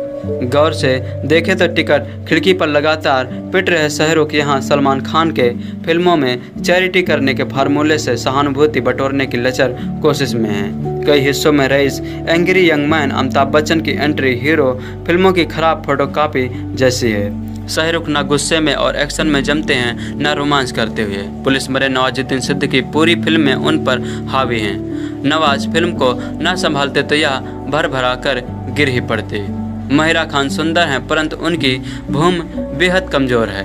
गौर से देखें तो टिकट खिड़की पर लगातार पिट रहे शाहरुख यहाँ सलमान खान के फिल्मों में चैरिटी करने के फार्मूले से सहानुभूति बटोरने की लचर कोशिश में है। कई हिस्सों में रईस angry young man Amitabh Bachchan की एंट्री हीरो फिल्मों की खराब फोटोकॉपी जैसी है। शाहरुख न गुस्से में और एक्शन में जमते हैं, न रोमांस करते हुए। पुलिस मरे नवाजुद्दीन सिद्दीकी पूरी फिल्म में उन पर हावी हैं। नवाज फिल्म को न संभालते तो यह भर भरा कर गिर ही पड़ते। महिरा खान सुंदर हैं, परंतु उनकी भूमि बेहद कमजोर है।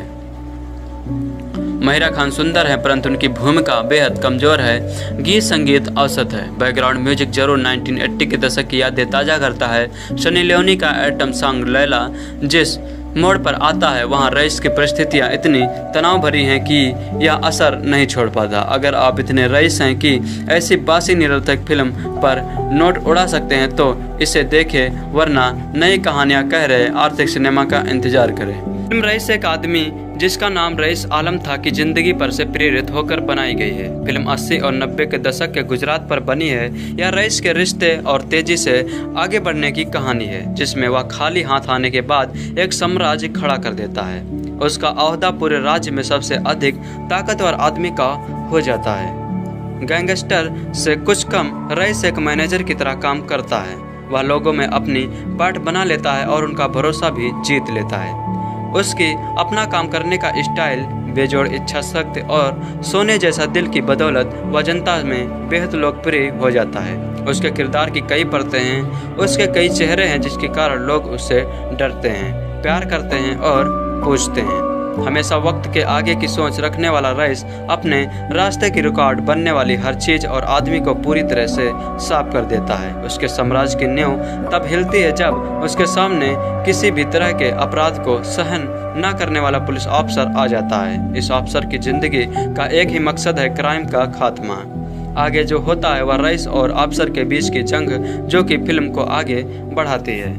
महिरा खान सुंदर है परंतु उनकी भूमिका बेहद कमजोर है। गीत संगीत औसत है। बैकग्राउंड म्यूजिक जरूर 1980 के दशक की यादें ताज़ा करता है। सनी लियोनी का एटम सॉन्ग लैला जिस मोड़ पर आता है, वहाँ रईस की परिस्थितियाँ इतनी तनाव भरी हैं कि यह असर नहीं छोड़ पाता। अगर आप इतने रईस हैं कि ऐसी बासी निरर्थक फिल्म पर नोट उड़ा सकते हैं तो इसे देखें, वरना नई कहानियाँ कह रहे आर्थिक सिनेमा का इंतजार करें। फिल्म रईस एक आदमी जिसका नाम रईस आलम था की जिंदगी पर से प्रेरित होकर बनाई गई है। फिल्म 80 और 90 के दशक के गुजरात पर बनी है। यह रईस के रिश्ते और तेजी से आगे बढ़ने की कहानी है, जिसमें वह खाली हाथ आने के बाद एक साम्राज्य खड़ा कर देता है। उसका ओहदा पूरे राज्य में सबसे अधिक ताकतवर आदमी का हो जाता है। गैंगस्टर से कुछ कम रईस एक मैनेजर की तरह काम करता है। वह लोगों में अपनी बाट बना लेता है और उनका भरोसा भी जीत लेता है। उसकी अपना काम करने का स्टाइल, बेजोड़ इच्छा शक्ति और सोने जैसा दिल की बदौलत वह जनता में बेहद लोकप्रिय हो जाता है। उसके किरदार की कई परतें हैं, उसके कई चेहरे हैं, जिसके कारण लोग उससे डरते हैं, प्यार करते हैं और पूछते हैं। हमेशा वक्त के आगे की सोच रखने वाला रईस अपने रास्ते की रुकावट बनने वाली हर चीज और आदमी को पूरी तरह से साफ कर देता है। उसके साम्राज्य की नींव तब हिलती है जब उसके सामने किसी भी तरह के अपराध को सहन न करने वाला पुलिस अफसर आ जाता है। इस अफसर की जिंदगी का एक ही मकसद है, क्राइम का खात्मा। आगे जो होता है वह रईस और अफसर के बीच की जंग, जो कि फिल्म को आगे बढ़ाती है।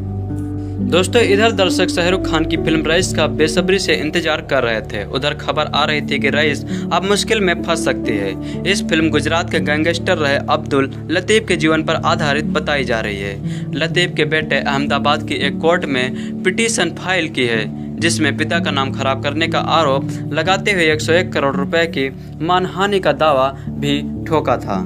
दोस्तों, इधर दर्शक शाहरुख खान की फिल्म रईस का बेसब्री से इंतजार कर रहे थे। उधर खबर आ रही थी कि रईस अब मुश्किल में फंस सकती है। इस फिल्म गुजरात के गैंगस्टर रहे अब्दुल लतीफ के जीवन पर आधारित बताई जा रही है। लतीफ के बेटे अहमदाबाद की एक कोर्ट में पिटीशन फाइल की है, जिसमें पिता का नाम खराब करने का आरोप लगाते हुए 101 करोड़ रुपए की मानहानि का दावा भी ठोका था।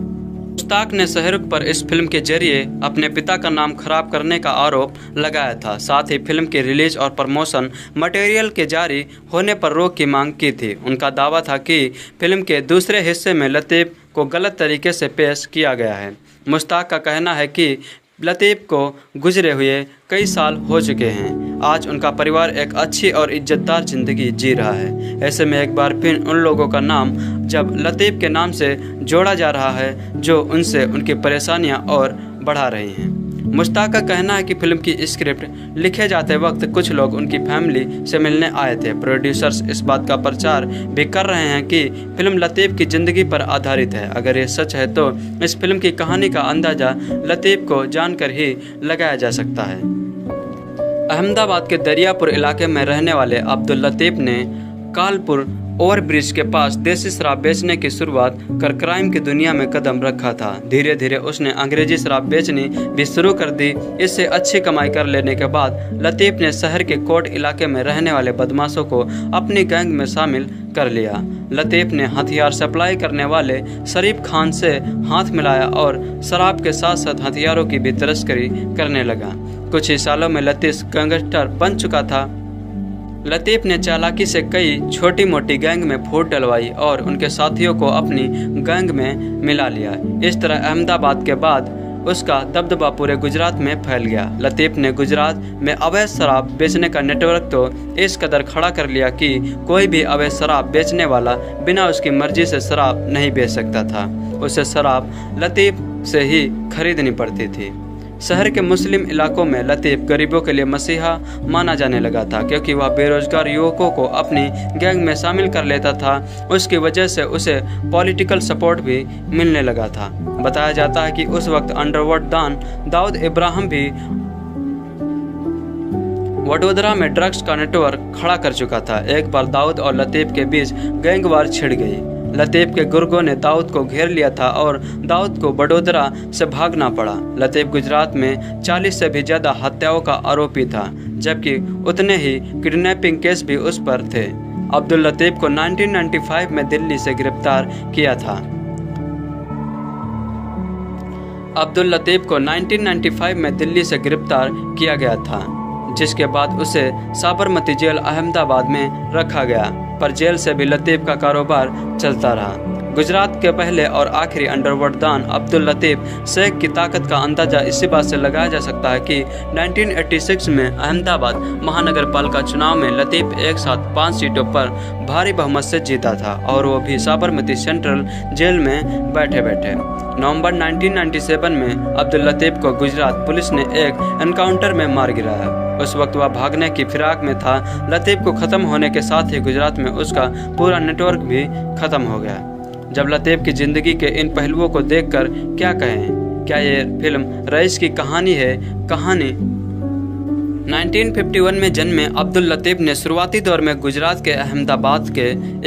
मुश्ताक ने शाहरुख पर इस फिल्म के जरिए अपने पिता का नाम खराब करने का आरोप लगाया था। साथ ही फिल्म की रिलीज और प्रमोशन मटेरियल के जारी होने पर रोक की मांग की थी। उनका दावा था कि फिल्म के दूसरे हिस्से में लतीफ को गलत तरीके से पेश किया गया है। मुश्ताक का कहना है कि लतीफ को गुजरे हुए कई साल हो चुके हैं। आज उनका परिवार एक अच्छी और इज्जतदार ज़िंदगी जी रहा है। ऐसे में एक बार फिर उन लोगों का नाम जब लतीफ के नाम से जोड़ा जा रहा है, जो उनसे उनकी परेशानियां और बढ़ा रही हैं। मुश्ताक का कहना है कि फिल्म की स्क्रिप्ट लिखे जाते वक्त कुछ लोग उनकी फैमिली से मिलने आए थे। प्रोड्यूसर्स इस बात का प्रचार भी कर रहे हैं कि फिल्म लतीफ की ज़िंदगी पर आधारित है। अगर ये सच है तो इस फिल्म की कहानी का अंदाज़ा लतीफ को जानकर ही लगाया जा सकता है। अहमदाबाद के दरियापुर इलाके में रहने वाले अब्दुल लतीफ ने कालपुर ओवरब्रिज के पास देसी शराब बेचने की शुरुआत कर क्राइम की दुनिया में कदम रखा था। धीरे धीरे उसने अंग्रेजी शराब बेचनी भी शुरू कर दी। इससे अच्छी कमाई कर लेने के बाद लतीफ ने शहर के कोट इलाके में रहने वाले बदमाशों को अपनी गैंग में शामिल कर लिया। लतीफ ने हथियार सप्लाई करने वाले शरीफ खान से हाथ मिलाया और शराब के साथ साथ हथियारों की भी तस्करी करने लगा। कुछ ही सालों में लतीफ गैंगस्टर बन चुका था। लतीफ ने चालाकी से कई छोटी मोटी गैंग में फूट डलवाई और उनके साथियों को अपनी गैंग में मिला लिया। इस तरह अहमदाबाद के बाद उसका दबदबा पूरे गुजरात में फैल गया। लतीफ ने गुजरात में अवैध शराब बेचने का नेटवर्क तो इस कदर खड़ा कर लिया कि कोई भी अवैध शराब बेचने वाला बिना उसकी मर्जी से शराब नहीं बेच सकता था। उसे शराब लतीफ से ही खरीदनी पड़ती थी। शहर के मुस्लिम इलाकों में लतीफ गरीबों के लिए मसीहा माना जाने लगा था, क्योंकि वह बेरोजगार युवकों को अपनी गैंग में शामिल कर लेता था। उसकी वजह से उसे पॉलिटिकल सपोर्ट भी मिलने लगा था। बताया जाता है कि उस वक्त अंडरवर्ल्ड डॉन दाऊद इब्राहिम भी वडोदरा में ड्रग्स का नेटवर्क खड़ा कर चुका था। एक बार दाऊद और लतीफ के बीच गैंगवार छिड़ गई। लतीफ के गुर्गों ने दाऊद को घेर लिया था और दाऊद को वडोदरा से भागना पड़ा। लतीफ गुजरात में 40 से भी ज़्यादा हत्याओं का आरोपी था, जबकि उतने ही किडनैपिंग केस भी उस पर थे। अब्दुल लतीफ को 1995 में दिल्ली से गिरफ्तार किया था। अब्दुल लतीफ को 1995 में दिल्ली से गिरफ्तार किया गया था, जिसके बाद उसे साबरमती जेल अहमदाबाद में रखा गया, पर जेल से भी लतीफ का कारोबार चलता रहा। गुजरात के पहले और आखिरी अंडरवर्ल्ड डॉन अब्दुल लतीफ शेख की ताकत का अंदाजा इसी बात से लगाया जा सकता है कि 1986 में अहमदाबाद महानगर पालिका चुनाव में लतीफ एक साथ 5 सीटों पर भारी बहुमत से जीता था, और वो भी साबरमती सेंट्रल जेल में बैठे बैठे। नवंबर 1997 में अब्दुल लतीफ को गुजरात पुलिस ने एक एनकाउंटर में मार गिराया। उस वक्त वह भागने की फिराक में था। लतीफ को खत्म होने के साथ ही गुजरात में उसका पूरा नेटवर्क भी खत्म हो गया। जब लतीफ की जिंदगी के इन पहलुओं को देखकर क्या कहें? क्या ये फिल्म रईस की कहानी है? कहानी 1951 में जन्मे अब्दुल लतीफ ने शुरुआती दौर में गुजरात के अहमदाबाद के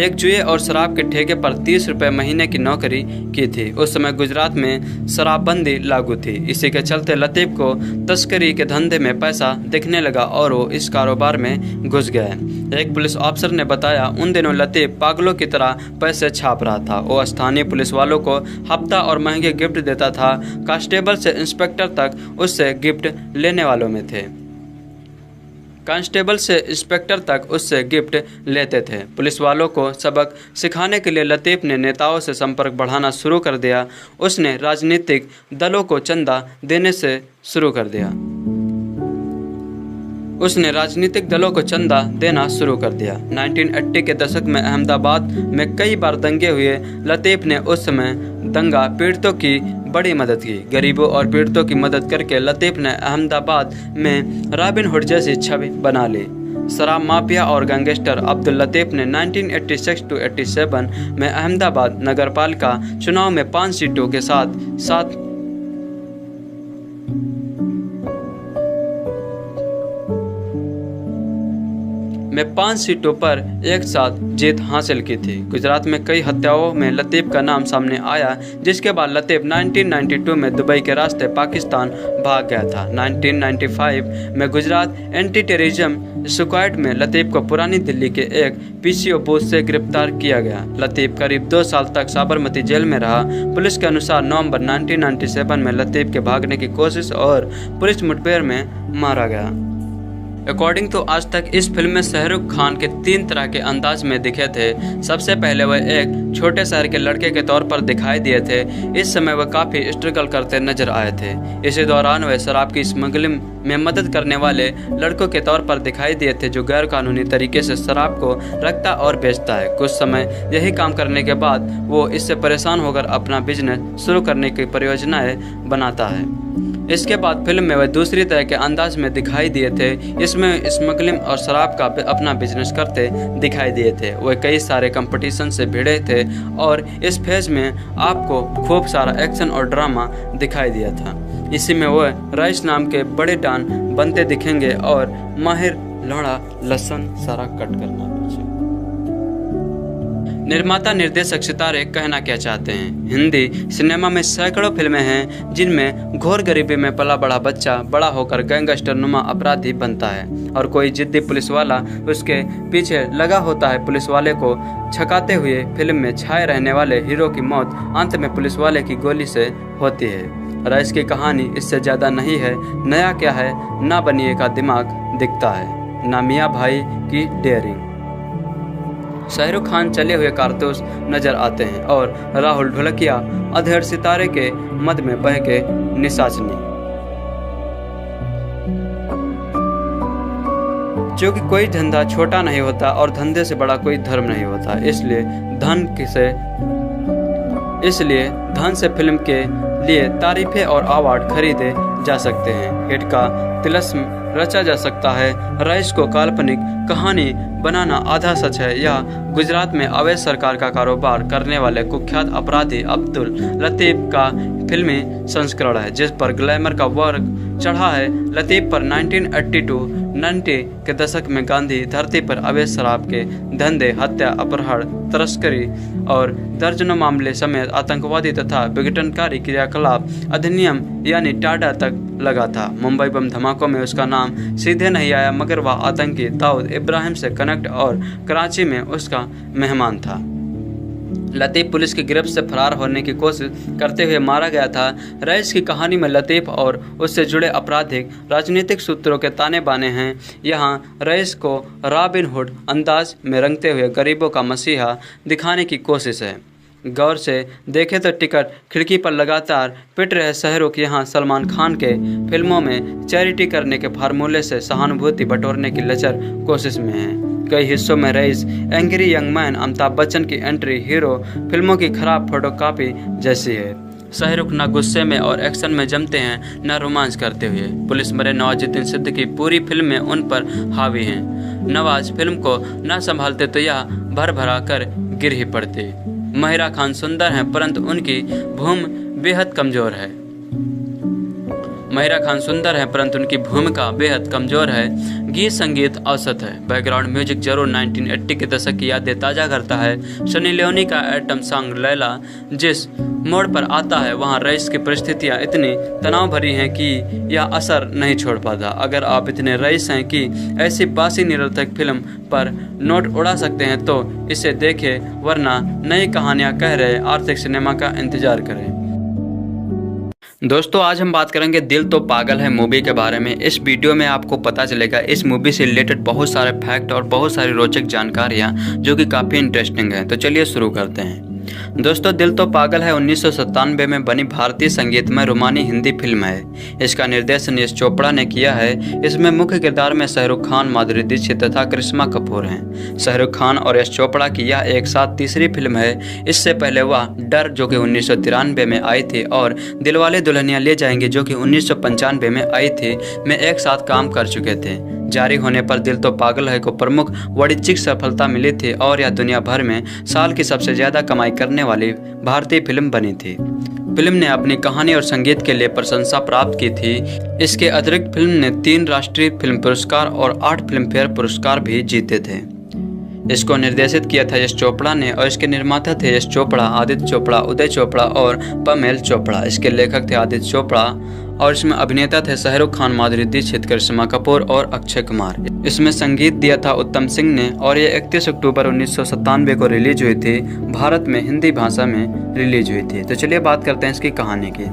एक जुए और शराब के ठेके पर 30 रुपये महीने की नौकरी की थी। उस समय गुजरात में शराबबंदी लागू थी। इसी के चलते लतीफ को तस्करी के धंधे में पैसा दिखने लगा और वो इस कारोबार में घुस गए। एक पुलिस अफसर ने बताया, उन दिनों लतीफ पागलों की तरह पैसे छाप रहा था। वो स्थानीय पुलिस वालों को हफ्ता और महंगे गिफ्ट देता था। कांस्टेबल से इंस्पेक्टर तक उससे गिफ्ट लेने वालों में थे। कांस्टेबल से इंस्पेक्टर तक उससे गिफ्ट लेते थे। पुलिस वालों को सबक सिखाने के लिए लतीफ ने नेताओं से संपर्क बढ़ाना शुरू कर दिया। उसने राजनीतिक दलों को चंदा देने से शुरू कर दिया। 1980 के दशक में अहमदाबाद में कई बार दंगे हुए। लतीफ ने उस समय दंगा पीड़ितों की बड़ी मदद की। गरीबों और पीड़ितों की मदद करके लतीफ ने अहमदाबाद में रॉबिन हुड जैसी छवि बना ली। शराब माफिया और गैंगस्टर अब्दुल लतीफ ने 1986-87 में अहमदाबाद नगरपालिका चुनाव में 5 सीटों के साथ में 5 सीटों पर एक साथ जीत हासिल की थी। गुजरात में कई हत्याओं में लतीफ़ का नाम सामने आया, जिसके बाद लतीफ़ 1992 में दुबई के रास्ते पाकिस्तान भाग गया था। 1995 में गुजरात एंटी टेररिज्म स्क्वाड में लतीफ़ को पुरानी दिल्ली के एक पीसीओ बूथ से गिरफ्तार किया गया। लतीफ़ करीब 2 साल तक साबरमती जेल में रहा। पुलिस के अनुसार नवंबर 1997 में लतीफ़ के भागने की कोशिश और पुलिस मुठभेड़ में मारा गया। अकॉर्डिंग टू आज तक इस फिल्म में शाहरुख खान के 3 तरह के अंदाज में दिखे थे। सबसे पहले वह एक छोटे शहर के लड़के के तौर पर दिखाई दिए थे। इस समय वह काफ़ी स्ट्रगल करते नजर आए थे। इसी दौरान वह शराब की स्मगलिंग में मदद करने वाले लड़कों के तौर पर दिखाई दिए थे, जो गैर कानूनी तरीके से शराब को रखता और बेचता है। कुछ समय यही काम करने के बाद वो इससे परेशान होकर अपना बिजनेस शुरू करने की परियोजनाएं बनाता है। इसके बाद फिल्म में वह दूसरी तरह के अंदाज में दिखाई दिए थे। इसमें स्मगलिंग और शराब का अपना बिजनेस करते दिखाई दिए थे। वह कई सारे कंपटीशन से भिड़े थे और इस फेज में आपको खूब सारा एक्शन और ड्रामा दिखाई दिया था। इसी में वह रईस नाम के बड़े डॉन बनते दिखेंगे और माहिर लोढ़ा लहसुन सारा कट करना। निर्माता निर्देशक सितारे कहना क्या चाहते हैं। हिंदी सिनेमा में सैकड़ों फिल्में हैं जिनमें घोर गरीबी में पला बड़ा बच्चा बड़ा होकर गैंगस्टर नुमा अपराधी बनता है और कोई जिद्दी पुलिस वाला उसके पीछे लगा होता है। पुलिस वाले को छकाते हुए फिल्म में छाए रहने वाले हीरो की मौत अंत में पुलिस वाले की गोली से होती है। रईस की कहानी इससे ज़्यादा नहीं है। नया क्या है, ना बनिए का दिमाग दिखता है, ना मियाँ भाई की डेयरिंग। शाहरुख खान चले हुए कारतूस नजर आते हैं और राहुल ढोलकिया अधेड़ सितारे के मद में बह के निशाचनी। क्योंकि कोई धंधा छोटा नहीं होता और धंधे से बड़ा कोई धर्म नहीं होता, इसलिए धन से फिल्म के लिए तारीफें और अवार्ड खरीदे जा सकते हैं। हिट का तिलस्म रचा जा सकता है। रईस को काल्पनिक कहानी बनाना आधा सच है। यह गुजरात में अवैध सरकार का कारोबार करने वाले कुख्यात अपराधी अब्दुल लतीफ़ का फिल्मी संस्करण है, जिस पर ग्लैमर का वर्ग चढ़ा है। लतीफ़ पर 1980 के दशक में गांधी धरती पर अवैध शराब के धंधे, हत्या, अपहरण, तस्करी और दर्जनों मामले समेत आतंकवादी तथा विघटनकारी क्रियाकलाप अधिनियम यानी टाडा तक लगा था। मुंबई बम धमाकों में उसका नाम सीधे नहीं आया, मगर वह आतंकी दाऊद इब्राहिम से कनेक्ट और कराची में उसका मेहमान था। लतीफ़ पुलिस की गिरफ्त से फरार होने की कोशिश करते हुए मारा गया था। रईस की कहानी में लतीफ़ और उससे जुड़े आपराधिक राजनीतिक सूत्रों के ताने बाने हैं। यहाँ रईस को रॉबिन हुड अंदाज में रंगते हुए गरीबों का मसीहा दिखाने की कोशिश है। गौर से देखें तो टिकट खिड़की पर लगातार पिट रहे शाहरुख यहाँ सलमान खान के फिल्मों में चैरिटी करने के फार्मूले से सहानुभूति बटोरने की लचर कोशिश में है। कई हिस्सों में रईस, angry young man, Amitabh Bachchan की एंट्री हीरो फिल्मों की खराब फोटोकॉपी जैसी है। शाहरुख न गुस्से में और एक्शन में जमते हैं, न रोमांस करते हुए। पुलिस मरे नवाजुद्दीन सिद्दीकी पूरी फिल्म में उन पर हावी हैं। नवाज फिल्म को न संभालते तो यह भर भरा कर गिर ही पड़ते। महिरा खान सुंदर हैं परंतु उनकी भूमिका बेहद कमजोर है। गीत संगीत औसत है। बैकग्राउंड म्यूजिक जरूर 1980 के दशक की यादें ताज़ा करता है। सनी लियोनी का एटम सॉन्ग लैला जिस मोड़ पर आता है, वहाँ रईस की परिस्थितियाँ इतनी तनाव भरी हैं कि यह असर नहीं छोड़ पाता। अगर आप इतने रईस हैं कि ऐसी बासी निरर्थक फिल्म पर नोट उड़ा सकते हैं तो इसे देखें, वरना नई कहानियाँ कह रहे आर्थिक सिनेमा का इंतजार करें। दोस्तों, आज हम बात करेंगे दिल तो पागल है मूवी के बारे में। इस वीडियो में आपको पता चलेगा इस मूवी से रिलेटेड बहुत सारे फैक्ट और बहुत सारी रोचक जानकारियाँ जो कि काफ़ी इंटरेस्टिंग हैं। तो चलिए शुरू करते हैं। दोस्तों, दिल तो पागल है 1997 में बनी भारतीय संगीतमय रोमानी हिंदी फिल्म है। इसका निर्देशन यश चोपड़ा ने किया है। इसमें मुख्य किरदार में शाहरुख खान, माधुरी दीक्षित तथा करिश्मा कपूर हैं। शाहरुख खान और यश चोपड़ा की यह एक साथ तीसरी फिल्म है। इससे पहले वह डर जो कि 1993 में आई थी और दिलवाले दुल्हनिया ले जाएंगे जो कि 1995 में आई थी में एक साथ काम कर चुके थे। जारी होने पर दिल तो पागल है को प्रमुख वाणिज्यिक सफलता मिली थी और यह दुनिया भर में साल की सबसे ज़्यादा कमाई करने वाली भारतीय फिल्म बनी थी। फिल्म ने अपनी कहानी और संगीत के लिए प्रशंसा प्राप्त की थी। इसके अतिरिक्त फिल्म ने 3 राष्ट्रीय फिल्म पुरस्कार और 8 फिल्म फेयर पुरस्कार भी जीते थे। इसको निर्देशित किया था यश चोपड़ा ने और इसके निर्माता थे यश चोपड़ा, आदित्य चोपड़ा, उदय चोपड़ा और पमेल चोपड़ा। इसके लेखक थे आदित्य चोपड़ा और इसमें अभिनेता थे शाहरुख खान, माधुरी दीक्षित, करिश्मा कपूर और अक्षय कुमार। इसमें संगीत दिया था उत्तम सिंह ने और ये 31 अक्टूबर 1997 को रिलीज हुई थी। भारत में हिंदी भाषा में रिलीज हुई थी। तो चलिए बात करते हैं इसकी कहानी की।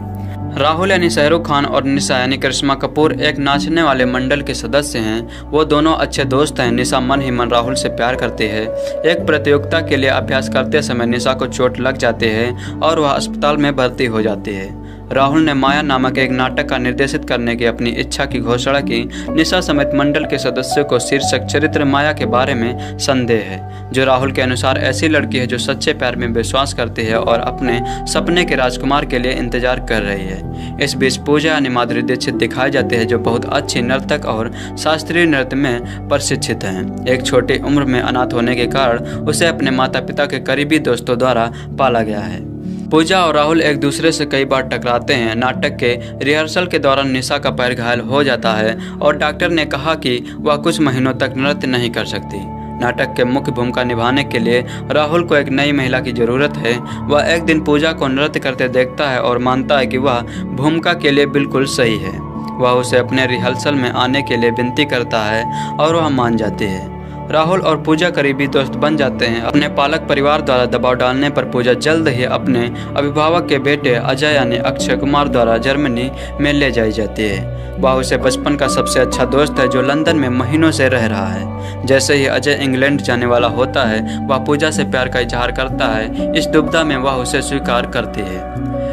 राहुल यानी शाहरुख खान और निशा यानी करिश्मा कपूर एक नाचने वाले मंडल के सदस्य हैं। वो दोनों अच्छे दोस्त हैं। निशा मन ही मन राहुल से प्यार करती है। एक प्रतियोगिता के लिए अभ्यास करते समय निशा को चोट लग जाती है और वह अस्पताल में भर्ती हो जाती है। राहुल ने माया नामक एक नाटक का निर्देशित करने की अपनी इच्छा की घोषणा की। निशा समेत मंडल के सदस्यों को शीर्षक चरित्र माया के बारे में संदेह है, जो राहुल के अनुसार ऐसी लड़की है जो सच्चे प्यार में विश्वास करती है और अपने सपने के राजकुमार के लिए इंतजार कर रही है। इस बीच पूजा यानी माधुरी दीक्षित दिखाई जाती है, जो बहुत अच्छी नर्तक और शास्त्रीय नृत्य में प्रशिक्षित हैं। एक छोटी उम्र में अनाथ होने के कारण उसे अपने माता पिता के करीबी दोस्तों द्वारा पाला गया है। पूजा और राहुल एक दूसरे से कई बार टकराते हैं। नाटक के रिहर्सल के दौरान निशा का पैर घायल हो जाता है और डॉक्टर ने कहा कि वह कुछ महीनों तक नृत्य नहीं कर सकती। नाटक के मुख्य भूमिका निभाने के लिए राहुल को एक नई महिला की जरूरत है। वह एक दिन पूजा को नृत्य करते देखता है और मानता है कि वह भूमिका के लिए बिल्कुल सही है। वह उसे अपने रिहर्सल में आने के लिए विनती करता है और वह मान जाती है। राहुल और पूजा करीबी दोस्त बन जाते हैं। अपने पालक परिवार द्वारा दबाव डालने पर पूजा जल्द ही अपने अभिभावक के बेटे अजय यानी अक्षय कुमार द्वारा जर्मनी में ले जाई जाती है। वह उसे बचपन का सबसे अच्छा दोस्त है जो लंदन में महीनों से रह रहा है। जैसे ही अजय इंग्लैंड जाने वाला होता है, वह पूजा से प्यार का इजहार करता है। इस दुविधा में वह उसे स्वीकार करती है।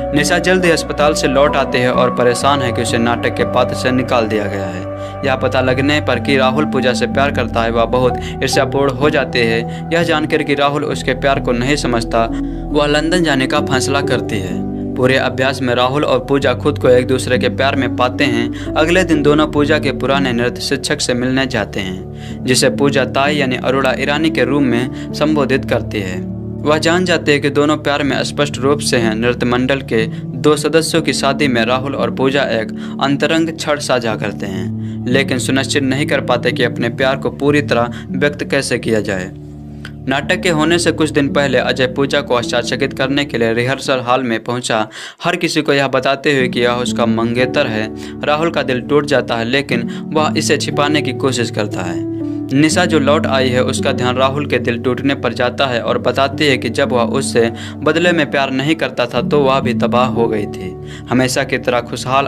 निशा जल्द ही अस्पताल से लौट आती है और परेशान है कि उसे नाटक के पात्र से निकाल दिया गया है। यह पता लगने पर कि राहुल पूजा से प्यार करता है, वह बहुत ईर्ष्यापूर्ण हो जाते हैं। यह जानकर कि राहुल उसके प्यार को नहीं समझता, वह लंदन जाने का फैसला करती है। पूरे अभ्यास में राहुल और पूजा खुद को एक दूसरे के प्यार में पाते हैं। अगले दिन दोनों पूजा के पुराने नृत्य शिक्षक से मिलने जाते हैं, जिसे पूजा ताई यानी अरोड़ा ईरानी के रूप में संबोधित करती है। वह जान जाते हैं कि दोनों प्यार में स्पष्ट रूप से हैं। नृत्य मंडल के 2 सदस्यों की शादी में राहुल और पूजा एक अंतरंग क्षण साझा करते हैं, लेकिन सुनिश्चित नहीं कर पाते कि अपने प्यार को पूरी तरह व्यक्त कैसे किया जाए। नाटक के होने से कुछ दिन पहले अजय पूजा को आश्चर्यचकित करने के लिए रिहर्सल हॉल में पहुंचा। हर किसी को यह बताते हुए कि यह उसका मंगेतर है। राहुल का दिल टूट जाता है, लेकिन वह इसे छिपाने की कोशिश करता है। निशा जो लौट आई है, उसका ध्यान राहुल के दिल टूटने पर जाता है और बताती है कि जब वह उससे बदले में प्यार नहीं करता था तो वह भी तबाह हो गई थी। हमेशा की तरह खुशहाल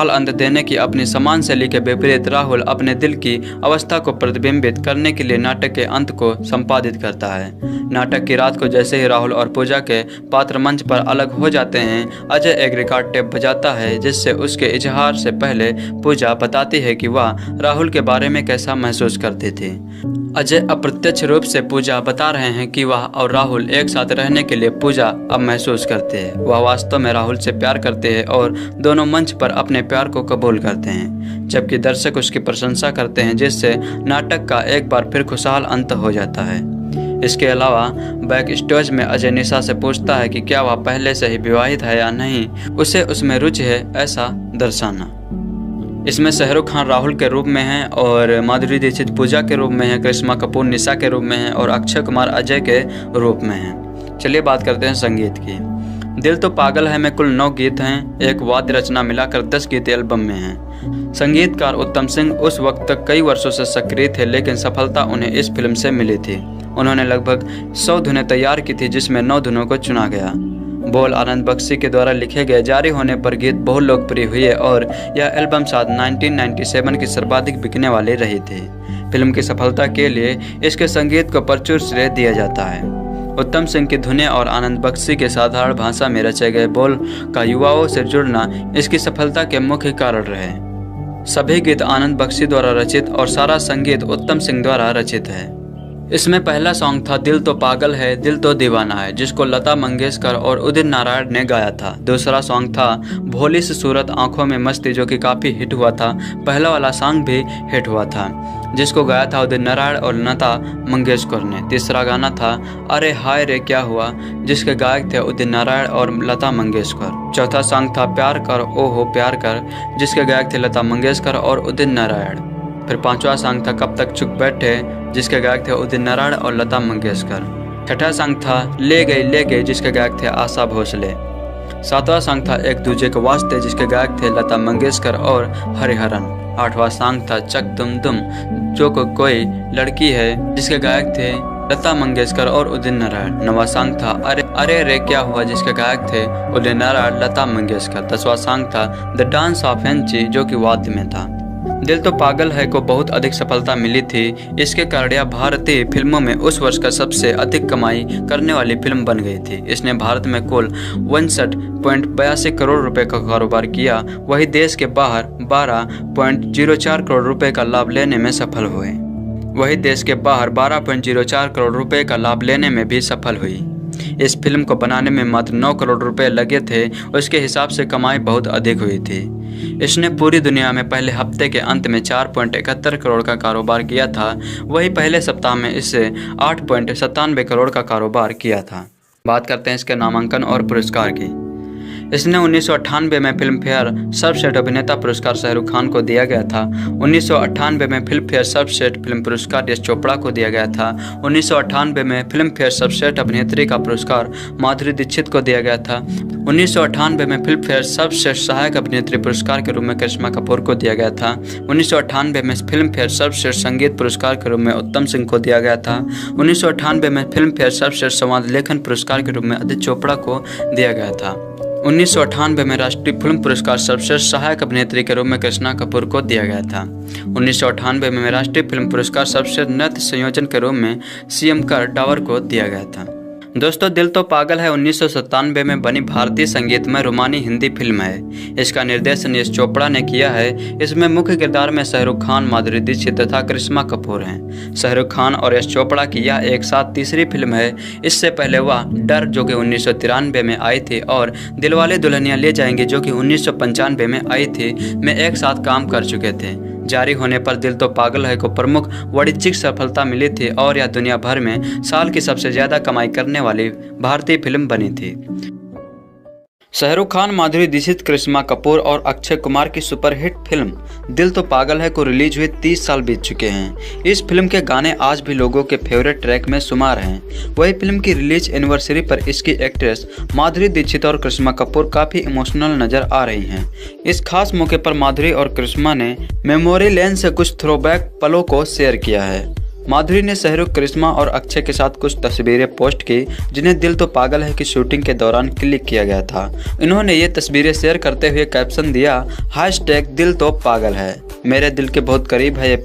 अंत देने की अपनी समान शैली के विपरीत राहुल अपने दिल की अवस्था को प्रतिबिंबित करने के लिए नाटक के अंत को संपादित करता है। नाटक की रात को जैसे ही राहुल और पूजा के पात्र मंच पर अलग हो जाते हैं, अजय एक रिकॉर्ड टेप बजाता है, जिससे उसके इजहार से पहले पूजा बताती है कि वह राहुल के बारे में कैसा महसूस करती थी। अजय अप्रत्यक्ष रूप से पूजा बता रहे हैं कि वह और राहुल एक साथ रहने के लिए पूजा अब महसूस करते हैं। वह वास्तव में राहुल से प्यार करते हैं और दोनों मंच पर अपने प्यार को कबूल करते हैं, जबकि दर्शक उसकी प्रशंसा करते हैं, जिससे नाटक का एक बार फिर खुशहाल अंत हो जाता है। इसके अलावा बैक स्टेज में अजय निशा से पूछता है कि क्या वह पहले से ही विवाहित है या नहीं, उसे उसमें रुचि है ऐसा दर्शाना। इसमें शाहरुख खान राहुल के रूप में हैं और माधुरी दीक्षित पूजा के रूप में हैं, करिश्मा कपूर निशा के रूप में हैं और अक्षय कुमार अजय के रूप में हैं। चलिए बात करते हैं संगीत की। दिल तो पागल है में कुल 9 गीत हैं। एक वाद्य रचना मिलाकर 10 गीत एल्बम में हैं। संगीतकार उत्तम सिंह उस वक्त तक कई वर्षों से सक्रिय थे, लेकिन सफलता उन्हें इस फिल्म से मिली थी। उन्होंने लगभग 100 धुनें तैयार की थी, जिसमें 9 धुनों को चुना गया। बोल आनंद बख्शी के द्वारा लिखे गए जारी होने पर गीत बहुत लोकप्रिय हुए और यह एल्बम साल 1997 की सर्वाधिक बिकने वाली रही थी। फिल्म की सफलता के लिए इसके संगीत को प्रचुर श्रेय दिया जाता है। उत्तम सिंह की धुनें और आनंद बख्शी के साधारण भाषा में रचे गए बोल का युवाओं से जुड़ना इसकी सफलता के मुख्य कारण रहे। सभी गीत आनंद बख्शी द्वारा रचित और सारा संगीत उत्तम सिंह द्वारा रचित है। इसमें पहला सॉन्ग था दिल तो पागल है दिल तो दीवाना है, जिसको लता मंगेशकर और उदित नारायण ने गाया था। दूसरा सॉन्ग था भोली सी सूरत आंखों में मस्ती, जो कि काफ़ी हिट हुआ था। पहला वाला सॉन्ग भी हिट हुआ था, जिसको गाया था उदित नारायण और लता मंगेशकर ने। तीसरा गाना था अरे हाय रे क्या हुआ, जिसके गायक थे उदित नारायण और लता मंगेशकर। चौथा सॉन्ग था प्यार कर ओ हो प्यार कर, जिसके गायक थे लता मंगेशकर और उदित नारायण। फिर पांचवा सॉन्ग था कब तक चुप बैठे, जिसके गायक थे उदित नारायण और लता मंगेशकर। छठा सॉन्ग था ले गई, जिसके गायक थे आशा भोसले। सातवां सॉन्ग था एक दूजे के वास्ते, जिसके गायक थे लता मंगेशकर और हरिहरन। आठवां सॉन्ग था चक तुम जो कोई लड़की है, जिसके गायक थे लता मंगेशकर और उदित नारायण। नवा सॉन्ग था अरे रे क्या हुआ, जिसके गायक थे उदित नारायण लता मंगेशकर। 10वां सॉन्ग था द डांस ऑफ एनची, जो कि वाद्य में था। दिल तो पागल है को बहुत अधिक सफलता मिली थी। इसके कारण यह भारतीय फिल्मों में उस वर्ष का सबसे अधिक कमाई करने वाली फिल्म बन गई थी। इसने भारत में कुल 61.82 करोड़ रुपए का कारोबार किया, वही देश के बाहर 12.04 करोड़ रुपए का लाभ लेने में सफल भी सफल हुई। इस फिल्म को बनाने में मात्र 9 करोड़ रुपए लगे थे। उसके हिसाब से कमाई बहुत अधिक हुई थी। इसने पूरी दुनिया में पहले हफ्ते के अंत में 4.71 करोड़ का कारोबार किया था, वही पहले सप्ताह में इससे 8.97 करोड़ का कारोबार किया था। बात करते हैं इसके नामांकन और पुरस्कार की। इसने 1998 में फिल्म फेयर सर्वश्रेष्ठ अभिनेता पुरस्कार शाहरुख खान को दिया गया था। 1998 में फिल्म फेयर सर्वश्रेष्ठ फिल्म पुरस्कार यश चोपड़ा को दिया गया था। 1998 में फिल्म फेयर सर्वश्रेष्ठ अभिनेत्री का पुरस्कार माधुरी दीक्षित को दिया गया था। 1998 में फिल्म फेयर सर्वश्रेष्ठ सहायक अभिनेत्री पुरस्कार के रूप में करिश्मा कपूर को दिया गया था। 1998 में फिल्म फेयर सर्वश्रेष्ठ संगीत पुरस्कार के रूप में उत्तम सिंह को दिया गया था। 1998 में फिल्म फेयर सर्वश्रेष्ठ संवाद लेखन पुरस्कार के रूप में आदित्य चोपड़ा को दिया गया था। 1998 में राष्ट्रीय फिल्म पुरस्कार सर्वश्रेष्ठ सहायक अभिनेत्री के रूप में करिश्मा कपूर को दिया गया था। 1998 में राष्ट्रीय फिल्म पुरस्कार सर्वश्रेष्ठ नृत्य संयोजन के रूप में सीएम कर डावर को दिया गया था। दोस्तों, दिल तो पागल है 1997 में बनी भारतीय संगीत में रोमानी हिंदी फिल्म है। इसका निर्देशन यश चोपड़ा ने किया है। इसमें मुख्य किरदार में शाहरुख खान, माधुरी दीक्षित तथा करिश्मा कपूर हैं। शाहरुख खान और यश चोपड़ा की यह एक साथ तीसरी फिल्म है। इससे पहले वह डर, जो कि 1993 में आई थी, और दिलवाले दुल्हनिया ले जाएंगे, जो कि 1995 में आई थी, में एक साथ काम कर चुके थे। जारी होने पर दिल तो पागल है को प्रमुख वाणिज्यिक सफलता मिली थी और यह दुनिया भर में साल की सबसे ज्यादा कमाई करने वाली भारतीय फिल्म बनी थी। शाहरुख खान, माधुरी दीक्षित, करिश्मा कपूर और अक्षय कुमार की सुपरहिट फिल्म दिल तो पागल है को रिलीज हुए 30 साल बीत चुके हैं। इस फिल्म के गाने आज भी लोगों के फेवरेट ट्रैक में शुमार हैं। वही फिल्म की रिलीज एनिवर्सरी पर इसकी एक्ट्रेस माधुरी दीक्षित और करिश्मा कपूर काफ़ी इमोशनल नजर आ रही हैं। इस खास मौके पर माधुरी और करिश्मा ने मेमोरी लेन से कुछ थ्रोबैक पलों को शेयर किया है। माधुरी ने शाहरुख, करिश्मा और अक्षय के साथ कुछ तस्वीरें पोस्ट की, जिन्हें दिल तो पागल है की शूटिंग के दौरान क्लिक किया गया था। इन्होंने ये तस्वीरें शेयर करते हुए कैप्शन दिया, #दिल तो पागल है। मेरे दिल के बहुत करीब है ये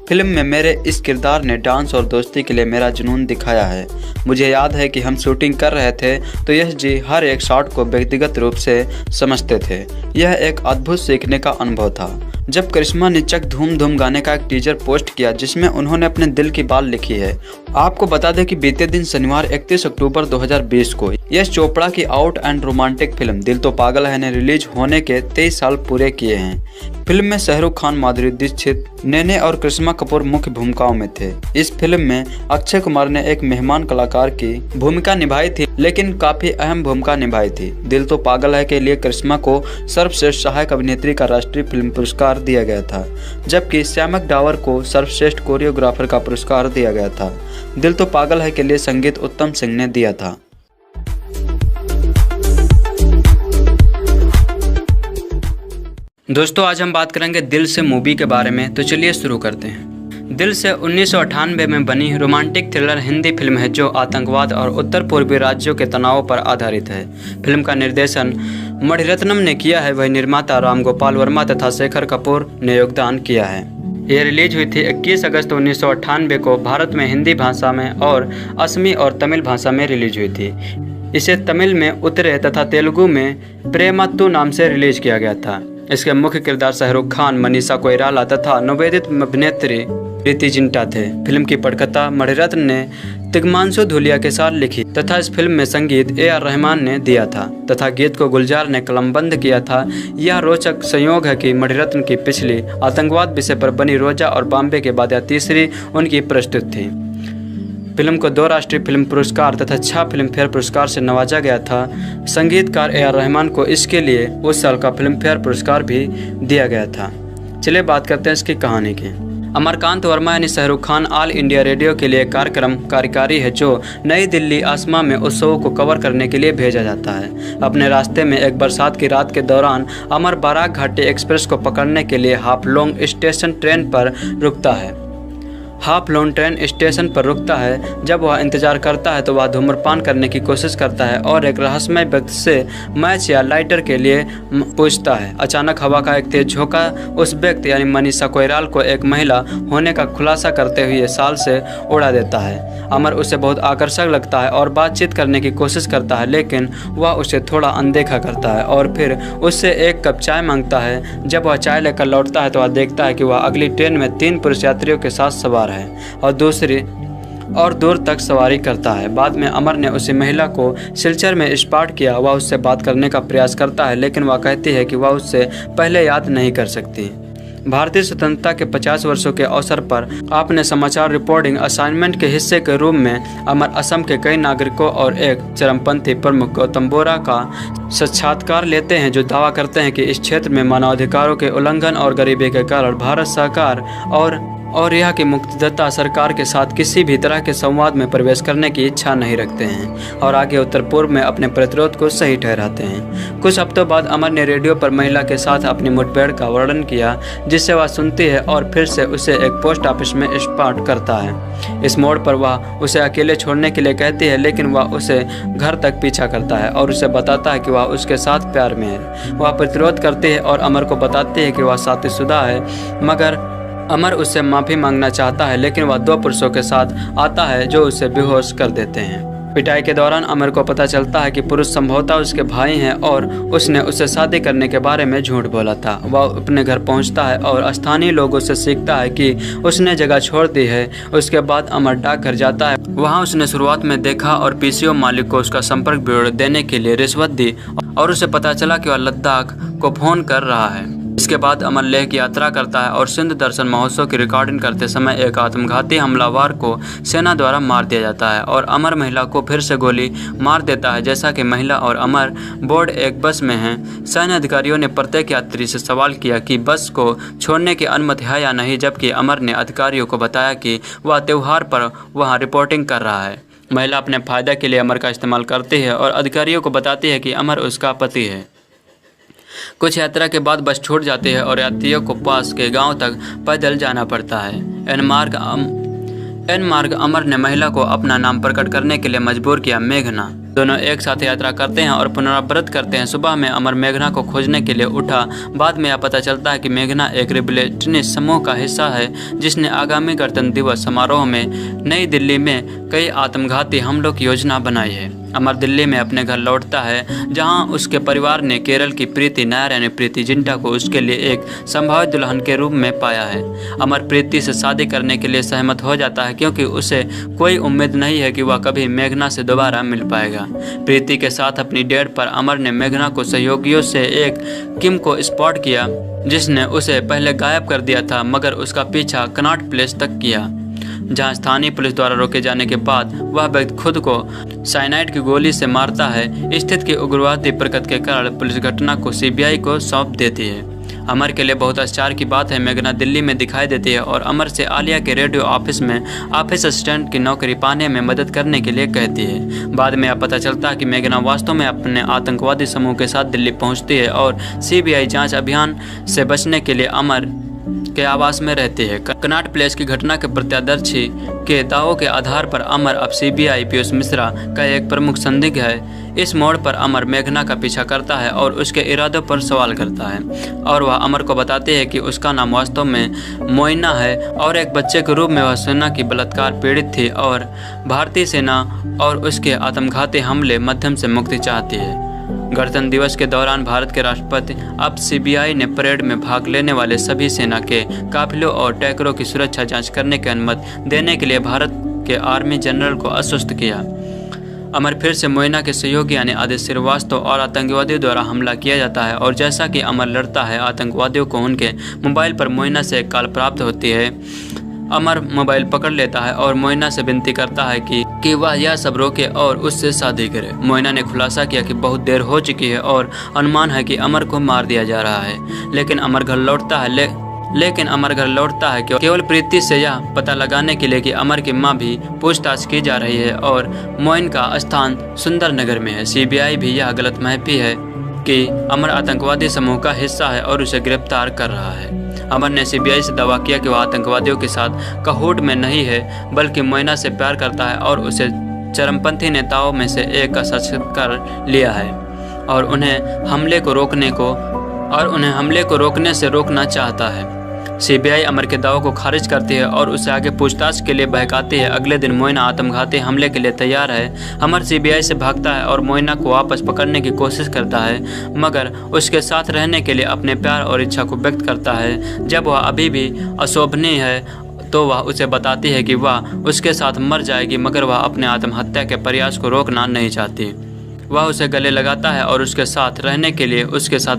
फिल्म में मेरे इस किरदार ने डांस और दोस्ती के लिए मेरा जुनून दिखाया है। मुझे याद है कि हम शूटिंग कर रहे थे तो यश जी हर एक शॉट को व्यक्तिगत रूप से समझते थे। यह एक अद्भुत सीखने का अनुभव था। जब करिश्मा ने चक धूम धूम गाने का एक टीजर पोस्ट किया, जिसमें उन्होंने अपने दिल की बात लिखी है। आपको बता दें कि बीते दिन शनिवार 31 अक्टूबर 2020 को यश चोपड़ा की आउट एंड रोमांटिक फिल्म दिल तो पागल है ने रिलीज होने के 23 साल पूरे किए हैं। फिल्म में शाहरुख खान, माधुरी दीक्षित, नैने और करिश्मा कपूर मुख्य भूमिकाओं में थे। इस फिल्म में अक्षय कुमार ने एक मेहमान कलाकार की भूमिका निभाई थी, लेकिन काफी अहम भूमिका निभाई थी। दिल तो पागल है के लिए करिश्मा को सर्वश्रेष्ठ सहायक अभिनेत्री का राष्ट्रीय फिल्म पुरस्कार दिया गया था, जबकि श्यामक डावर को सर्वश्रेष्ठ कोरियोग्राफर का पुरस्कार दिया गया था। दिल तो पागल है के लिए संगीत उत्तम सिंह ने दिया था। दोस्तों, आज हम बात करेंगे दिल से मूवी के बारे में, तो चलिए शुरू करते हैं। दिल से 1998 में बनी रोमांटिक थ्रिलर हिंदी फिल्म है, जो आतंकवाद और उत्तर पूर्वी राज्यों के तनाव पर आधारित है। फिल्म का निर्देशन मणिरत्नम ने किया है, वही निर्माता राम गोपाल वर्मा तथा शेखर कपूर ने योगदान किया है। यह रिलीज हुई थी 21 अगस्त 1998 को भारत में हिंदी भाषा में और असमी और तमिल भाषा में रिलीज हुई थी। इसे तमिल में उतरे तथा तेलुगु में प्रेमत्तु नाम से रिलीज किया गया था। इसके मुख्य किरदार शाहरुख खान, मनीषा कोइराला तथा नवोदित अभिनेत्री प्रीति जिंटा थे। फिल्म की पटकथा मणिरत्न ने तिग्मांशु धूलिया के साथ लिखी तथा इस फिल्म में संगीत ए.आर. रहमान ने दिया था तथा गीत को गुलजार ने कलमबंद किया था। यह रोचक संयोग है कि मणिरत्न की पिछली आतंकवाद विषय पर बनी रोजा और बॉम्बे के बाद यह तीसरी उनकी प्रस्तुति थी। फिल्म को 2 राष्ट्रीय फिल्म पुरस्कार तथा 6 फिल्म फेयर पुरस्कार से नवाजा गया था। संगीतकार ए.आर. रहमान को इसके लिए उस साल का फिल्म फेयर पुरस्कार भी दिया गया था। चलिए बात करते हैं इसकी कहानी की। अमरकांत वर्मा यानी Shahrukh Khan all India radio के लिए कार्यक्रम कार्यकारी है जो नई दिल्ली आसमा में उत्सवों को कवर करने के लिए भेजा जाता है। अपने रास्ते में एक बरसात की रात के दौरान अमर बाराक घाटी एक्सप्रेस को पकड़ने के लिए हाफलोंग स्टेशन ट्रेन पर रुकता है। हाफलोंग ट्रेन स्टेशन पर रुकता है। जब वह इंतजार करता है तो वह धूम्रपान करने की कोशिश करता है और एक रहस्यमय व्यक्ति से मैच या लाइटर के लिए पूछता है। अचानक हवा का एक तेज झोंका उस व्यक्ति यानी मनीषा कोइराला को एक महिला होने का खुलासा करते हुए साल से उड़ा देता है। अमर उसे बहुत आकर्षक लगता है और बातचीत करने की कोशिश करता है, लेकिन वह उसे थोड़ा अनदेखा करता है और फिर उससे एक कप चाय मांगता है। जब वह चाय लेकर लौटता है तो वह देखता है कि वह अगली ट्रेन में 3 पुरुष यात्रियों के साथ सवार है और दूर तक सवारी करता है। बाद में अमर ने उसी महिला को सिलचर में स्पॉट किया। वह उससे बात करने का प्रयास करता है, लेकिन वह कहती है कि वह उससे पहले याद नहीं कर सकती। भारतीय स्वतंत्रता के 50 वर्षों के अवसर पर आपने समाचार रिपोर्टिंग असाइनमेंट के हिस्से के रूप में अमर असम के कई नागरिकों और एक चरमपंथी प्रमुख गौतम बोरा का साक्षात्कार लेते हैं, जो दावा करते हैं कि इस क्षेत्र में मानवाधिकारों के उल्लंघन और गरीबी के कारण भारत सरकार और यहाँ की मुक्तिदाता सरकार के साथ किसी भी तरह के संवाद में प्रवेश करने की इच्छा नहीं रखते हैं और आगे उत्तर पूर्व में अपने प्रतिरोध को सही ठहराते हैं। कुछ हफ्तों बाद अमर ने रेडियो पर महिला के साथ अपनी मुठभेड़ का वर्णन किया, जिससे वह सुनती है और फिर से उसे एक पोस्ट ऑफिस में स्पॉट करता है। इस मोड़ पर वह उसे अकेले छोड़ने के लिए कहती है, लेकिन वह उसे घर तक पीछा करता है और उसे बताता है कि वह उसके साथ प्यार में है। वह प्रतिरोध करती है और अमर को बताती है कि वह शादीशुदा है, मगर अमर उससे माफ़ी मांगना चाहता है, लेकिन वह 2 पुरुषों के साथ आता है जो उसे बेहोश कर देते हैं। पिटाई के दौरान अमर को पता चलता है कि पुरुष संभवतः उसके भाई हैं और उसने उससे शादी करने के बारे में झूठ बोला था। वह अपने घर पहुंचता है और स्थानीय लोगों से सीखता है कि उसने जगह छोड़ दी है। उसके बाद अमर डाकघर जाता है। वहां उसने शुरुआत में देखा और पीसीओ मालिक को उसका संपर्क ब्यूरो देने के लिए रिश्वत दी और उसे पता चला कि वह लद्दाख को फोन कर रहा है। इसके बाद अमर लेह की यात्रा करता है और सिंध दर्शन महोत्सव की रिकॉर्डिंग करते समय एक आत्मघाती हमलावर को सेना द्वारा मार दिया जाता है और अमर महिला को फिर से गोली मार देता है। जैसा कि महिला और अमर बोर्ड एक बस में हैं, सैन्य अधिकारियों ने प्रत्येक यात्री से सवाल किया कि बस को छोड़ने की अनुमति है या नहीं, जबकि अमर ने अधिकारियों को बताया कि वह त्योहार पर वहाँ रिपोर्टिंग कर रहा है। महिला अपने फायदे के लिए अमर का इस्तेमाल करती है और अधिकारियों को बताती है कि अमर उसका पति है। कुछ यात्रा के बाद बस छूट जाती है और यात्रियों को पास के गांव तक पैदल जाना पड़ता है। एन मार्ग अमर ने महिला को अपना नाम प्रकट करने के लिए मजबूर किया, मेघना। दोनों एक साथ यात्रा करते हैं और पुनरावृत्त करते हैं। सुबह में अमर मेघना को खोजने के लिए उठा। बाद में यह पता चलता है कि मेघना एक रिबेलियनिस्ट समूह का हिस्सा है जिसने आगामी गणतंत्र दिवस समारोह में नई दिल्ली में कई आत्मघाती हमलों की योजना बनाई है। अमर दिल्ली में अपने घर लौटता है, जहां उसके परिवार ने केरल की प्रीति नायर यानी प्रीति जिंटा को उसके लिए एक संभावित दुल्हन के रूप में पाया है। अमर प्रीति से शादी करने के लिए सहमत हो जाता है, क्योंकि उसे कोई उम्मीद नहीं है कि वह कभी मेघना से दोबारा मिल पाएगा। प्रीति के साथ अपनी डेट पर अमर ने मेघना को सहयोगियों से एक किम को स्पॉट किया, जिसने उसे पहले गायब कर दिया था, मगर उसका पीछा कनॉट प्लेस तक किया, जहां स्थानीय पुलिस द्वारा रोके जाने के बाद वह व्यक्ति खुद को साइनाइड की गोली से मारता है। स्थिति की उग्रवादी प्रकृति के कारण पुलिस घटना को सीबीआई को सौंप देती है। अमर के लिए बहुत आश्चर्य की बात है, मेघना दिल्ली में दिखाई देती है और अमर से आलिया के रेडियो ऑफिस में ऑफिस असिस्टेंट की नौकरी पाने में मदद करने के लिए कहती है। बाद में यह पता चलता है कि मेघना वास्तव में अपने आतंकवादी समूह के साथ दिल्ली पहुंचती है और सीबीआई जांच अभियान से बचने के लिए अमर के आवास में रहती है। कनॉट प्लेस की घटना के प्रत्यक्षदर्शी के दावों के आधार पर अमर अब सीबीआई पीयूष मिश्रा का एक प्रमुख संदिग्ध है। इस मोड़ पर अमर मेघना का पीछा करता है और उसके इरादों पर सवाल करता है और वह अमर को बताती है कि उसका नाम वास्तव में मोइना है और एक बच्चे के रूप में वह सेना की बलात्कार पीड़ित थी और भारतीय सेना और उसके आत्मघाती हमले मध्यम से मुक्ति चाहती है। गणतंत्र दिवस के दौरान भारत के राष्ट्रपति अब सीबीआई ने परेड में भाग लेने वाले सभी सेना के काफिलों और टैंकरों की सुरक्षा जांच करने की अनुमति देने के लिए भारत के आर्मी जनरल को आश्वस्त किया। अमर फिर से मोइना के सहयोगी यानी आदित्य श्रीवास्तव और आतंकवादियों द्वारा हमला किया जाता है और जैसा कि अमर लड़ता है, आतंकवादियों को उनके मोबाइल पर मोइना से एक कॉल प्राप्त होती है। अमर मोबाइल पकड़ लेता है और मोइना से विनती करता है कि वह यह सब रोके और उससे शादी करे। मोइना ने खुलासा किया कि बहुत देर हो चुकी है और अनुमान है कि अमर को मार दिया जा रहा है। लेकिन अमर घर लौटता है केवल प्रीति से यह पता लगाने के लिए कि अमर की मां भी पूछताछ की जा रही है और मोइन का स्थान सुंदर नगर में है। सीबीआई भी यह गलतफहमी है कि अमर आतंकवादी समूह का हिस्सा है और उसे गिरफ्तार कर रहा है। अमर ने सीबीआई से दावा किया कि वह आतंकवादियों के साथ कहोट में नहीं है, बल्कि मोइना से प्यार करता है और उसे चरमपंथी नेताओं में से एक का सशक्त कर लिया है और उन्हें हमले को रोकने से रोकना चाहता है। सीबीआई अमर के दावों को खारिज करती है और उसे आगे पूछताछ के लिए बहकाती है। अगले दिन मोइना आत्मघाती हमले के लिए तैयार है। अमर सीबीआई से भागता है और मोइना को वापस पकड़ने की कोशिश करता है, मगर उसके साथ रहने के लिए अपने प्यार और इच्छा को व्यक्त करता है। जब वह अभी भी अशोभनीय है तो वह उसे बताती है कि वह उसके साथ मर जाएगी, मगर वह अपने आत्महत्या के प्रयास को रोकना नहीं चाहती। वह उसे गले लगाता है और उसके साथ रहने के लिए उसके साथ